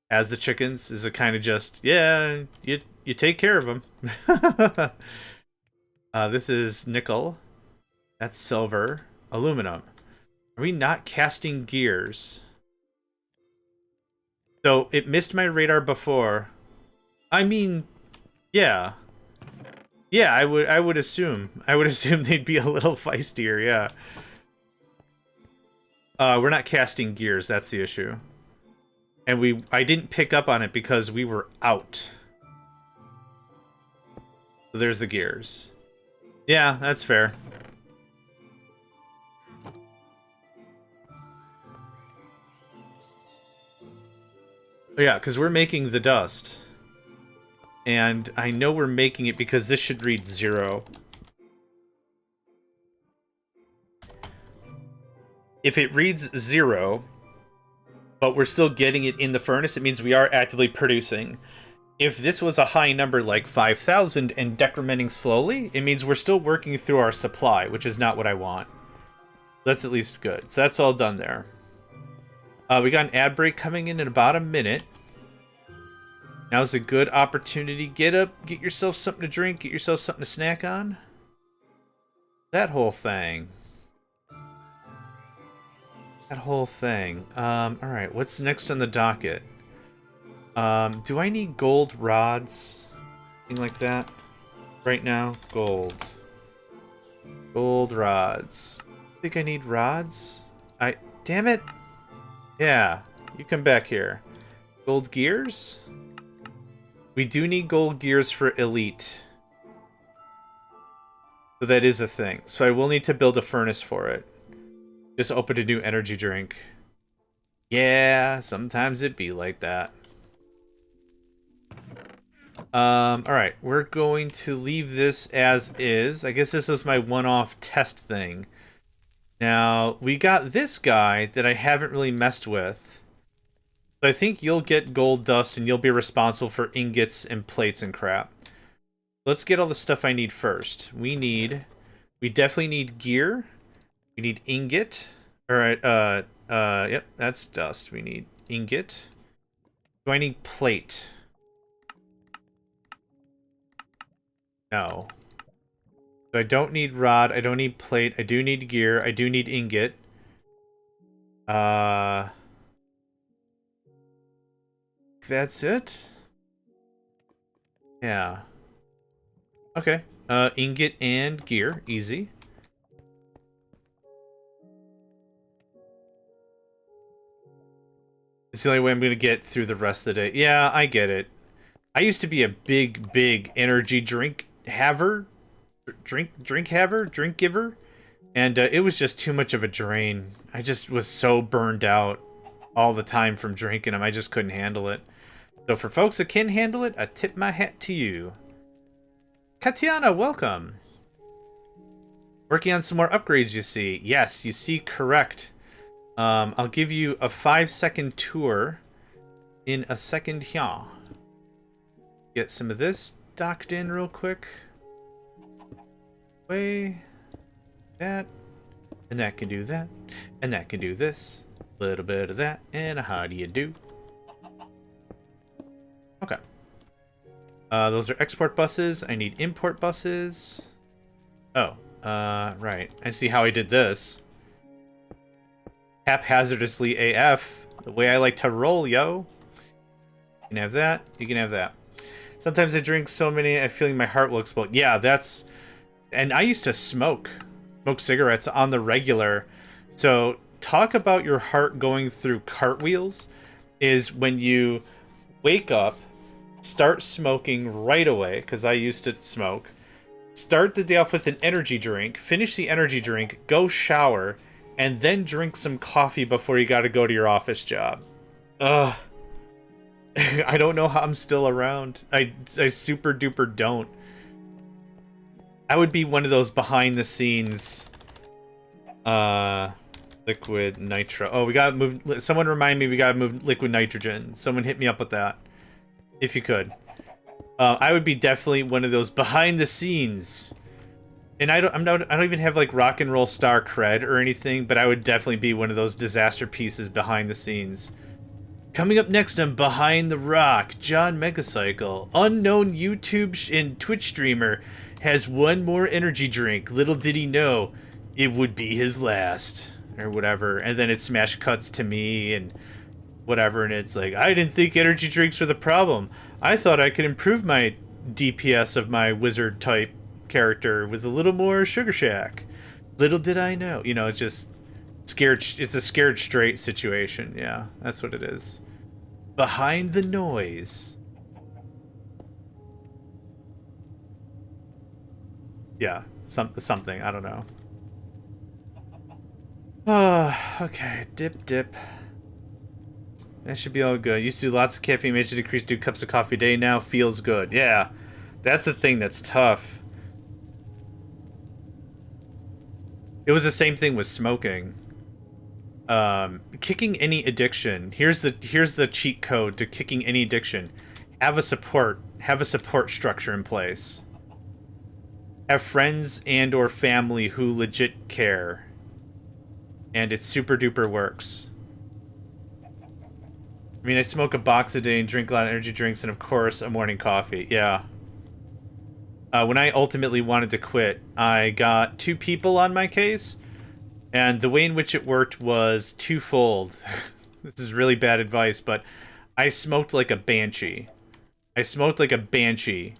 as the chickens? Is it kind of just, yeah, you take care of them? This is nickel. That's silver. Aluminum. Are we not casting gears? So, it missed my radar before. I mean, yeah. Yeah, I would assume. I would assume they'd be a little feistier, yeah. We're not casting gears, that's the issue. And I didn't pick up on it because we were out. So there's the gears. Yeah, that's fair. Yeah, because we're making the dust. And I know we're making it because this should read 0. If it reads 0, but we're still getting it in the furnace, it means we are actively producing. If this was a high number like 5,000 and decrementing slowly, it means we're still working through our supply, which is not what I want. That's at least good. So that's all done there. We got an ad break coming in about a minute. Now's a good opportunity. Get up, get yourself something to drink, get yourself something to snack on. That whole thing. That whole thing. Alright, what's next on the docket? Do I need gold rods? Thing like that? Right now? Gold. Gold rods. I think I need rods? Damn it! Yeah, you come back here. Gold gears? We do need gold gears for elite. So that is a thing. So I will need to build a furnace for it. Just open a new energy drink. Yeah, sometimes it be like that. Alright, we're going to leave this as is. I guess this is my one-off test thing. Now, we got this guy that I haven't really messed with. So I think you'll get gold dust and you'll be responsible for ingots and plates and crap. Let's get all the stuff I need first. We definitely need gear. We need ingot. Alright, yep, that's dust. We need ingot. Do I need plate? No. So I don't need rod, I don't need plate, I do need gear, I do need ingot. That's it? Yeah. Okay. Ingot and gear, easy. It's the only way I'm gonna get through the rest of the day. Yeah, I get it. I used to be a big energy drink giver, and it was just too much of a drain. I just was so burned out all the time from drinking them. I just couldn't handle it. So for folks that can handle it, I tip my hat to you. Katiana, welcome. Working on some more upgrades, you see. Yes, you see correct. I'll give you a 5-second tour in a second here. Get some of this docked in real quick. Way. That. And that can do that. And that can do this. A little bit of that. And how do you do? Okay. Those are export buses. I need import buses. Oh. Right. I see how I did this. Haphazardously AF. The way I like to roll, yo. You can have that. You can have that. Sometimes I drink so many, I feel like my heart will explode. Yeah, that's... And I used to smoke cigarettes on the regular. So, talk about your heart going through cartwheels is when you wake up, start smoking right away, because I used to smoke. Start the day off with an energy drink, finish the energy drink, go shower, and then drink some coffee before you gotta go to your office job. Ugh. I don't know how I'm still around. I super duper don't. I would be one of those behind the scenes liquid nitro. Oh, we gotta move. Someone remind me we gotta move liquid nitrogen. Someone hit me up with that. If you could. I would be definitely one of those behind the scenes. And I don't even have like rock and roll star cred or anything, but I would definitely be one of those disaster pieces behind the scenes. Coming up next on Behind the Rock, JohnMegacycle, unknown YouTube and Twitch streamer, has one more energy drink. Little did he know, it would be his last. Or whatever. And then it smash cuts to me and whatever, and it's like, I didn't think energy drinks were the problem. I thought I could improve my DPS of my wizard type character with a little more Sugar Shack. Little did I know. You know, it's just scared. It's a scared straight situation. Yeah, that's what it is. Behind the noise. Yeah, something. I don't know. Okay. Dip. That should be all good. Used to do lots of caffeine, managed to decrease 2 cups of coffee a day. Now feels good. Yeah, that's the thing that's tough. It was the same thing with smoking. Kicking any addiction. Here's the cheat code to kicking any addiction. Have a support structure in place. Have friends and or family who legit care. And it super duper works. I mean, I smoke a box a day and drink a lot of energy drinks and, of course, a morning coffee. Yeah. When I ultimately wanted to quit, I got 2 people on my case, and the way in which it worked was twofold. This is really bad advice, but I smoked like a banshee. I smoked like a banshee,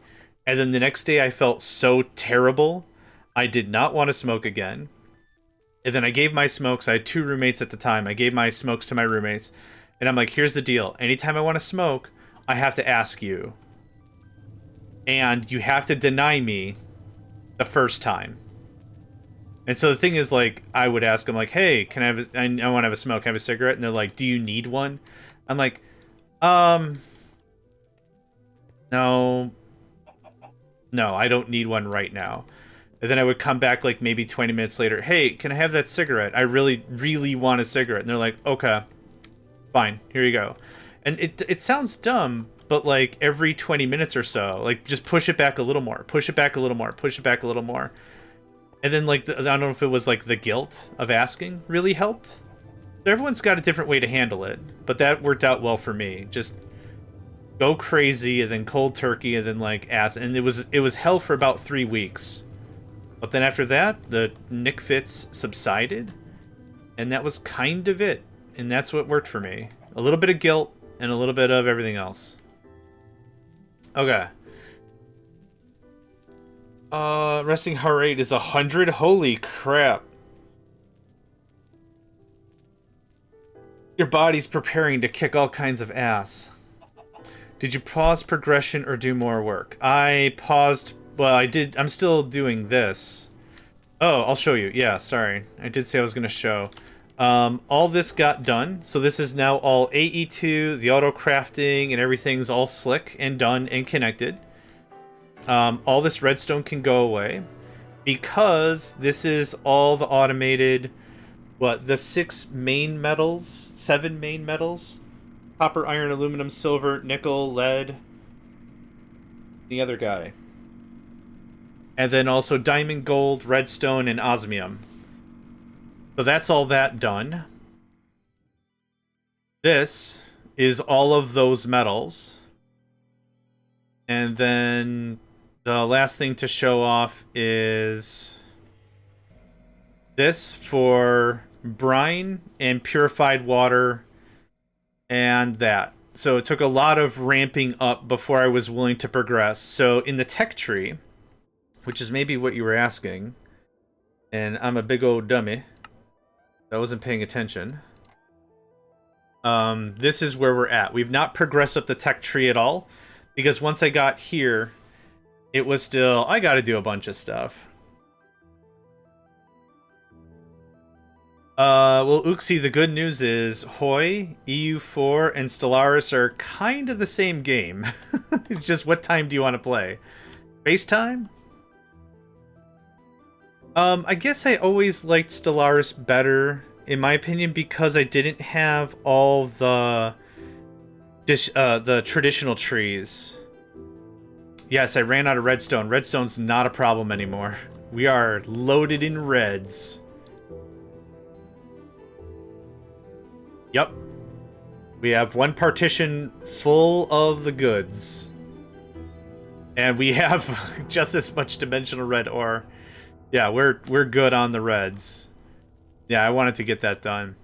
and then the next day I felt so terrible, I did not want to smoke again. And then I gave my smokes, I had 2 roommates at the time, I gave my smokes to my roommates, and I'm like, here's the deal, anytime I want to smoke, I have to ask you. And you have to deny me the first time. And so the thing is, like, I would ask them, like, hey, can I have I want to have a smoke, can I have a cigarette? And they're like, do you need one? I'm like, no, I don't need one right now. And then I would come back, like, maybe 20 minutes later, hey, can I have that cigarette? I really, really want a cigarette. And they're like, okay, fine, here you go. And it sounds dumb, but, like, every 20 minutes or so, like, just push it back a little more, push it back a little more, push it back a little more. And then, like, I don't know if it was, like, the guilt of asking really helped. So everyone's got a different way to handle it, but that worked out well for me. Just go crazy, and then cold turkey, and then, like, ask. And it was hell for about 3 weeks. But then after that, the Nick fits subsided, and that was kind of it. And that's what worked for me. A little bit of guilt, and a little bit of everything else. Okay. Resting heart rate is 100? Holy crap. Your body's preparing to kick all kinds of ass. Did you pause progression or do more work? I paused... Well, I did... I'm still doing this. Oh, I'll show you. Yeah, sorry. I did say I was going to show. All this got done. So this is now all AE2, the auto crafting, and everything's all slick and done and connected. All this redstone can go away because this is all the automated, the 7 main metals, copper, iron, aluminum, silver, nickel, lead, the other guy. And then also diamond, gold, redstone, and osmium. So that's all that done. This is all of those metals. And then the last thing to show off is this for brine and purified water and that. So it took a lot of ramping up before I was willing to progress. So in the tech tree, which is maybe what you were asking, and I'm a big old dummy, I wasn't paying attention. This is where we're at. We've not progressed up the tech tree at all, because once I got here, it was still, I gotta do a bunch of stuff. Well, Uxie, the good news is Hoy, EU4, and Stellaris are kind of the same game. It's just what time do you want to play? FaceTime? I guess I always liked Stellaris better, in my opinion, because I didn't have all the traditional trees. Yes, I ran out of redstone. Redstone's not a problem anymore. We are loaded in reds. Yep. We have one partition full of the goods. And we have just as much dimensional red ore. Yeah, we're good on the reds. Yeah, I wanted to get that done.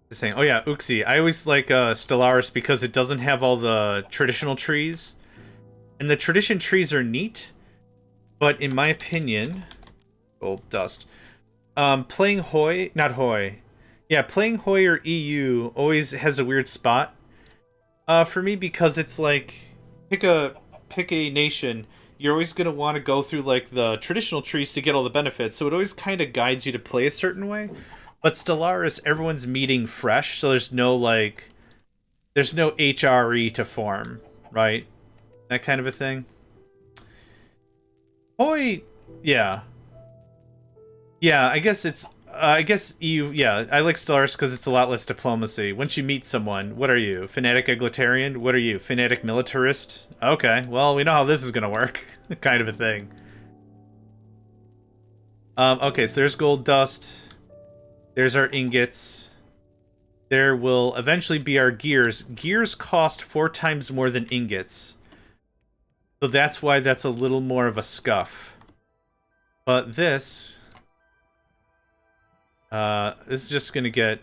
Just saying. Oh yeah, Uxie. I always like Stellaris because it doesn't have all the traditional trees. And the tradition trees are neat, but in my opinion, gold dust. Playing Hoy, not Hoy. Yeah, playing Hoy or EU always has a weird spot for me, because it's like pick a nation. You're always gonna want to go through like the traditional trees to get all the benefits, so it always kind of guides you to play a certain way. But Stellaris, everyone's meeting fresh, so there's no HRE to form, right? That kind of a thing. Hoy, yeah. Yeah, I guess it's... I guess EU... Yeah, I like Stellaris because it's a lot less diplomacy. Once you meet someone, what are you? Fanatic egalitarian? What are you? Fanatic militarist? Okay, well, we know how this is gonna work. Kind of a thing. Okay, so there's gold dust. There's our ingots. there will eventually be our gears. Gears cost 4 times more than ingots. So that's why that's a little more of a scuff. But this is just gonna get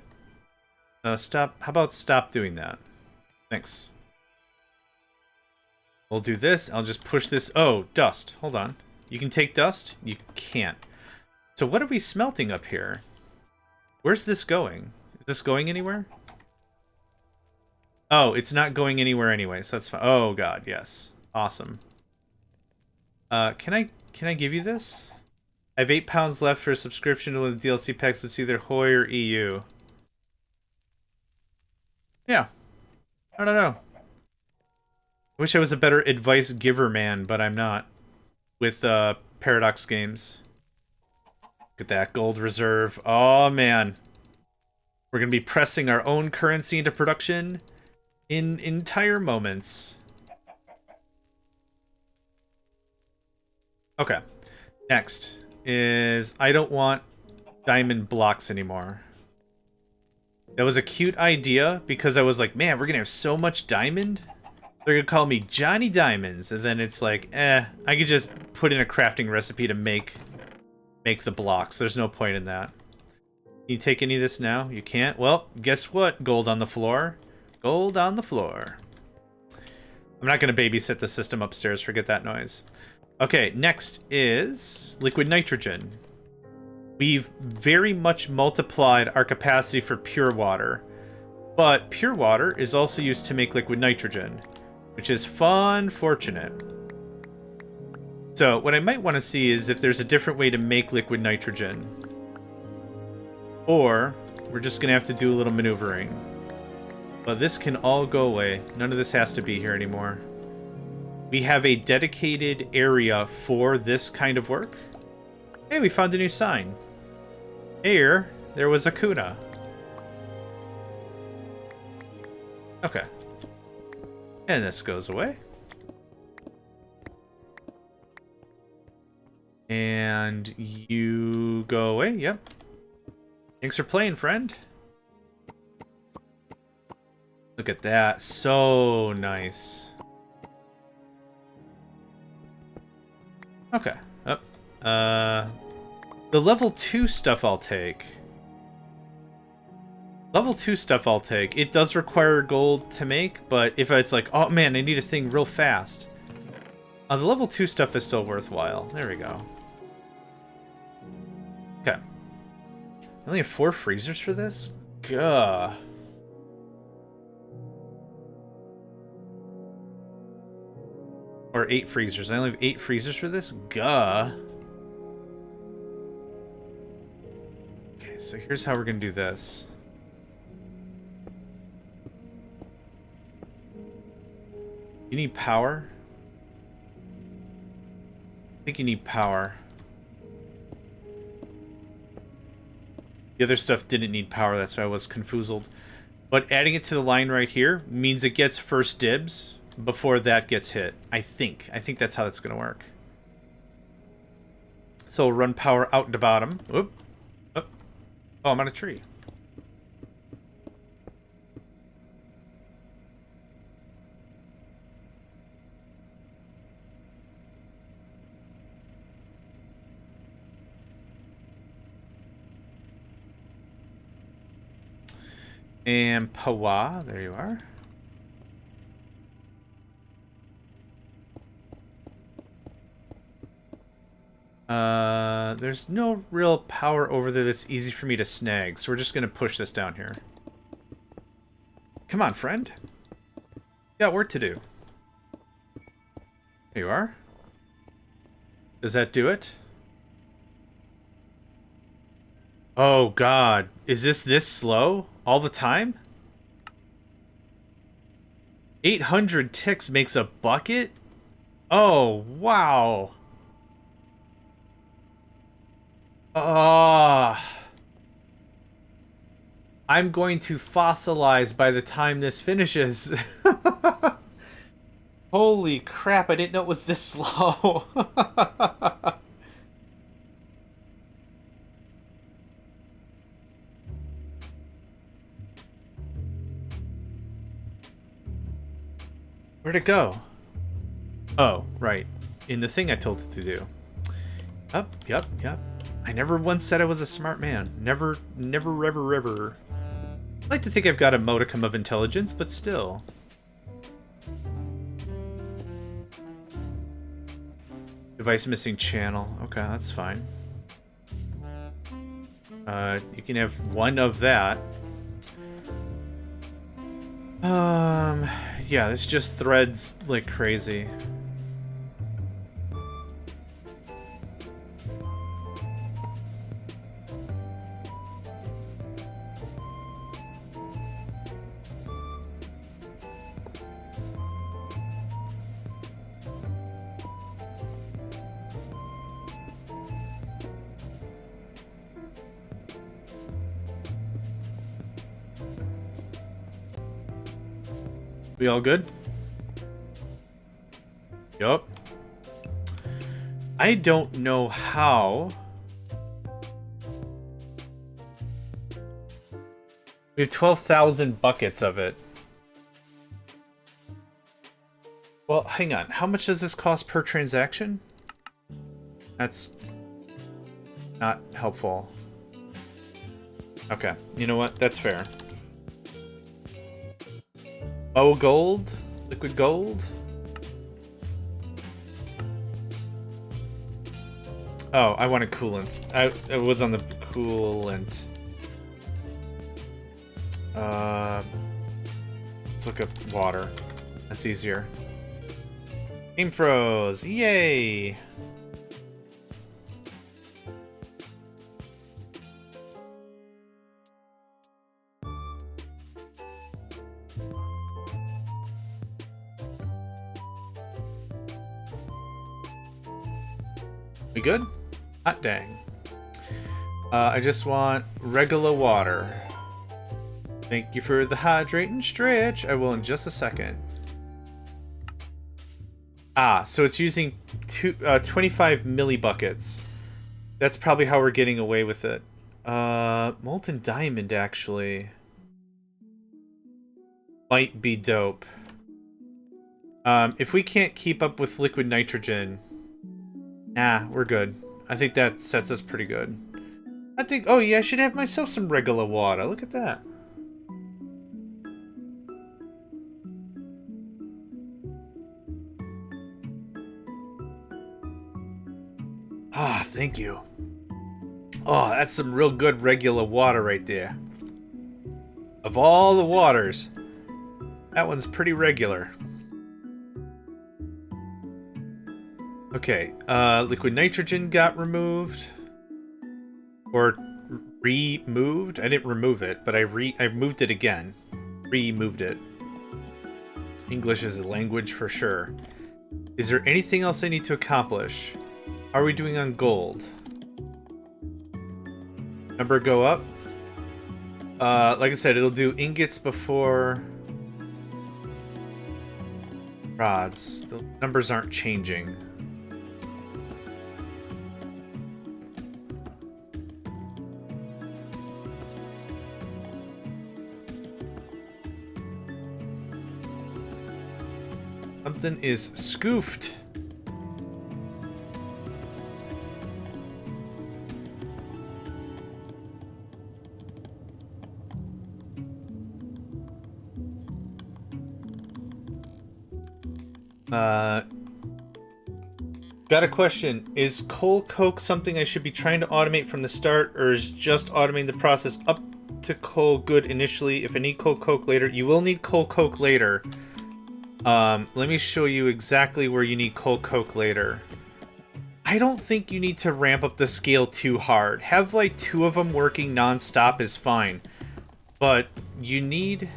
stop. How about stop doing that? Thanks. We'll do this. I'll just push this. Oh, dust. Hold on. You can take dust? You can't. So what are we smelting up here? Where's this going? Is this going anywhere? Oh, it's not going anywhere anyway, so that's fine. Oh god, yes. Awesome. Can I give you this? I have 8 pounds left for a subscription to one of the DLC packs. It's either Hoy or EU. Yeah. I don't know. I wish I was a better advice giver man, but I'm not. With Paradox Games. Look at that gold reserve. Oh man. We're gonna be pressing our own currency into production in entire moments. Okay. Next is I don't want diamond blocks anymore. That was a cute idea because I was like, man, we're gonna have so much diamond. They're gonna call me Johnny Diamonds, and then it's like, I could just put in a crafting recipe to make the blocks. There's no point in that. Can you take any of this now? You can't? Well, guess what? Gold on the floor. Gold on the floor. I'm not gonna babysit the system upstairs. Forget that noise. Okay, next is liquid nitrogen. We've very much multiplied our capacity for pure water, but pure water is also used to make liquid nitrogen, which is fortunate. So what I might want to see is if there's a different way to make liquid nitrogen. Or we're just going to have to do a little maneuvering. But this can all go away. None of this has to be here anymore. We have a dedicated area for this kind of work. Hey, we found a new sign. Here, there was a Kuna. Okay. And this goes away. And you go away, yep. Thanks for playing, friend. Look at that, so nice. Okay. The level 2 stuff I'll take. Level 2 stuff I'll take. It does require gold to make, but if it's like, oh man, I need a thing real fast. The level 2 stuff is still worthwhile. There we go. Okay. I only have 4 freezers for this? Gah. Or 8 freezers. I only have 8 freezers for this? Gah. Okay, so here's how we're gonna do this. You need power? I think you need power. The other stuff didn't need power, that's why I was confoozled. But adding it to the line right here means it gets first dibs before that gets hit. I think that's how that's going to work. So we'll run power out to bottom. Oop. Oop. Oh, I'm on a tree. And Pawa, there you are. There's no real power over there that's easy for me to snag, so we're just gonna push this down here. Come on, friend. You got work to do. There you are. Does that do it? Oh god, is this slow all the time? 800 ticks makes a bucket? Oh, wow. I'm going to fossilize by the time this finishes. Holy crap, I didn't know it was this slow. Where'd it go? Oh, right. In the thing I told it to do. Yep. I never once said I was a smart man. Never, ever. I like to think I've got a modicum of intelligence, but still. Device missing channel. Okay, that's fine. You can have one of that. Yeah, this just threads like crazy. We all good? Yup. I don't know how. We have 12,000 buckets of it. Well, hang on. How much does this cost per transaction? That's not helpful. Okay, you know what? That's fair. Oh, gold? Liquid gold? Oh, I wanted coolant. It was on the coolant. Let's look up water. That's easier. Game froze. Yay! We good? Hot dang. I just want regular water. Thank you for the hydrate and stretch. I will in just a second. Ah, so it's using 25 millibuckets. That's probably how we're getting away with it. Molten diamond, actually. Might be dope. If we can't keep up with liquid nitrogen... Nah, we're good. I think that sets us pretty good. I think... Oh, yeah, I should have myself some regular water. Look at that. Ah, thank you. Oh, that's some real good regular water right there. Of all the waters, that one's pretty regular. Okay, liquid nitrogen got removed. Or removed? I didn't remove it, but I moved it again. Removed it. English is a language for sure. Is there anything else I need to accomplish? How are we doing on gold? Number go up. Like I said, it'll do ingots before rods. The numbers aren't changing. Something is scoofed. Got a question. Is coal coke something I should be trying to automate from the start, or is just automating the process up to coal good initially? If I need coal coke later, you will need coal coke later. Let me show you exactly where you need coal coke later. I don't think you need to ramp up the scale too hard. Have like 2 of them working non-stop is fine. But you need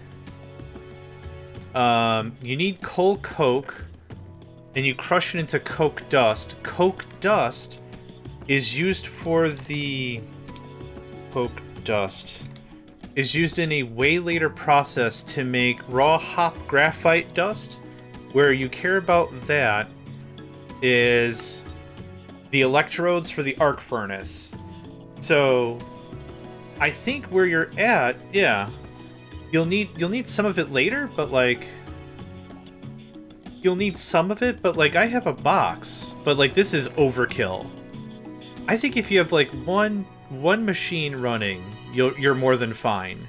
coal coke, and you crush it into coke dust. Coke dust is used for the... Coke dust is used in a way later process to make raw hop graphite dust. Where you care about that is the electrodes for the arc furnace. So I think where you're at, yeah, you'll need some of it later, but like you'll need some of it, but like I have a box, but like this is overkill. I think if you have like one machine running, you're more than fine.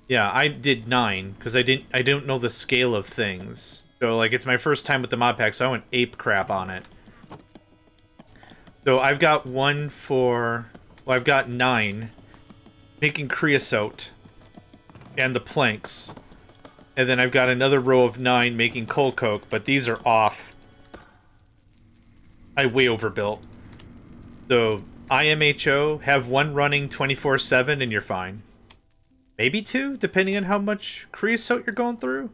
Yeah, I did 9 because I don't know the scale of things. So like it's my first time with the mod pack, so I went ape crap on it. So I've got one for, well, I've got 9 making creosote and the planks. And then I've got another row of 9 making coal coke, but these are off. I way overbuilt. So IMHO, have one running 24/7 and you're fine. Maybe 2, depending on how much creosote you're going through.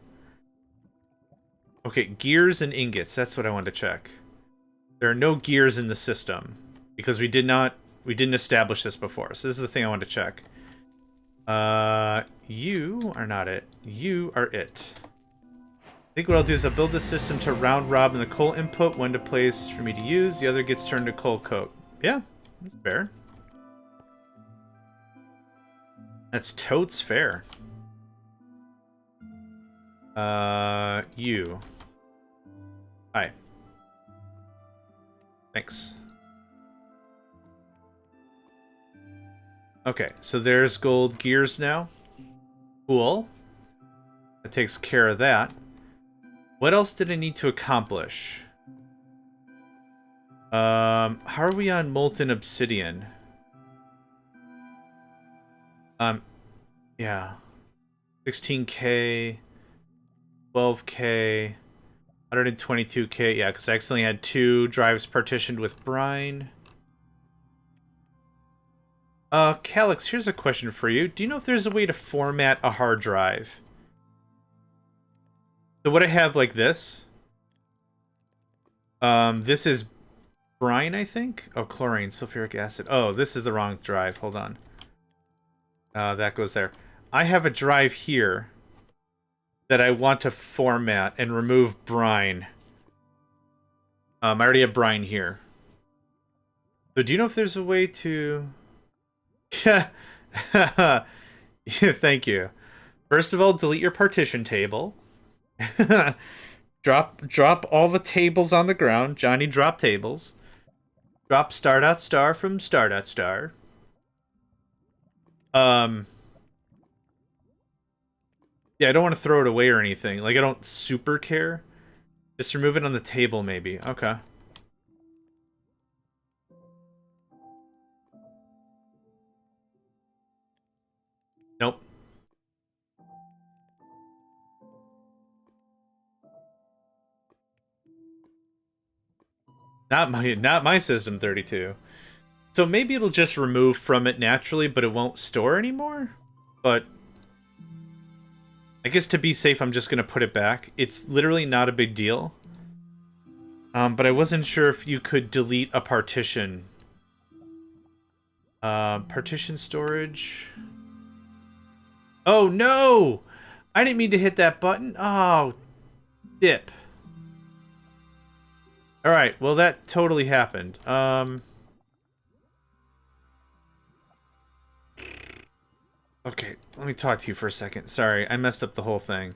Okay, gears and ingots, that's what I wanted to check. There are no gears in the system because we didn't establish this before. So this is the thing I wanted to check. You are not it. You are it. I think what I'll do is I'll build the system to round robin the coal input, one to place for me to use, the other gets turned to coal coke. Yeah, that's fair. That's totes fair. You. Hi. Thanks. Okay, so there's gold gears now. Cool. That takes care of that. What else did I need to accomplish? How are we on molten obsidian? Yeah. 16k, 12k, 122k. Yeah, because I accidentally had 2 drives partitioned with brine. Calyx, here's a question for you. Do you know if there's a way to format a hard drive? So what I have like this. This is brine, I think? Oh, chlorine, sulfuric acid. Oh, this is the wrong drive. Hold on. That goes there. I have a drive here that I want to format and remove brine. I already have brine here. So do you know if there's a way to... Yeah, thank you. First of all, delete your partition table. Drop all the tables on the ground. Johnny, drop tables. Drop star.star from star.star. Yeah, I don't want to throw it away or anything. Like, I don't super care. Just remove it on the table, maybe. Okay. Nope. Not my system 32. So maybe it'll just remove from it naturally, but it won't store anymore? But I guess to be safe, I'm just going to put it back. It's literally not a big deal. But I wasn't sure if you could delete a partition. Partition storage. Oh, no! I didn't mean to hit that button. Oh, dip. Alright, well that totally happened. Okay, let me talk to you for a second. Sorry, I messed up the whole thing.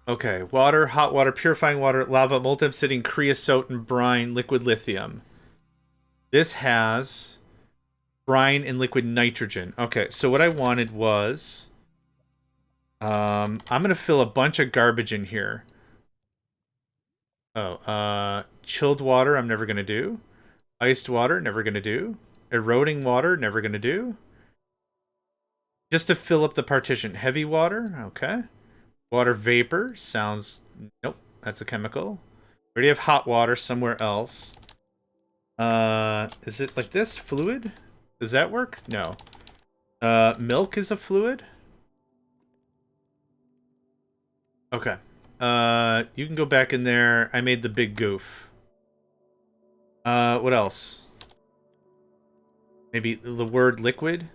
Okay, water, hot water, purifying water, lava, molten obsidian, creosote, and brine, liquid lithium. This has brine and liquid nitrogen. Okay, so what I wanted was... I'm gonna fill a bunch of garbage in here. Oh, chilled water, I'm never gonna do. Iced water, never gonna do. Eroding water, never gonna do. Just to fill up the partition. Heavy water, okay. Water vapor, sounds... Nope, that's a chemical. We already have hot water somewhere else. Is it like this? Fluid? Does that work? No. Milk is a fluid? Okay. You can go back in there. I made the big goof. What else? Maybe the word liquid?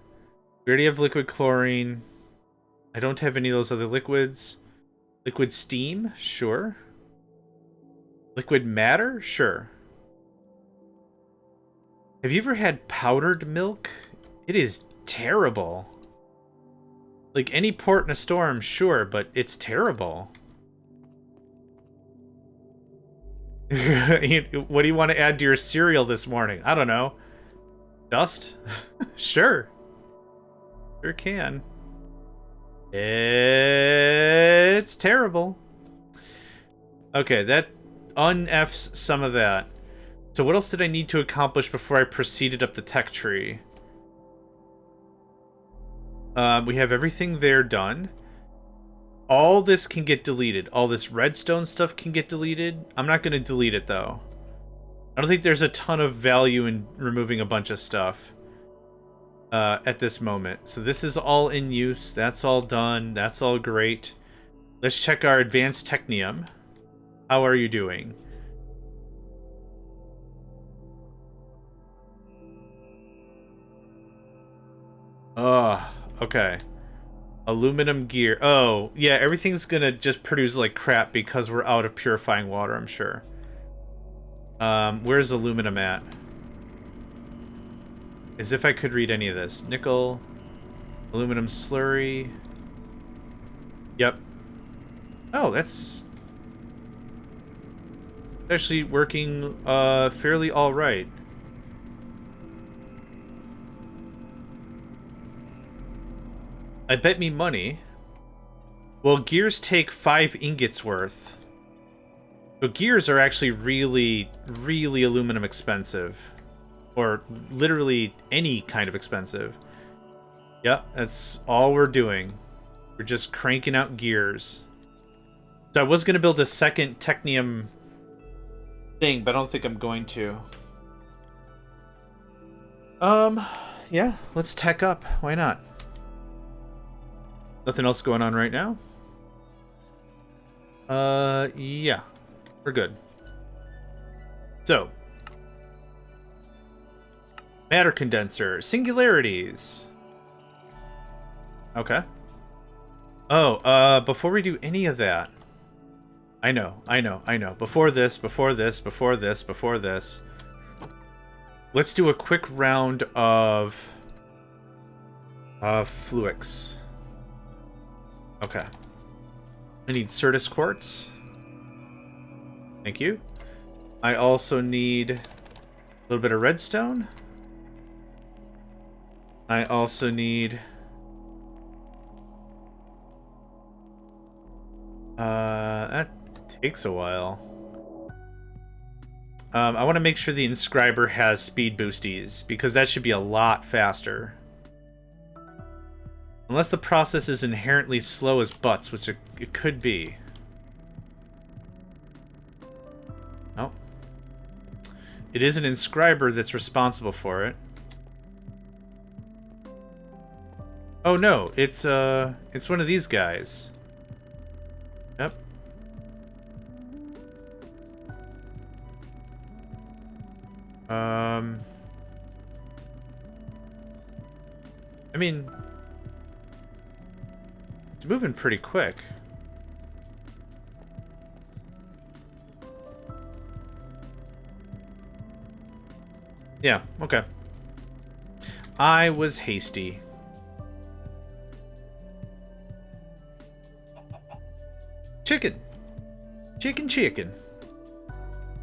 We already have liquid chlorine. I don't have any of those other liquids. Liquid steam? Sure. Liquid matter? Sure. Have you ever had powdered milk? It is terrible. Like, any port in a storm, sure, but it's terrible. What do you want to add to your cereal this morning? I don't know. Dust? Sure. Sure can. It's terrible. Okay, that un-Fs some of that. So what else did I need to accomplish before I proceeded up the tech tree? We have everything there done. All this can get deleted. All this redstone stuff can get deleted. I'm not going to delete it, though. I don't think there's a ton of value in removing a bunch of stuff at this moment. So this is all in use. That's all done. That's all great. Let's check our advanced Technium. How are you doing? Okay. Aluminum gear. Oh, yeah, everything's gonna just produce like crap because we're out of purifying water, I'm sure. Where's aluminum at? As if I could read any of this. Nickel. Aluminum slurry. Yep. Oh, that's actually working fairly alright. I bet me money. Well, gears take 5 ingots worth. So gears are actually really, really aluminum expensive. Or literally any kind of expensive. Yep, that's all we're doing. We're just cranking out gears. So I was going to build a second Technium thing, but I don't think I'm going to. Yeah, let's tech up. Why not? Nothing else going on right now? Yeah. We're good. So. Matter condenser. Singularities. Okay. Oh, before we do any of that. I know. Before this. Let's do a quick round of fluix. Okay. I need Certus quartz. Thank you. I also need a little bit of redstone. I also need that takes a while. I want to make sure the inscriber has speed boosties because that should be a lot faster. Unless the process is inherently slow as butts, which it could be. Oh. It is an inscriber that's responsible for it. Oh no, it's one of these guys. Yep. I mean, it's moving pretty quick. Yeah, okay. I was hasty. Chicken. Chicken.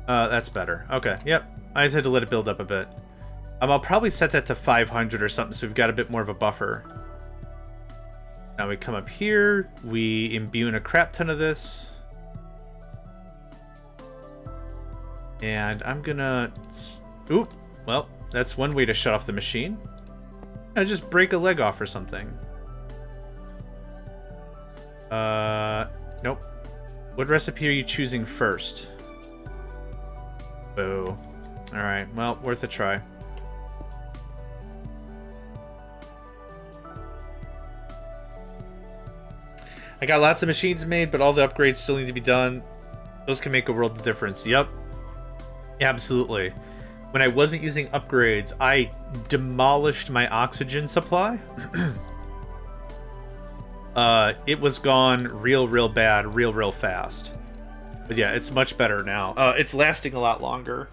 That's better. Okay, yep. I just had to let it build up a bit. I'll probably set that to 500 or something so we've got a bit more of a buffer. Now we come up here, we imbue a crap ton of this. And I'm gonna... Oop, well, that's one way to shut off the machine. I just break a leg off or something. Nope. What recipe are you choosing first? Boo. Alright, well, worth a try. I got lots of machines made, but all the upgrades still need to be done. Those can make a world of difference. Yep. Absolutely. When I wasn't using upgrades, I demolished my oxygen supply. It was gone real bad, real fast. But yeah, it's much better now. It's lasting a lot longer.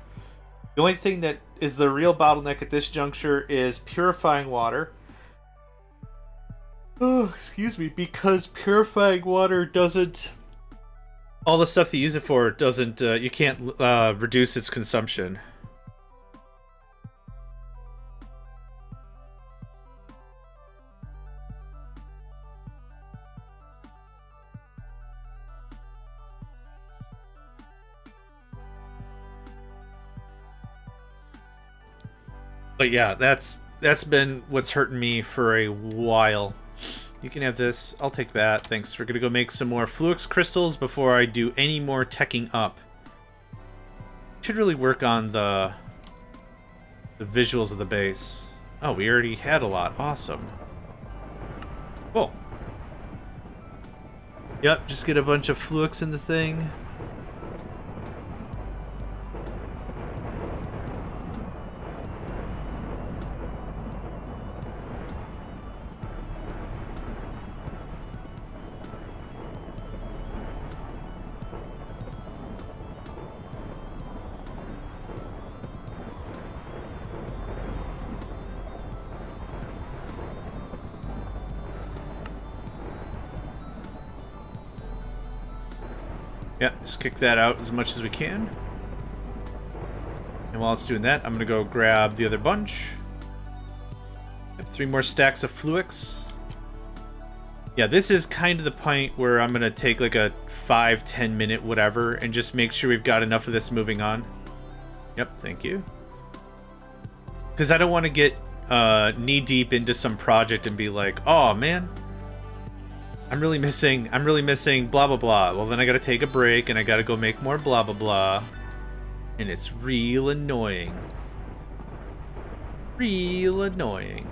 The only thing that is the real bottleneck at this juncture is purifying water. Oh, excuse me, because purifying water doesn't All the stuff that you use it for doesn't, you can't reduce its consumption. But yeah, that's been what's hurting me for a while. You can have this. I'll take that. Thanks. We're gonna go make some more Fluix crystals before I do any more teching up. Should really work on the visuals of the base. Oh, we already had a lot. Awesome. Cool. Yep, just get a bunch of Fluix in the thing. Yeah, just kick that out as much as we can. And while it's doing that, I'm going to go grab the other bunch. Have 3 more stacks of Fluix. Yeah, this is kind of the point where I'm going to take like a 5-10 minute whatever and just make sure we've got enough of this moving on. Yep, thank you. Because I don't want to get knee-deep into some project and be like, oh, man, I'm really missing blah, blah, blah. Well, then I gotta take a break, and I gotta go make more blah, blah, blah. And it's real annoying. Real annoying.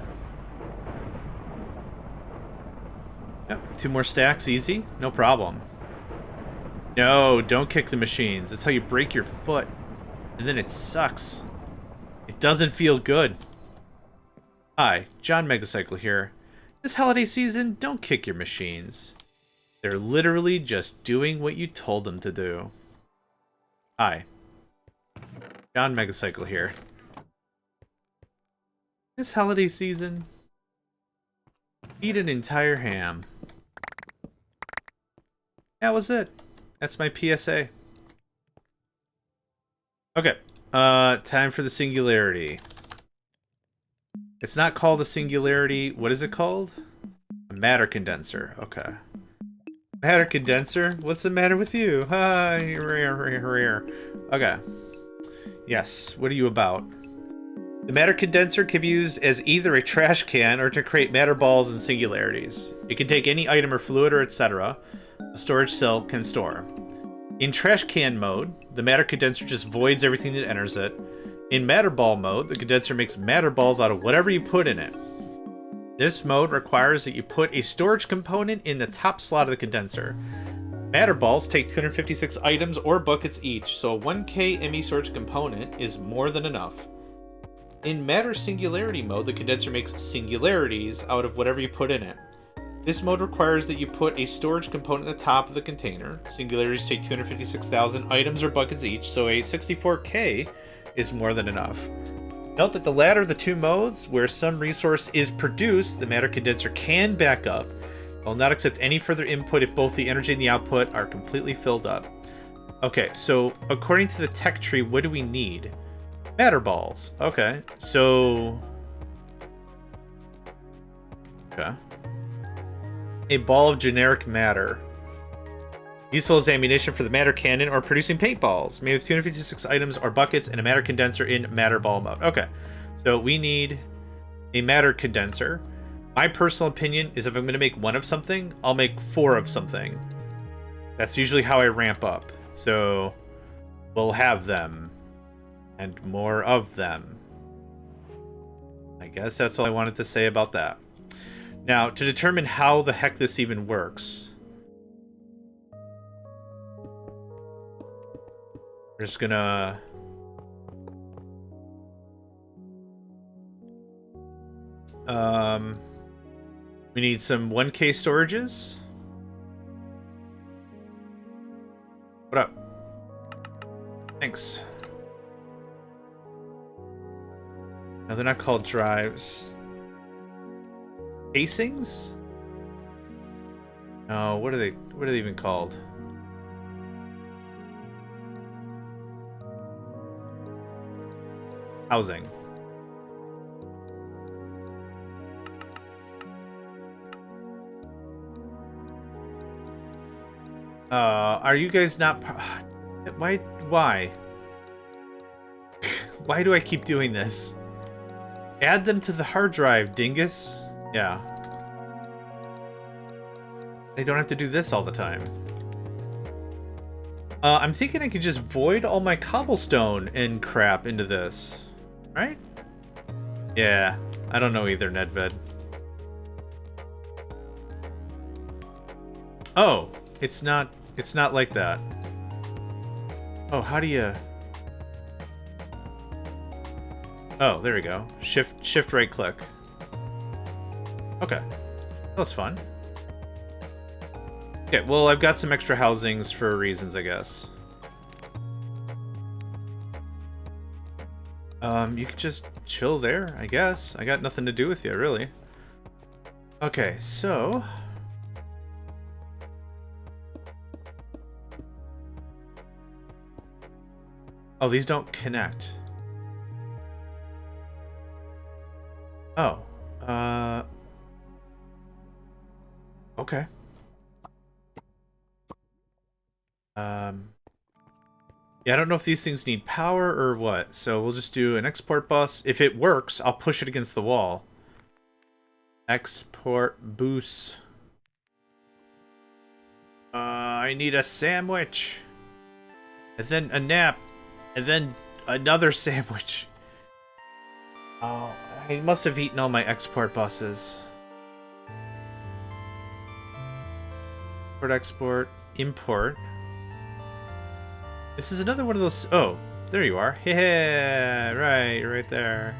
Yep, 2 more stacks, easy. No problem. No, don't kick the machines. That's how you break your foot. And then it sucks. It doesn't feel good. Hi, JohnMegacycle here. This holiday season, don't kick your machines. They're literally just doing what you told them to do. Hi. JohnMegacycle here. This holiday season, eat an entire ham. That was it. That's my PSA. Okay. Time for the singularity. It's not called a singularity. What is it called? A matter condenser. Okay. Matter condenser? What's the matter with you? Hi. Okay. Yes. What are you about? The matter condenser can be used as either a trash can or to create matter balls and singularities. It can take any item or fluid or etc. A storage cell can store. In trash can mode, the matter condenser just voids everything that enters it. In matter ball mode, the condenser makes matter balls out of whatever you put in it. This mode requires that you put a storage component in the top slot of the condenser. Matter balls take 256 items or buckets each, so a 1K ME storage component is more than enough. In matter singularity mode, the condenser makes singularities out of whatever you put in it. This mode requires that you put a storage component at the top of the container. Singularities take 256,000 items or buckets each, so a 64K is more than enough. Note that the latter of the 2 modes, where some resource is produced, the matter condenser can back up. It will not accept any further input if both the energy and the output are completely filled up. Okay, so according to the tech tree, what do we need? Matter balls. Okay, so... Okay. A ball of generic matter. Useful as ammunition for the matter cannon or producing paintballs. Made with 256 items or buckets and a matter condenser in matter ball mode. Okay, so we need a matter condenser. My personal opinion is if I'm going to make 1 of something, I'll make 4 of something. That's usually how I ramp up. So we'll have them. And more of them. I guess that's all I wanted to say about that. Now, to determine how the heck this even works... We're just gonna... We need some 1K storages. What up? Thanks. No, they're not called drives. Casings? No, what are they even called? housing. Are you guys not... Why? Why? Why do I keep doing this? Add them to the hard drive, dingus. Yeah. I don't have to do this all the time. I'm thinking I could just void all my cobblestone and crap into this. Right? Yeah. I don't know either, Nedved. Oh, it's not like that. Oh, how do you... Oh, there we go. Shift right click. Okay. That was fun. Okay, well, I've got some extra housings for reasons, I guess. You could just chill there, I guess. I got nothing to do with you, really. Okay, so... Oh, these don't connect. Oh. Okay. Yeah, I don't know if these things need power or what, so we'll just do an export bus. If it works, I'll push it against the wall. Export boost. I need a sandwich. And then a nap. And then another sandwich. Oh, I must have eaten all my export buses. Export, import. This is another one of those... Oh, there you are. Yeah, right there.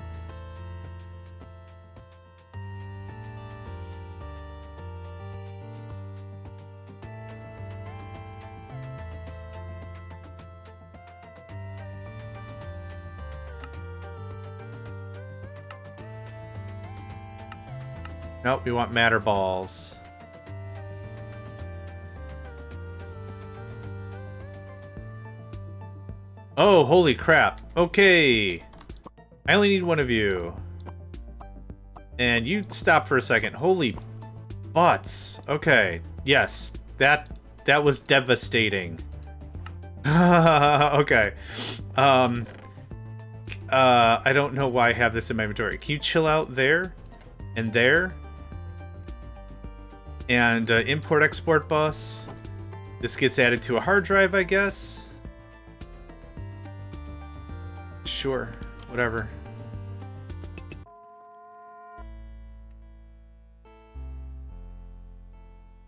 Nope, we want matter balls. Oh, holy crap. Okay. I only need one of you. And you stop for a second. Holy butts. Okay. Yes. That was devastating. Okay. I don't know why I have this in my inventory. Can you chill out there? And there? And import export bus. This gets added to a hard drive, I guess. Sure, whatever.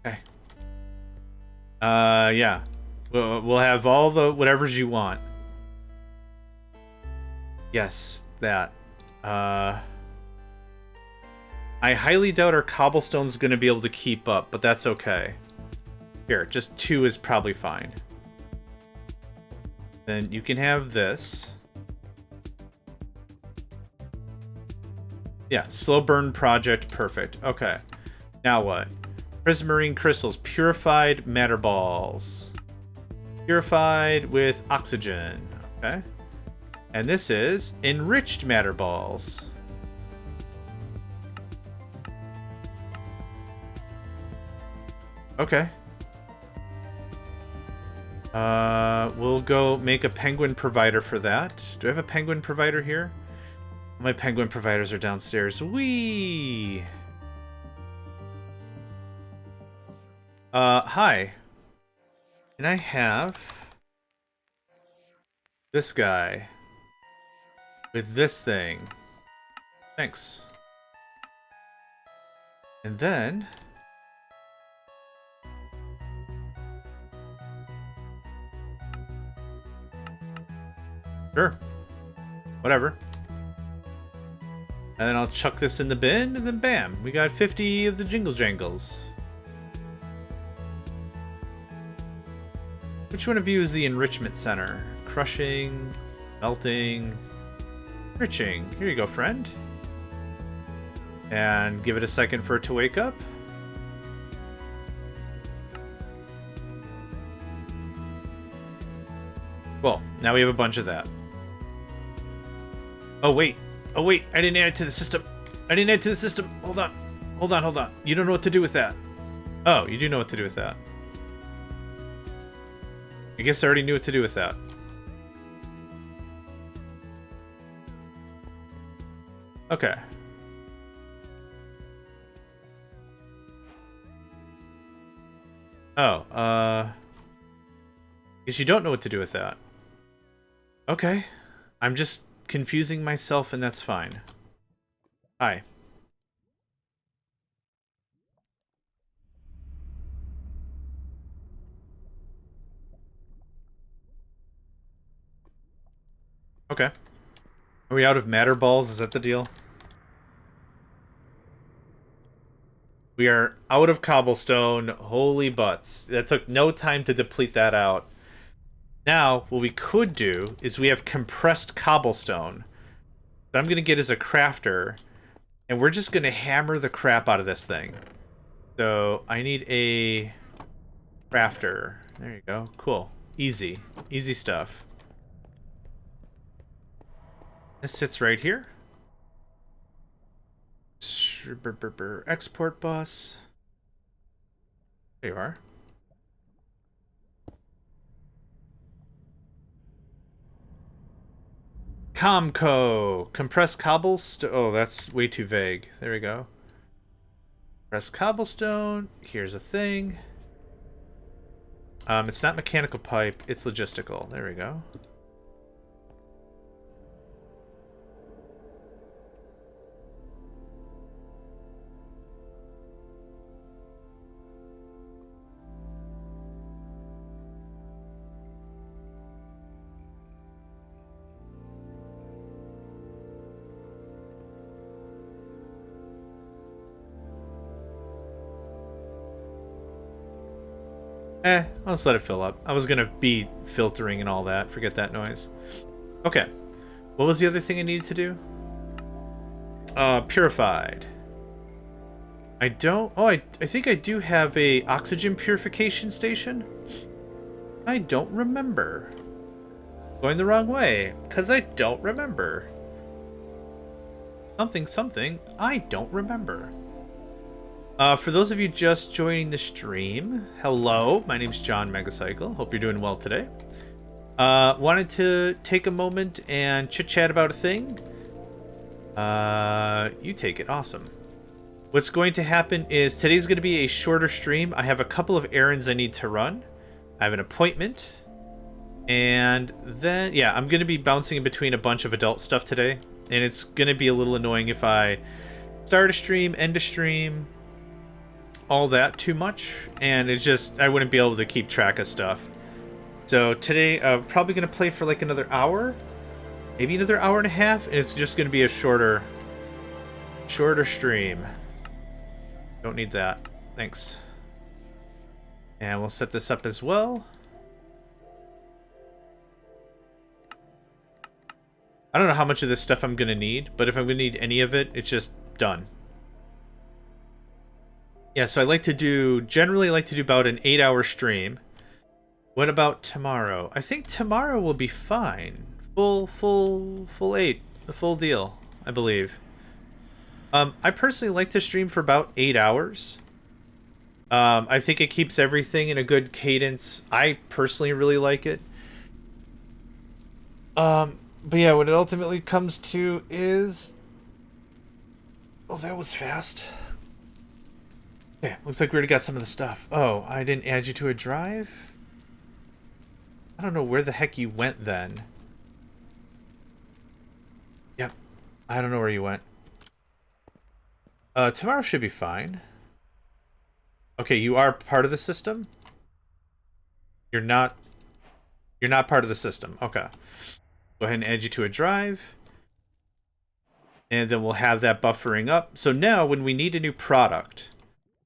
Okay. Yeah. We'll have all the whatevers you want. Yes, that. I highly doubt our cobblestone's gonna be able to keep up, but that's okay. Here, just 2 is probably fine. Then you can have this. Yeah, slow burn project, perfect. Okay. Now what? Prismarine crystals, purified matter balls. Purified with oxygen. Okay. And this is enriched matter balls. Okay. We'll go make a penguin provider for that. Do I have a penguin provider here? My penguin providers are downstairs. Whee! Hi. Can I have this guy with this thing? Thanks. And then... Sure. Whatever. And then I'll chuck this in the bin, and then bam! We got 50 of the jingle jangles. Which one of you is the enrichment center? Crushing, melting, enriching. Here you go, friend. And give it a second for it to wake up. Well, now we have a bunch of that. Oh, wait. Oh, wait. I didn't add it to the system. I didn't add it to the system. Hold on. Hold on, hold on. You don't know what to do with that. Oh, you do know what to do with that. I guess I already knew what to do with that. Okay. Oh, guess you don't know what to do with that. Okay. I'm just confusing myself, and that's fine. Hi. Okay. Are we out of matter balls? Is that the deal? We are out of cobblestone. Holy butts. That took no time to deplete that out. Now, what we could do is we have compressed cobblestone that I'm going to get as a crafter, and we're just going to hammer the crap out of this thing. So, I need a crafter. There you go. Cool. Easy. Easy stuff. This sits right here. Export bus. There you are. Comco. Compressed cobblestone. Oh, that's way too vague. There we go. Compressed cobblestone. Here's a thing. It's not mechanical pipe. It's logistical. There we go. I'll just let it fill up. I was gonna be filtering and all that. Forget that noise. Okay. What was the other thing I needed to do? Purified. I don't... Oh, I think I do have a oxygen purification station. I don't remember. Going the wrong way, because I don't remember. Something, I don't remember. For those of you just joining the stream, hello, my name's JohnMegacycle. Hope you're doing well today. Wanted to take a moment and chit-chat about a thing. You take it. Awesome. What's going to happen is today's going to be a shorter stream. I have a couple of errands I need to run. I have an appointment. And then, yeah, I'm going to be bouncing in between a bunch of adult stuff today. And it's going to be a little annoying if I start a stream, end a stream, all that too much. And it's just, I wouldn't be able to keep track of stuff. So today, probably going to play for like another hour. Maybe another hour and a half. And it's just going to be a shorter stream. Don't need that. Thanks. And we'll set this up as well. I don't know how much of this stuff I'm going to need, but if I'm going to need any of it, it's just done. Yeah, so generally like to do about an 8-hour stream. What about tomorrow? I think tomorrow will be fine. Full 8, the full deal, I believe. I personally like to stream for about 8 hours. I think it keeps everything in a good cadence. I personally really like it. But yeah, what it ultimately comes to is... Oh, that was fast. Okay, looks like we already got some of the stuff. Oh, I didn't add you to a drive? I don't know where the heck you went then. Yep, I don't know where you went. Tomorrow should be fine. Okay, you are part of the system? You're not part of the system. Okay. Go ahead and add you to a drive. And then we'll have that buffering up. So now when we need a new product,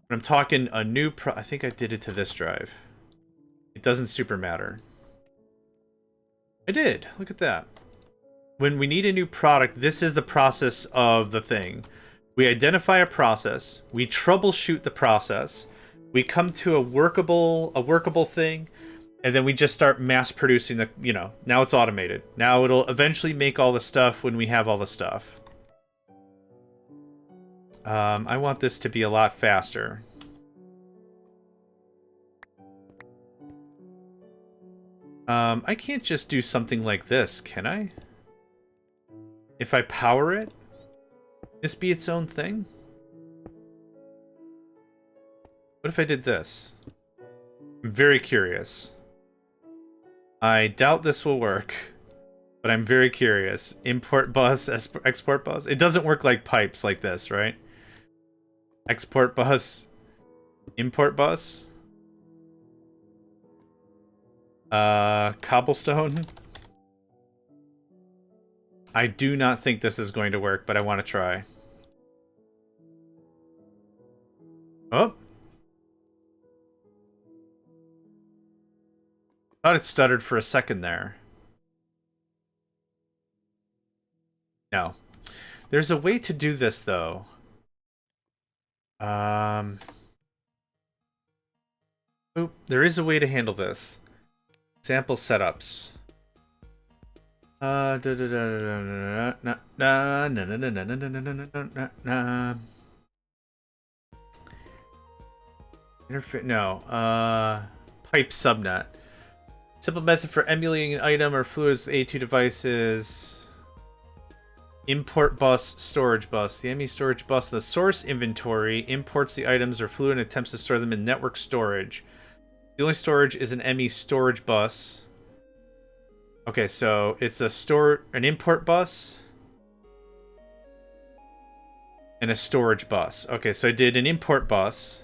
when I'm talking a new I think I did it to this drive. It doesn't super matter. I did. Look at that. When we need a new product, this is the process of the thing. We identify a process, we troubleshoot the process, we come to a workable thing, And then we just start mass producing the, you know, now it's automated. Now it'll eventually make all the stuff when we have all the stuff. I want this to be a lot faster. I can't just do something like this, can I? If I power it, this be its own thing? What if I did this? I'm very curious. I doubt this will work, but I'm very curious. Import bus, export bus. It doesn't work like pipes like this, right? Export bus, import bus. Cobblestone. I do not think this is going to work, but I want to try. Oh. Thought it stuttered for a second there. No. There's a way to do this, though. Oop, there is a way to handle this. Example setups. Interface, no. Pipe subnet. Simple method for emulating an item or fluids with A2 devices. Import bus, storage bus. The ME storage bus, the source inventory, imports the items or fluid and attempts to store them in network storage. The only storage is an ME storage bus. Okay, so it's an import bus and a storage bus. Okay, so I did an import bus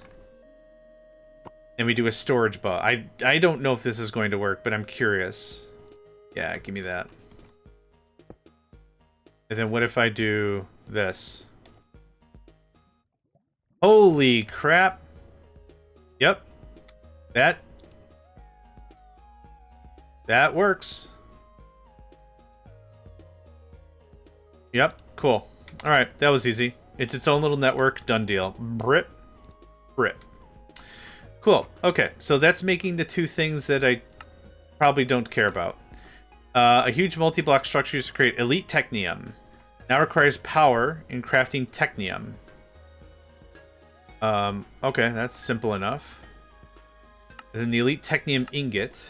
and we do a storage bus. I don't know if this is going to work, but I'm curious. Yeah, give me that. And then what if I do this? Holy crap. Yep. That works. Yep, cool. Alright, that was easy. It's its own little network. Done deal. Brip. Cool. Okay, so that's making the two things that I probably don't care about. A huge multi-block structure used to create elite Technium. Now requires power in crafting Technium. Okay, that's simple enough. And then the elite Technium ingot,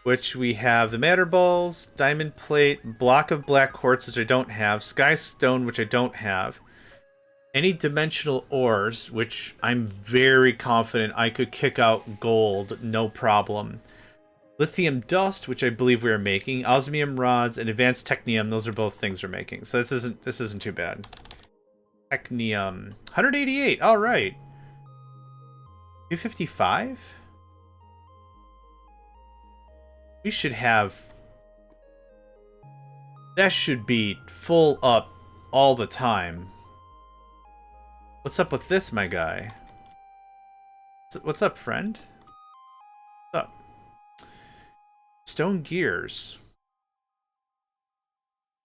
which we have the matter balls, diamond plate, block of black quartz, which I don't have, sky stone, which I don't have, any dimensional ores, which I'm very confident I could kick out gold, no problem. Lithium dust, which I believe we are making, osmium rods, and advanced technium. Those are both things we're making, so this isn't too bad. Technium, 188. All right, 255. We should have. That should be full up all the time. What's up with this, my guy? What's up, friend? What's up? Stone gears.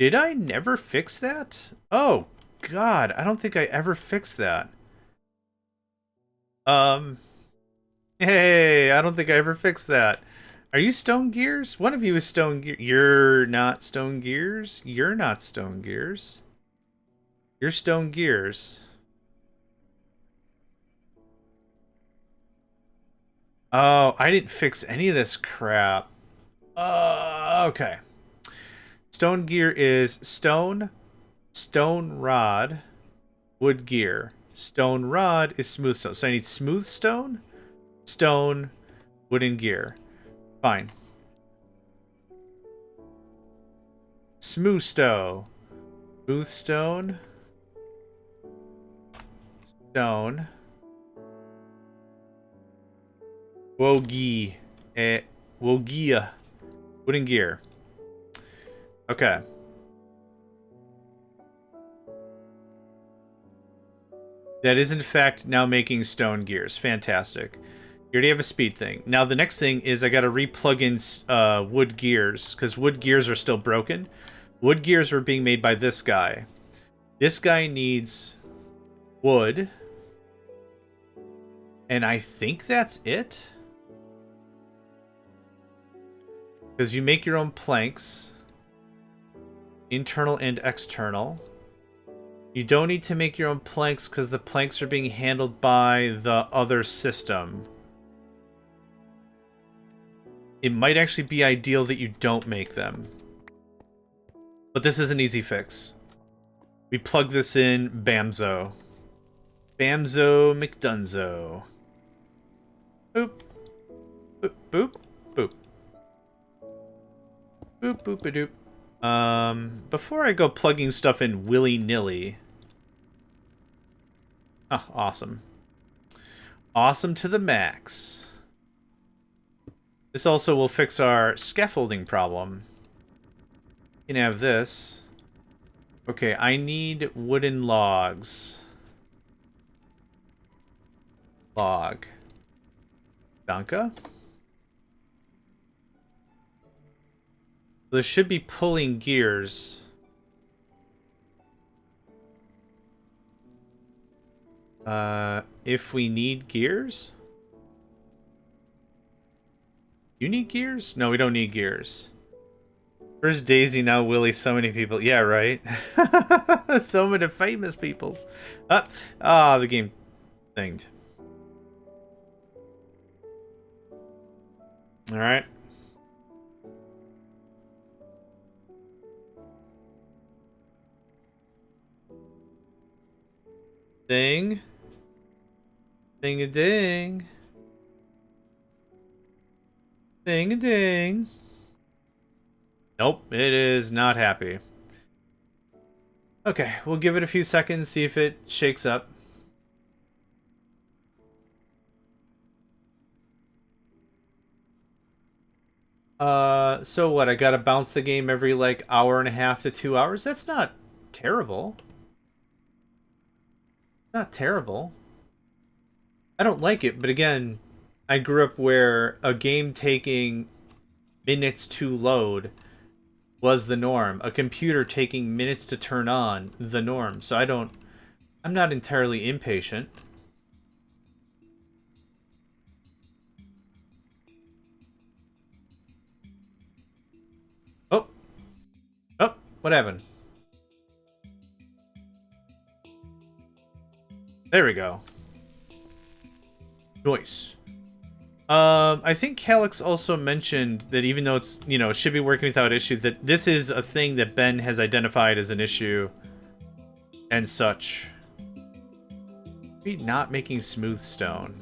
Did I never fix that? Oh, God. I don't think I ever fixed that. Hey, I don't think I ever fixed that. Are you stone gears? One of you is stone gear. You're not stone gears? You're not stone gears. You're stone gears. Oh, I didn't fix any of this crap. Okay. Stone gear is stone, stone rod, wood gear. Stone rod is smooth stone. So I need smooth stone, stone, wooden gear. Fine. Smooth stone. Smooth stone. Stone. Wogi. Wogia. Wooden gear. Okay. That is in fact now making stone gears. Fantastic. You already have a speed thing. Now the next thing is I gotta re-plug in wood gears, because wood gears are still broken. Wood gears were being made by this guy. This guy needs wood. And I think that's it. Because you make your own planks. Internal and external. You don't need to make your own planks because the planks are being handled by the other system. It might actually be ideal that you don't make them. But this is an easy fix. We plug this in, bamzo. Bamzo McDunzo. Boop. Boop, boop, boop. Boop, boop, a doop. Before I go plugging stuff in willy-nilly. Oh, awesome. Awesome to the max. This also will fix our scaffolding problem. You can have this. Okay, I need wooden logs. Log. Danke. This should be pulling gears. If we need gears? You need gears? No, we don't need gears. First Daisy, now Willy, so many people. Yeah, right? So many famous peoples. The game thinged. Alright. Ding. Ding-a-ding. Ding-a-ding. Nope, it is not happy. Okay, we'll give it a few seconds, see if it shakes up. So what, I gotta bounce the game every, like, hour and a half to 2 hours? That's not terrible. Not terrible. I don't like it, but again, I grew up where a game taking minutes to load was the norm. A computer taking minutes to turn on, the norm. So I'm not entirely impatient. Oh. Oh, what happened? There we go. Nice. I think Calyx also mentioned that even though it's, you know, it should be working without issue, that this is a thing that Ben has identified as an issue and such. Maybe not making smooth stone.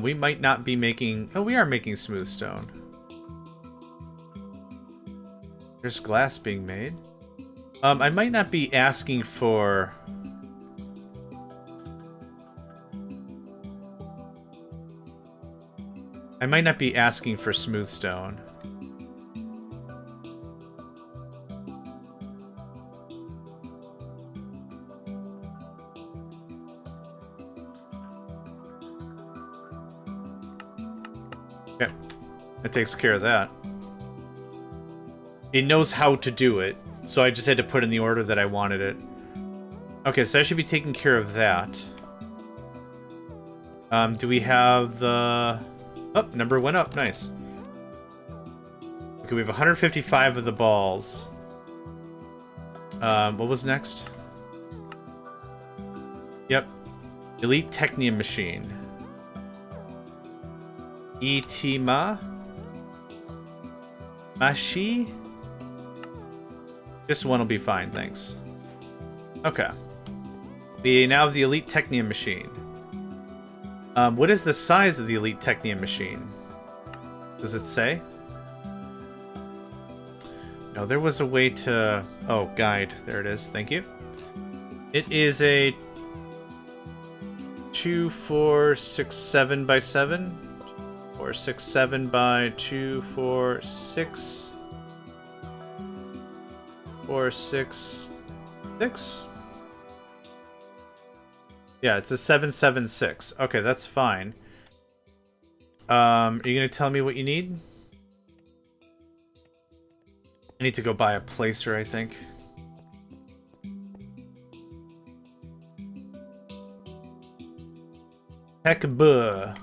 We might not be making... Oh, we are making smooth stone. There's glass being made. I might not be asking for... I might not be asking for smooth stone. Okay, that takes care of that. It knows how to do it, so I just had to put in the order that I wanted it. Okay, so I should be taking care of that. Do we have the... Oh, number went up. Nice. Okay, we have 155 of the balls. What was next? Yep. Elite Technium machine. Itima. Mashi. Just one will be fine, thanks. Okay. We now have the Elite Technium machine. What is the size of the Elite Technium machine? Does it say? No, there was a way to... Oh, guide. There it is. Thank you. It is a 2467 by 7. 467 by 246. 466. Yeah, it's a 776. Okay, that's fine. Are you gonna tell me what you need? I need to go buy a placer, I think. Heck buh.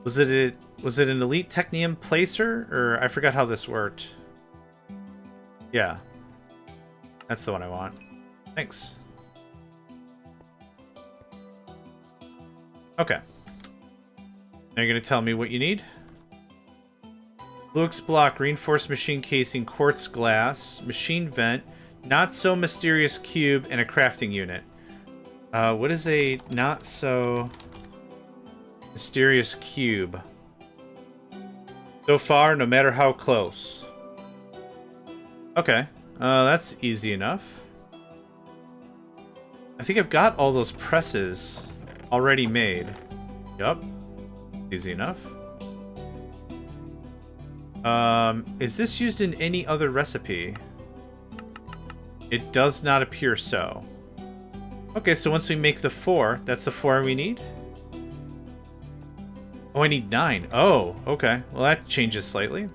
Was it an elite Technium placer? Or I forgot how this worked. Yeah. That's the one I want. Thanks. Okay. Now you're going to tell me what you need? Lux block, reinforced machine casing, quartz glass, machine vent, not so mysterious cube, and a crafting unit. What is a not so mysterious cube? So far, no matter how close. Okay. That's easy enough. I think I've got all those presses already made. Yup. Easy enough. Is this used in any other recipe? It does not appear so. Okay, so once we make the 4, that's the 4 we need? Oh, I need 9. Oh, okay. Well, that changes slightly. Do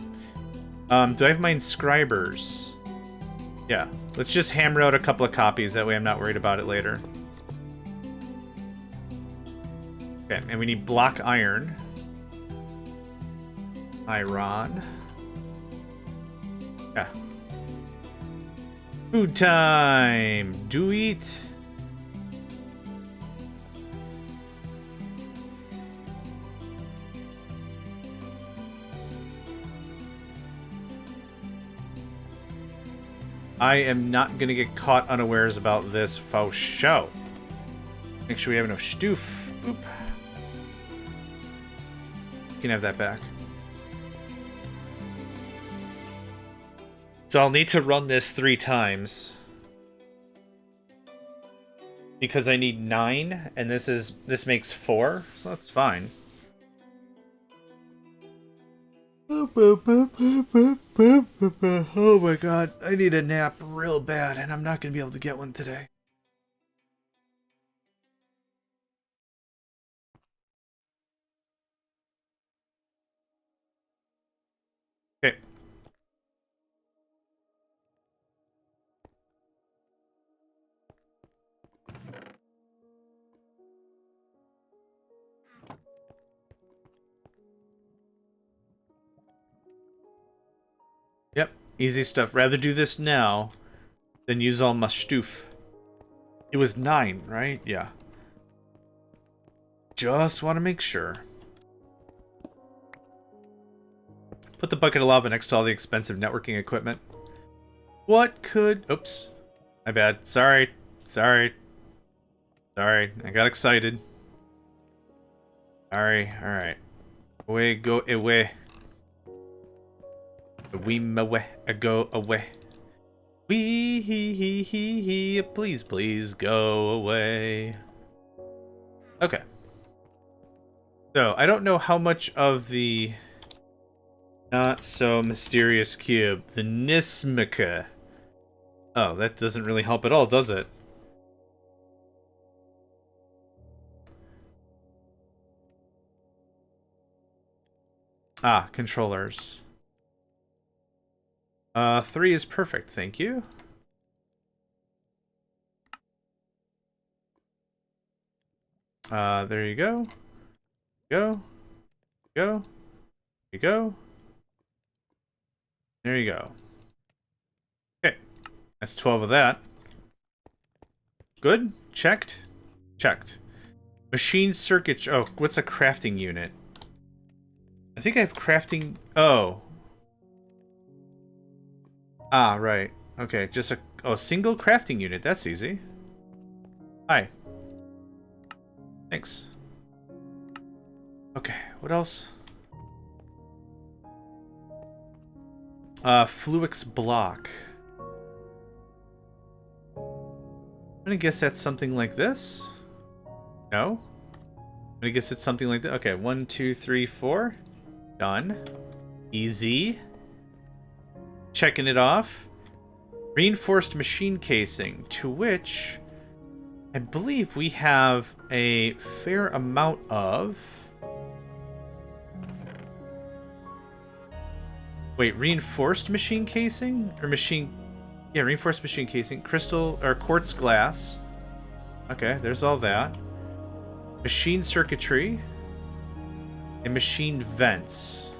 I have my inscribers? Yeah. Let's just hammer out a couple of copies. That way I'm not worried about it later. Okay, and we need block iron. Iron. Yeah. Food time! Do eat! I am not gonna get caught unawares about this faux show. Make sure we have enough stoof. Boop. You can have that back. So I'll need to run this 3 times. Because I need 9, and this makes 4, so that's fine. Oh my god, I need a nap real bad, and I'm not gonna be able to get one today. Okay. Yep, easy stuff. Rather do this now than use all my stoof. It was 9, right? Yeah. Just want to make sure. Put the bucket of lava next to all the expensive networking equipment. What could... Oops. My bad. Sorry. Sorry. Sorry. I got excited. Sorry. Alright. Away, go away. We away, go away. Wee hee hee hee hee. Please, please go away. Okay. So I don't know how much of the not so mysterious cube, the Nismica. Oh, that doesn't really help at all, does it? Ah, controllers. 3 is perfect, thank you. There you go. Go. Go. There you go. There you go. Okay. That's 12 of that. Good. Checked. Checked. Machine circuit... Oh, what's a crafting unit? I think I have crafting... Oh. Ah, right. Okay, just a... Oh, single crafting unit. That's easy. Hi. Thanks. Okay, what else? Fluix block. I'm gonna guess that's something like this. No? I'm gonna guess it's something like that. Okay, 1, 2, 3, 4. Done. Easy. Checking it off. Reinforced machine casing, to which I believe we have a fair amount of... Wait, reinforced machine casing? Or machine... Yeah, reinforced machine casing. Crystal, or quartz glass. Okay, there's all that. Machine circuitry. And machine vents.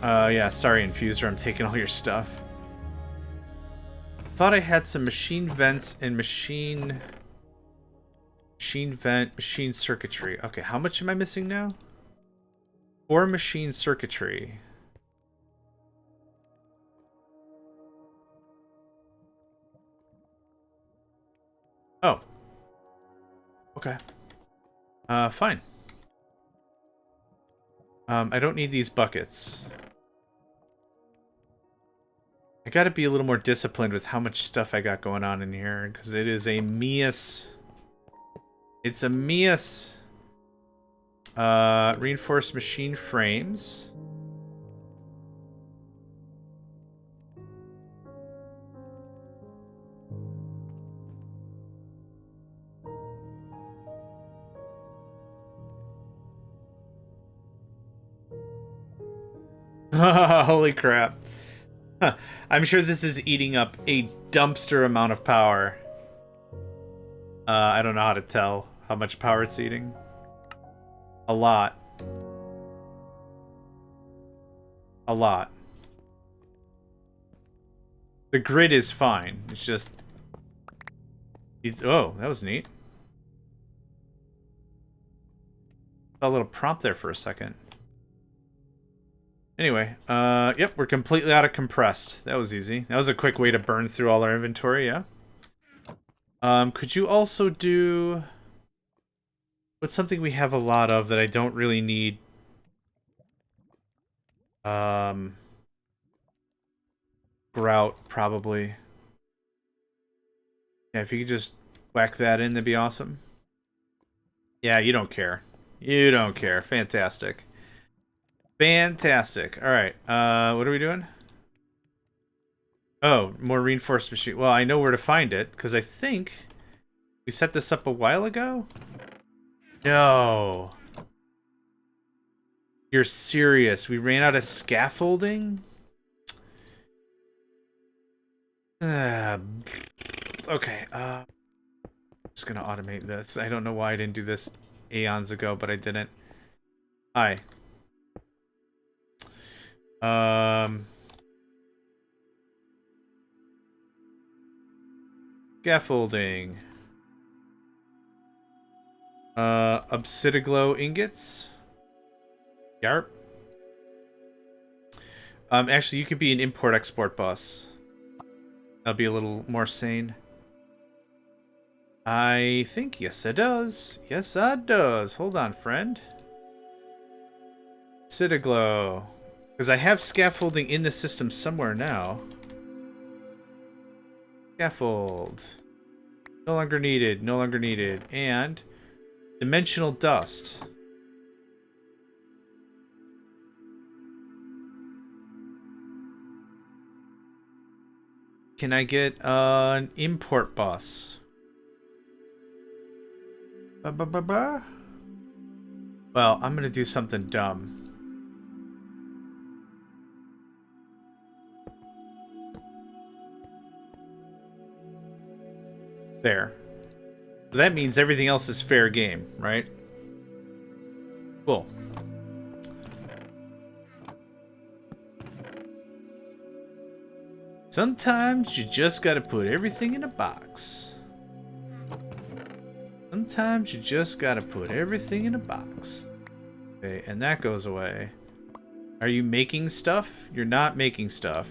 Yeah, sorry, Infuser, I'm taking all your stuff. Thought I had some machine vents and machine vent, machine circuitry. Okay, how much am I missing now? 4 machine circuitry. Oh. Okay. Fine. I don't need these buckets. I gotta be a little more disciplined with how much stuff I got going on in here, because it is a mess. It's a mess. Reinforced machine frames. Holy crap. I'm sure this is eating up a dumpster amount of power. I don't know how to tell how much power it's eating. A lot. A lot. The grid is fine. It's just... oh, that was neat. Saw a little prompt there for a second. Anyway, yep, we're completely out of compressed. That was easy. That was a quick way to burn through all our inventory, yeah. Could you also do... what's something we have a lot of that I don't really need? Grout, probably. Yeah, if you could just whack that in, that'd be awesome. Yeah, you don't care. You don't care. Fantastic. Fantastic. Alright, what are we doing? Oh, more reinforced machine. Well, I know where to find it, because I think we set this up a while ago? No. You're serious. We ran out of scaffolding? Okay, just gonna automate this. I don't know why I didn't do this eons ago, but I didn't. Hi. Scaffolding. Obsidiglow ingots. Yarp. Actually, you could be an import-export bus. That'll be a little more sane. I think, yes it does. Yes it does. Hold on, friend. Obsidiglow. Because I have scaffolding in the system somewhere now. Scaffold. No longer needed. No longer needed. And dimensional dust. Can I get an import bus? Well, I'm gonna do something dumb. There. That means everything else is fair game, right? Cool. Sometimes you just gotta put everything in a box. Sometimes you just gotta put everything in a box. Okay, and that goes away. Are you making stuff? You're not making stuff.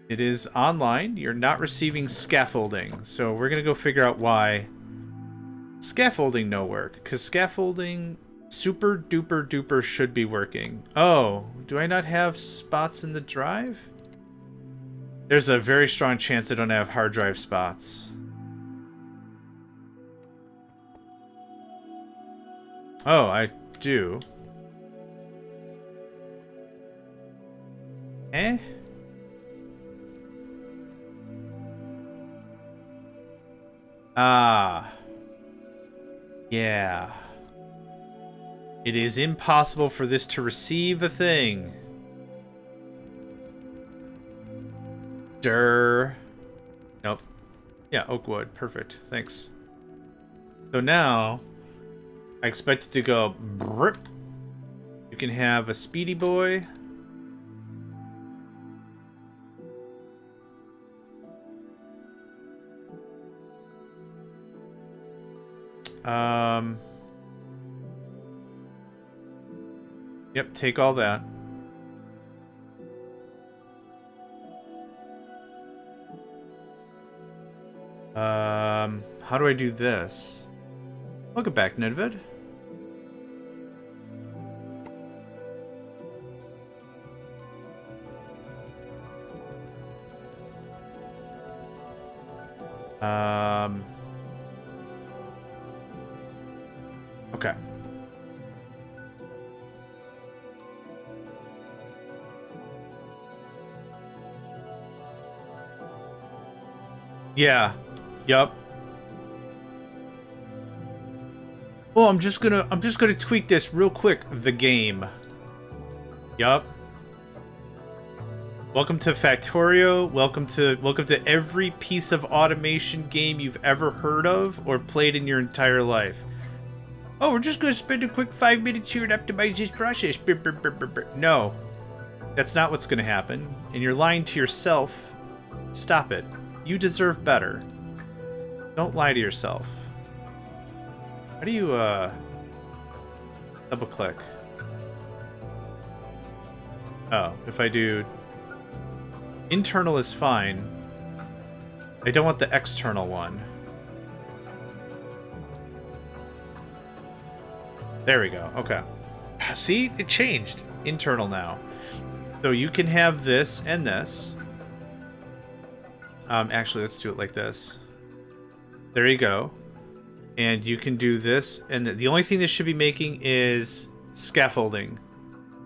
It is online. You're not receiving scaffolding. So we're gonna go figure out why scaffolding no work. Because scaffolding super duper duper should be working. Oh, do I not have spots in the drive? There's a very strong chance I don't have hard drive spots. Oh, I do. Eh? Ah. Yeah. It is impossible for this to receive a thing. Durr. Nope. Yeah, oak wood. Perfect. Thanks. So now, I expect it to go brrp. You can have a speedy boy. Yep, take all that. How do I do this? Welcome back, Nedved. Okay. Yeah. Yup. Oh, I'm just gonna tweak this real quick. The game. Yup. Welcome to Factorio. Welcome to every piece of automation game you've ever heard of or played in your entire life. Oh, we're just gonna spend a quick 5 minutes here and optimize this process. No. That's not what's gonna happen. And you're lying to yourself. Stop it. You deserve better. Don't lie to yourself. How do you, double click? Oh, if I do... Internal is fine. I don't want the external one. There we go. Okay. See? It changed. Internal now. So you can have this and this. Actually, let's do it like this. There you go. And you can do this. And the only thing this should be making is scaffolding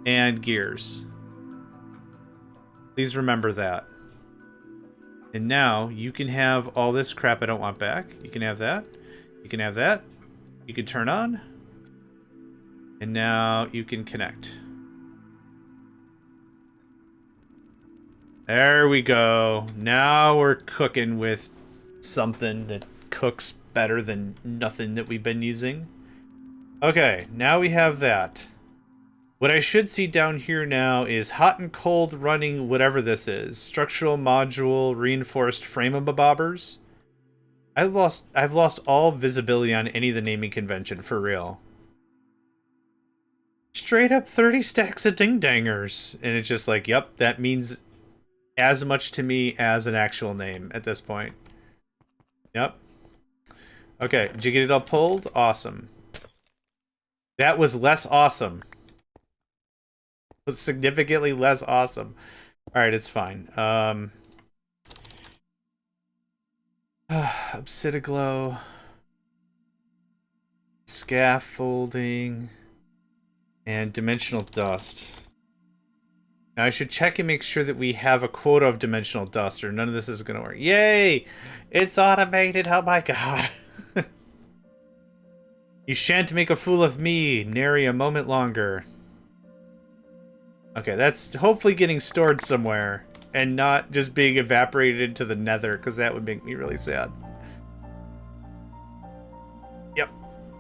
and gears. Please remember that. And now you can have all this crap I don't want back. You can have that. You can have that. You can turn on. And now you can connect. There we go. Now we're cooking with something that cooks better than nothing that we've been using. Okay, now we have that. What I should see down here now is hot and cold running whatever this is. Structural module reinforced frame-a-bobbers. I've lost all visibility on any of the naming convention for real. Straight up 30 stacks of ding-dangers. And it's just like, yep, that means as much to me as an actual name at this point. Yep. Okay, did you get it all pulled? Awesome. That was less awesome. It was significantly less awesome. Alright, it's fine. Obsidiglow. Scaffolding. And dimensional dust. Now I should check and make sure that we have a quota of dimensional dust or none of this is going to work. Yay! It's automated! Oh my god! You shan't make a fool of me, nary a moment longer. Okay, that's hopefully getting stored somewhere and not just being evaporated into the nether, because that would make me really sad. Yep.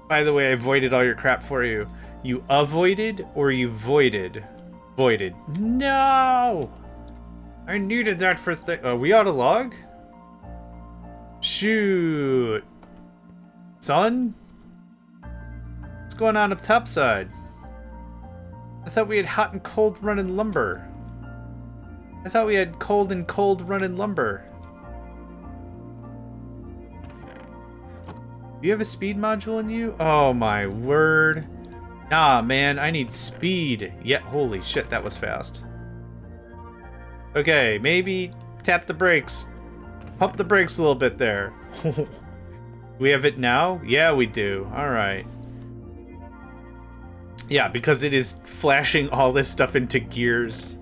By the way, I voided all your crap for you. You avoided or you voided? Voided. No! I needed that for are we out of log? Shoot. Son? What's going on up topside? I thought we had hot and cold running lumber. I thought we had cold and cold running lumber. Do you have a speed module in you? Oh my word. Nah, man, I need speed. Yeah, holy shit, that was fast. Okay, maybe tap the brakes. Pump the brakes a little bit there. We have it now? Yeah, we do. Alright. Yeah, because it is flashing all this stuff into gears.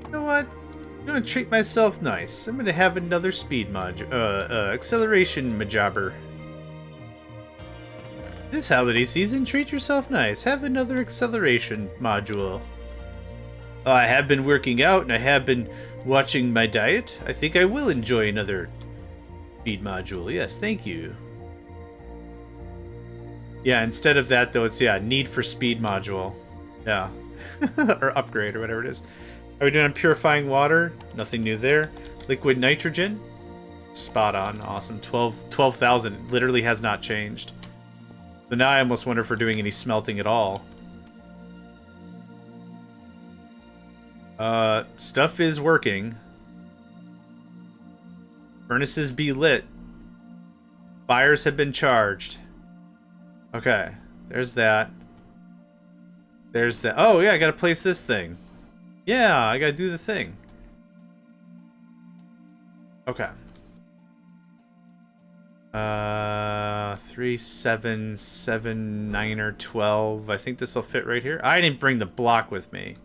You know what? I'm gonna treat myself nice. I'm gonna have another speed acceleration majobber. This holiday season, treat yourself nice. Have another acceleration module. I have been working out and I have been watching my diet. I think I will enjoy another Speed module. Yes, thank you. Yeah, instead of that, though, it's, yeah, need for speed module. Yeah. Or upgrade, or whatever it is. Are we doing on purifying water? Nothing new there. Liquid nitrogen? Spot on. Awesome. 12,000. Literally has not changed. So now I almost wonder if we're doing any smelting at all. Stuff is working. Furnaces be lit. Fires have been charged. Okay. There's that. There's that. Oh, yeah, I gotta place this thing. Yeah, I gotta do the thing. Okay. 3, 7, 7, 9, or 12. I think this will fit right here. I didn't bring the block with me.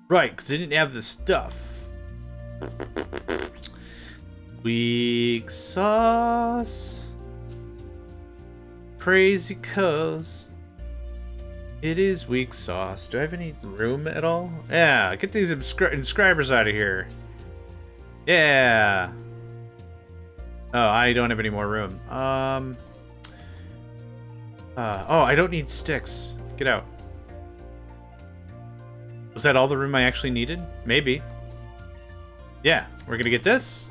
Right, because I didn't have the stuff. Weak sauce. Crazy cuz. It is weak sauce. Do I have any room at all? Yeah, get these inscribers out of here. Yeah. Oh, I don't have any more room. Oh, I don't need sticks. Get out. Was that all the room I actually needed? Maybe. Yeah, we're gonna get this.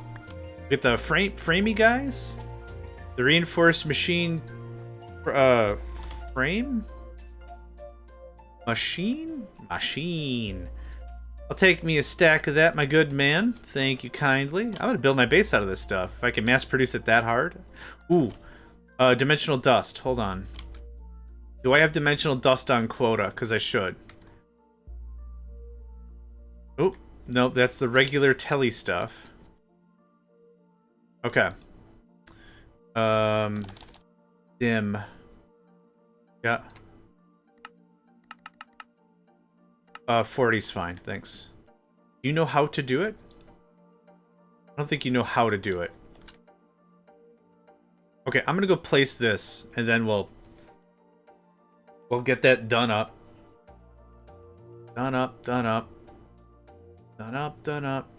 Get the framey guys. The reinforced machine frame? Machine. I'll take me a stack of that, my good man. Thank you kindly. I'm gonna build my base out of this stuff. If I can mass produce it that hard. Ooh. Dimensional dust. Hold on. Do I have dimensional dust on quota? Because I should. Oh, nope, that's the regular telly stuff. Okay. Dim. Yeah. 40's fine, thanks. Do you know how to do it? I don't think you know how to do it. Okay, I'm gonna go place this, and then we'll get that done up. Done up. Done up. Done up. Done up.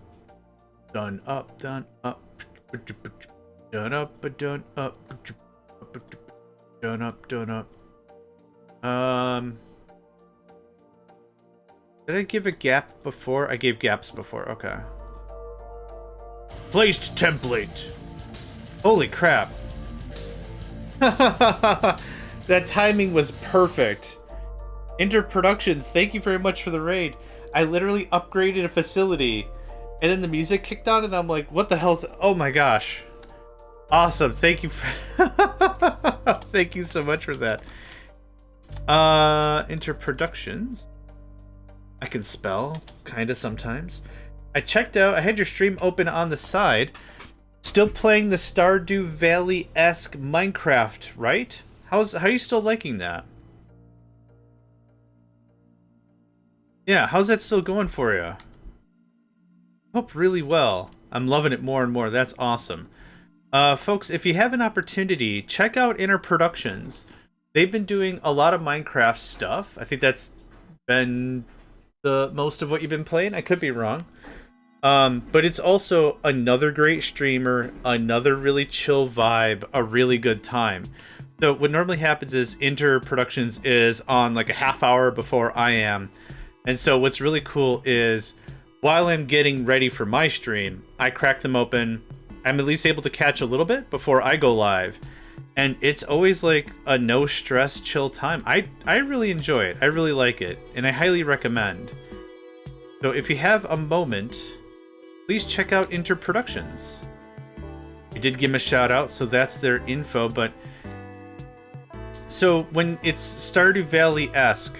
Done up. Done up. Done up. Done up. Done up. Done up. Did I give a gap before? I gave gaps before. Okay. Placed template. Holy crap. That timing was perfect. Interproductions, thank you very much for the raid. I literally upgraded a facility, and then the music kicked on, and I'm like, what the hell's... Oh my gosh. Awesome. Thank you for... Thank you so much for that. Interproductions. I can spell, kinda sometimes. I checked out, I had your stream open on the side. Still playing the Stardew Valley-esque Minecraft, right? How are you still liking that? Yeah, how's that still going for you? Hope really well. I'm loving it more and more. That's awesome. Folks, if you have an opportunity, check out Inner Productions. They've been doing a lot of Minecraft stuff. I think that's been the most of what you've been playing. I could be wrong. But it's also another great streamer, another really chill vibe, a really good time. So what normally happens is Inter Productions is on like a half hour before I am. And so what's really cool is while I'm getting ready for my stream, I crack them open. I'm at least able to catch a little bit before I go live. And it's always like a no stress, chill time. I really enjoy it. I really like it. And I highly recommend. So if you have a moment, please check out Inter Productions. We did give them a shout out, so that's their info, but so when it's Stardew Valley-esque,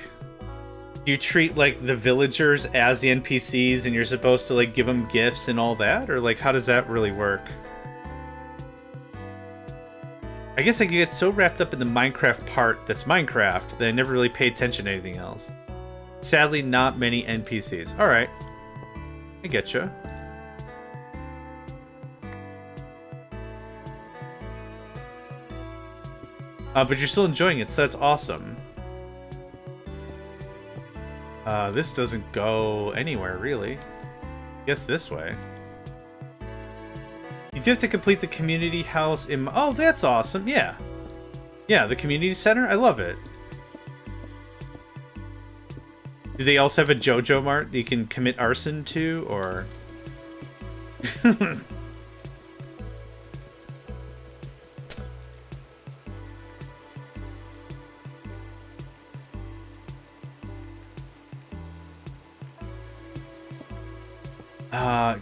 do you treat like the villagers as the NPCs and you're supposed to like give them gifts and all that? Or like how does that really work? I guess I get so wrapped up in the Minecraft part that's Minecraft that I never really pay attention to anything else. Sadly, not many NPCs. Alright. I get you. But you're still enjoying it, so that's awesome. This doesn't go anywhere, really. I guess this way. You do have to complete the community house in... Oh, that's awesome. Yeah. Yeah, the community center. I love it. Do they also have a JoJo Mart that you can commit arson to, or...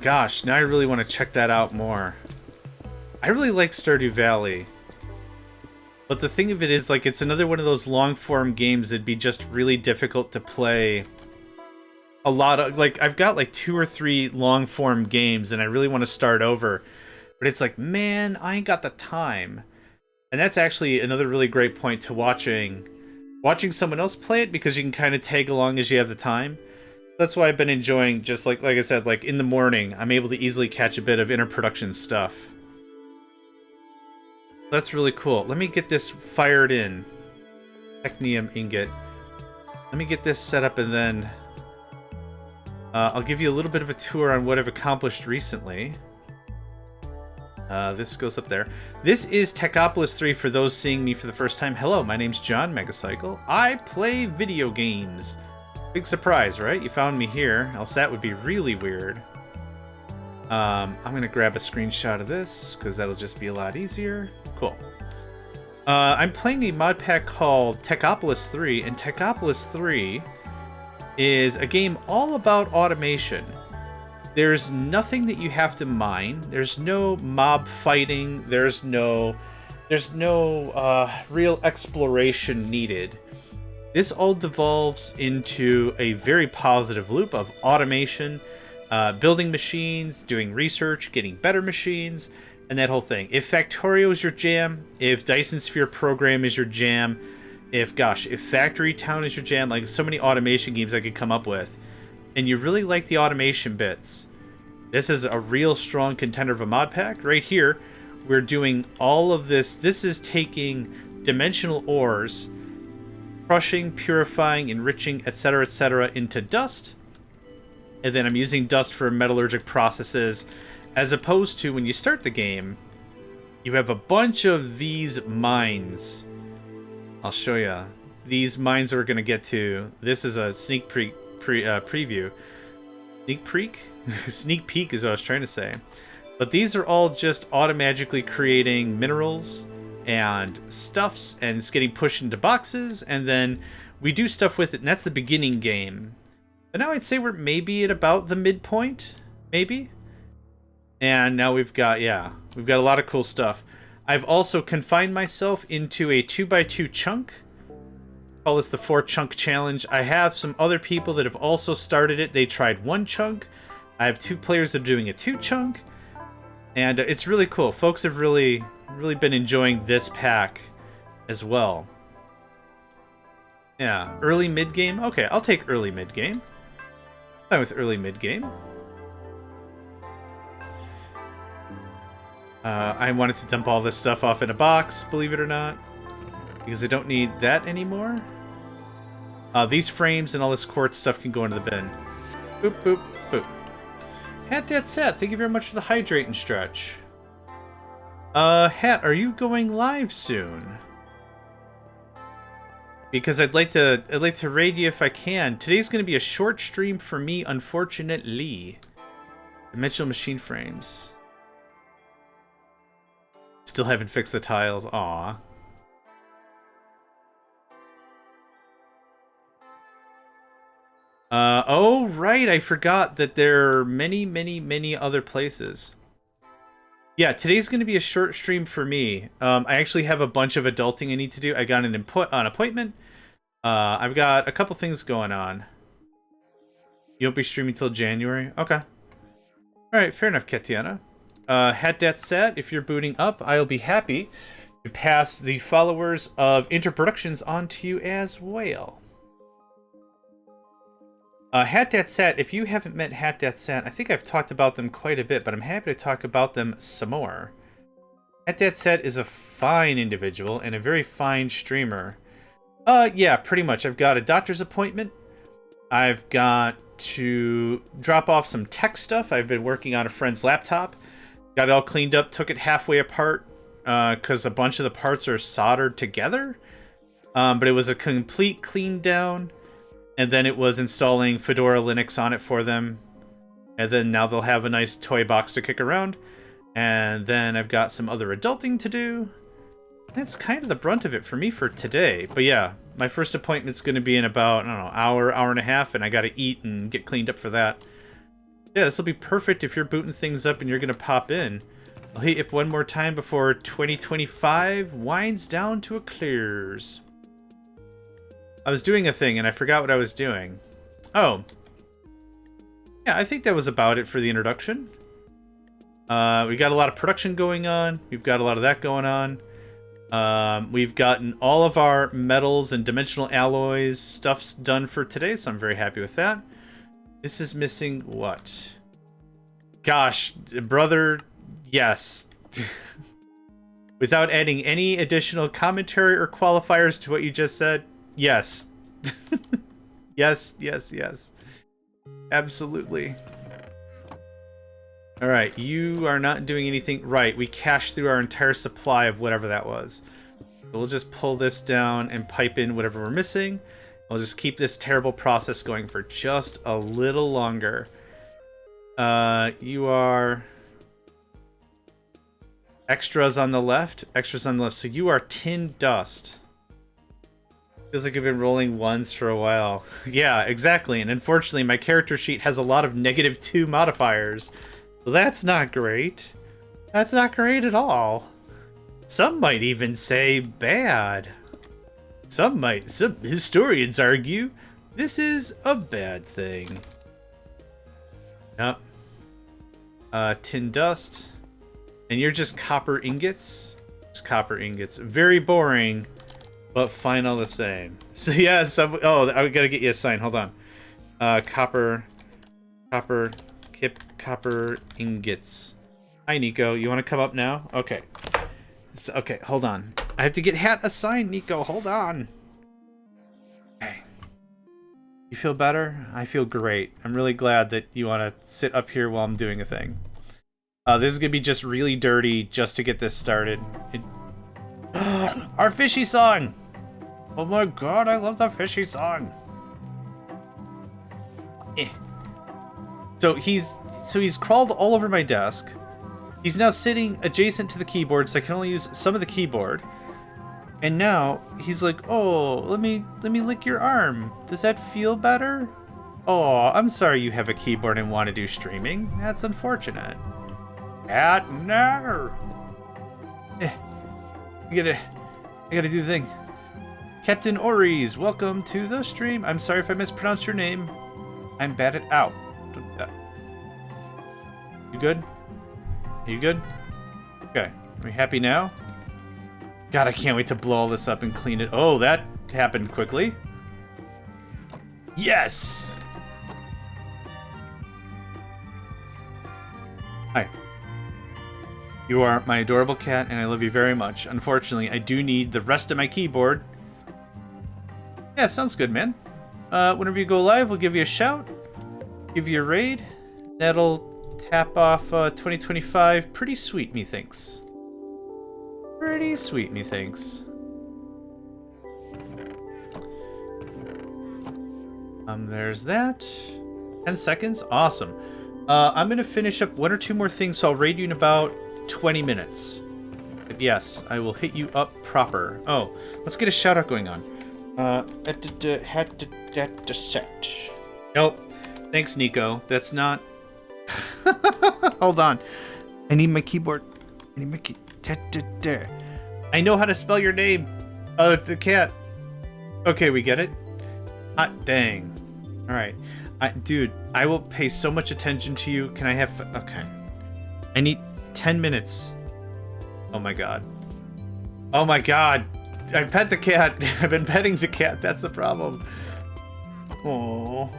Gosh, now I really want to check that out more. I really like Stardew Valley. But the thing of it is, like, it's another one of those long-form games that'd be just really difficult to play. A lot of, like, I've got, like, 2 or 3 long-form games, and I really want to start over. But it's like, man, I ain't got the time. And that's actually another really great point to watching someone else play it, because you can kind of tag along as you have the time. That's why I've been enjoying, just like I said, like, in the morning, I'm able to easily catch a bit of interproduction stuff. That's really cool. Let me get this fired in. Technium ingot. Let me get this set up, and then I'll give you a little bit of a tour on what I've accomplished recently. This goes up there. This is Techopolis 3 for those seeing me for the first time. Hello, my name's JohnMegacycle. I play video games. Big surprise, right? You found me here, else that would be really weird. I'm going to grab a screenshot of this, because that'll just be a lot easier. Cool. I'm playing a mod pack called Techopolis 3, and Techopolis 3 is a game all about automation. There's nothing that you have to mine. There's no mob fighting. There's no real exploration needed. This all devolves into a very positive loop of automation, building machines, doing research, getting better machines, and that whole thing. If Factorio is your jam, if Dyson Sphere Program is your jam, if Factory Town is your jam, like so many automation games I could come up with, and you really like the automation bits, this is a real strong contender of a mod pack. Right here, we're doing all of this. This is taking dimensional ores, crushing, purifying, enriching, etc., into dust. And then I'm using dust for metallurgic processes, as opposed to when you start the game, you have a bunch of these mines. I'll show you. These mines we're going to get to. This is a sneak preview. Sneak peek? Sneak peek is what I was trying to say. But these are all just automatically creating minerals and stuffs, and it's getting pushed into boxes, and then we do stuff with it, and that's the beginning game. But now I'd say we're maybe at about the midpoint, maybe. And now we've got a lot of cool stuff. I've also confined myself into a 2x2 chunk. Call this the 4-chunk challenge. I have some other people that have also started it. They tried 1 chunk. I have 2 players that are doing a 2-chunk. And it's really cool. Folks have really been enjoying this pack as well. Yeah, early mid-game. Okay, I'll take early mid-game. Fine with early mid-game. I wanted to dump all this stuff off in a box, believe it or not, because I don't need that anymore. These frames and all this quartz stuff can go into the bin. Boop, boop, boop. Hat, that's set. Thank you very much for the hydrate and stretch. Hat, are you going live soon? Because I'd like to raid you if I can. Today's going to be a short stream for me, unfortunately. Dimensional machine frames. Still haven't fixed the tiles. Aw. Oh, right. I forgot that there are many other places. Yeah, today's going to be a short stream for me. I actually have a bunch of adulting I need to do. I got an appointment. I've got a couple things going on. You won't be streaming till January? Okay. Alright, fair enough, Katiana. Hat that set, if you're booting up, I'll be happy to pass the followers of Interproductions on to you as well. Hat that set, if you haven't met Hat that set, I think I've talked about them quite a bit, but I'm happy to talk about them some more. Hat that set is a fine individual and a very fine streamer. Yeah, pretty much. I've got a doctor's appointment. I've got to drop off some tech stuff. I've been working on a friend's laptop. Got it all cleaned up, took it halfway apart because a bunch of the parts are soldered together. But it was a complete clean down. And then it was installing Fedora Linux on it for them. And then now they'll have a nice toy box to kick around. And then I've got some other adulting to do. That's kind of the brunt of it for me for today. But yeah, my first appointment's going to be in about, I don't know, hour and a half. And I got to eat and get cleaned up for that. Yeah, this will be perfect if you're booting things up and you're going to pop in. I'll hit up one more time before 2025 winds down to a clears. I was doing a thing and I forgot what I was doing. Oh. Yeah, I think that was about it for the introduction. We got a lot of production going on. We've got a lot of that going on. We've gotten all of our metals and dimensional alloys stuff's done for today, so I'm very happy with that. This is missing what? Gosh, brother, yes. Without adding any additional commentary or qualifiers to what you just said, yes. Yes, yes, yes. Absolutely. Alright, you are not doing anything right. We cashed through our entire supply of whatever that was. So we'll just pull this down and pipe in whatever we're missing. We'll just keep this terrible process going for just a little longer. You are... extras on the left. Extras on the left. So you are tin dust. Feels like I've been rolling ones for a while. Yeah, exactly. And unfortunately, my character sheet has a lot of -2 modifiers. So that's not great. That's not great at all. Some might even say bad. Some historians argue this is a bad thing. Yep. Tin dust. And you're just copper ingots? Just copper ingots. Very boring. But fine all the same. So yeah, oh, I gotta get you a sign. Hold on. Copper ingots. Hi, Nico. You want to come up now? Okay. Okay, hold on. I have to get Hat a sign, Nico. Hold on. Okay. You feel better? I feel great. I'm really glad that you want to sit up here while I'm doing a thing. This is gonna be just really dirty just to get this started. Our fishy song! Oh my god, I love the fishy song. So he's crawled all over my desk. He's now sitting adjacent to the keyboard, so I can only use some of the keyboard. And now he's like, "Oh, let me lick your arm. Does that feel better?" Oh, I'm sorry you have a keyboard and want to do streaming. That's unfortunate. No. I gotta do the thing. Captain Ories, welcome to the stream. I'm sorry if I mispronounced your name. I'm bad at ow. Don't do that. You good? Are you good? Okay. Are we happy now? God, I can't wait to blow all this up and clean it. Oh, that happened quickly. Yes! Hi. You are my adorable cat, and I love you very much. Unfortunately, I do need the rest of my keyboard. Yeah, sounds good, man. Whenever you go live, we'll give you a shout. Give you a raid. That'll tap off 2025. Pretty sweet, methinks. Pretty sweet, methinks. There's that. 10 seconds. Awesome. I'm going to finish up 1 or 2 more things, so I'll raid you in about 20 minutes. But yes, I will hit you up proper. Oh, let's get a shout out going on. Had to set. Nope. Thanks, Nico. That's not. Hold on. I need my keyboard. I need my key. I know how to spell your name. The cat. Okay, we get it. Hot dang. All right. Dude, I will pay so much attention to you. Can I have... Okay. I need 10 minutes. Oh my god. Oh my god. I pet the cat. I've been petting the cat. That's the problem. Oh.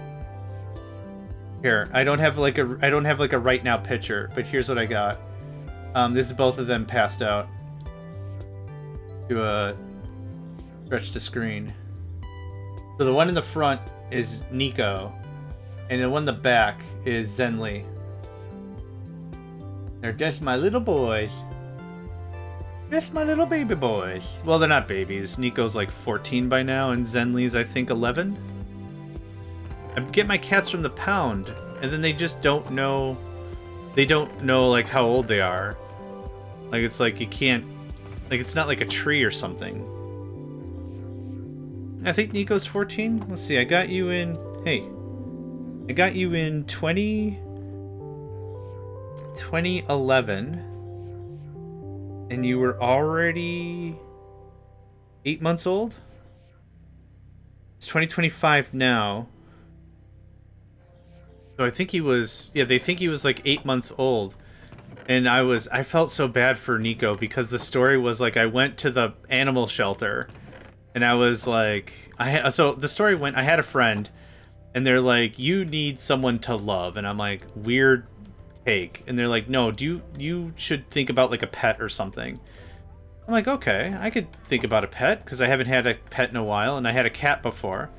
Here, I don't have like a right now picture, but here's what I got. This is both of them passed out. To stretch the screen. So the one in the front is Nico. And the one in the back is Zenly. They're just my little boys. Just my little baby boys. Well, they're not babies. Nico's like 14 by now, and Zenli's, I think, 11. I get my cats from the pound, and then they just don't know... They don't know, like, how old they are. Like, it's like you can't... Like, it's not like a tree or something. I think Nico's 14. Let's see, I got you in... Hey. I got you in 2011. And you were already 8 months old? It's 2025 now. So I think he was... Yeah, they think he was like 8 months old. And I felt so bad for Nico because the story was like I went to the animal shelter and I was like... So the story went, I had a friend and they're like, you need someone to love. And I'm like, weird take. And they're like, no, you should think about like a pet or something. I'm like, okay, I could think about a pet because I haven't had a pet in a while and I had a cat before.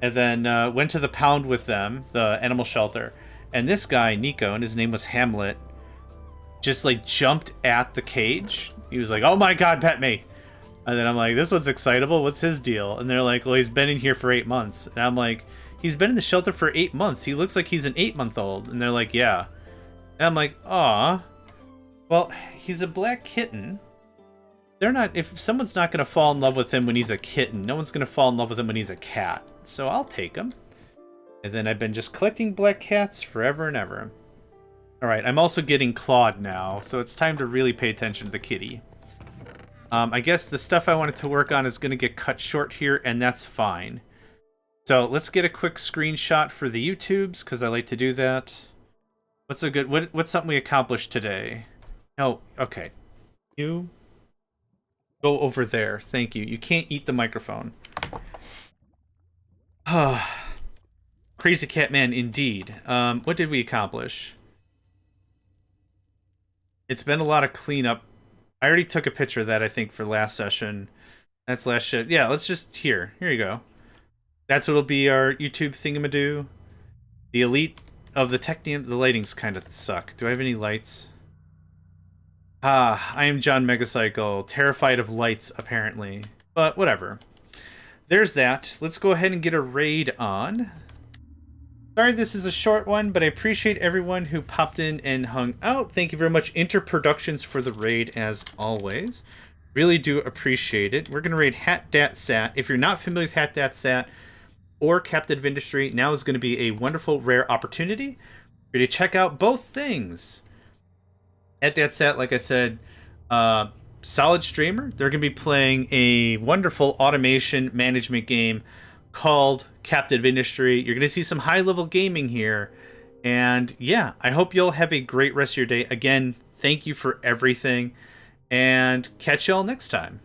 And then went to the pound with them, the animal shelter. And this guy, Nico, and his name was Hamlet, just like jumped at the cage. He was like, oh my god, pet me. And then I'm like, this one's excitable, what's his deal? And they're like, well, he's been in here for 8 months. And I'm like, he's been in the shelter for 8 months, he looks like he's an 8-month-old. And they're like, yeah. And I'm like, aw, well, he's a black kitten. They're not... If someone's not gonna fall in love with him when he's a kitten, no one's gonna fall in love with him when he's a cat. So I'll take him. And then I've been just collecting black cats forever and ever. Alright, I'm also getting clawed now, so it's time to really pay attention to the kitty. I guess the stuff I wanted to work on is going to get cut short here, and that's fine. So let's get a quick screenshot for the YouTubes, because I like to do that. What's a good... What's something we accomplished today? Oh, okay. You go over there. Thank you. You can't eat the microphone. Crazy Cat Man, indeed. What did we accomplish? It's been a lot of cleanup. I already took a picture of that, I think, for last session. That's last shit. Yeah, let's just... Here you go. That's what'll be our YouTube thingamadoo. The elite of the Technium. The lighting's kind of suck. Do I have any lights? I am JohnMegacycle. Terrified of lights, apparently. But whatever. There's that. Let's go ahead and get a raid on. Sorry this is a short one, but I appreciate everyone who popped in and hung out. Thank you very much, Interproductions, for the raid, as always. Really do appreciate it. We're going to raid HatDatSat. If you're not familiar with HatDatSat or Captain of Industry, now is going to be a wonderful, rare opportunity for you to check out both things. HatDatSat, like I said, solid streamer. They're going to be playing a wonderful automation management game called Captain of Industry. You're going to see some high-level gaming here. And yeah, I hope you'll have a great rest of your day. Again, thank you for everything. And catch y'all next time.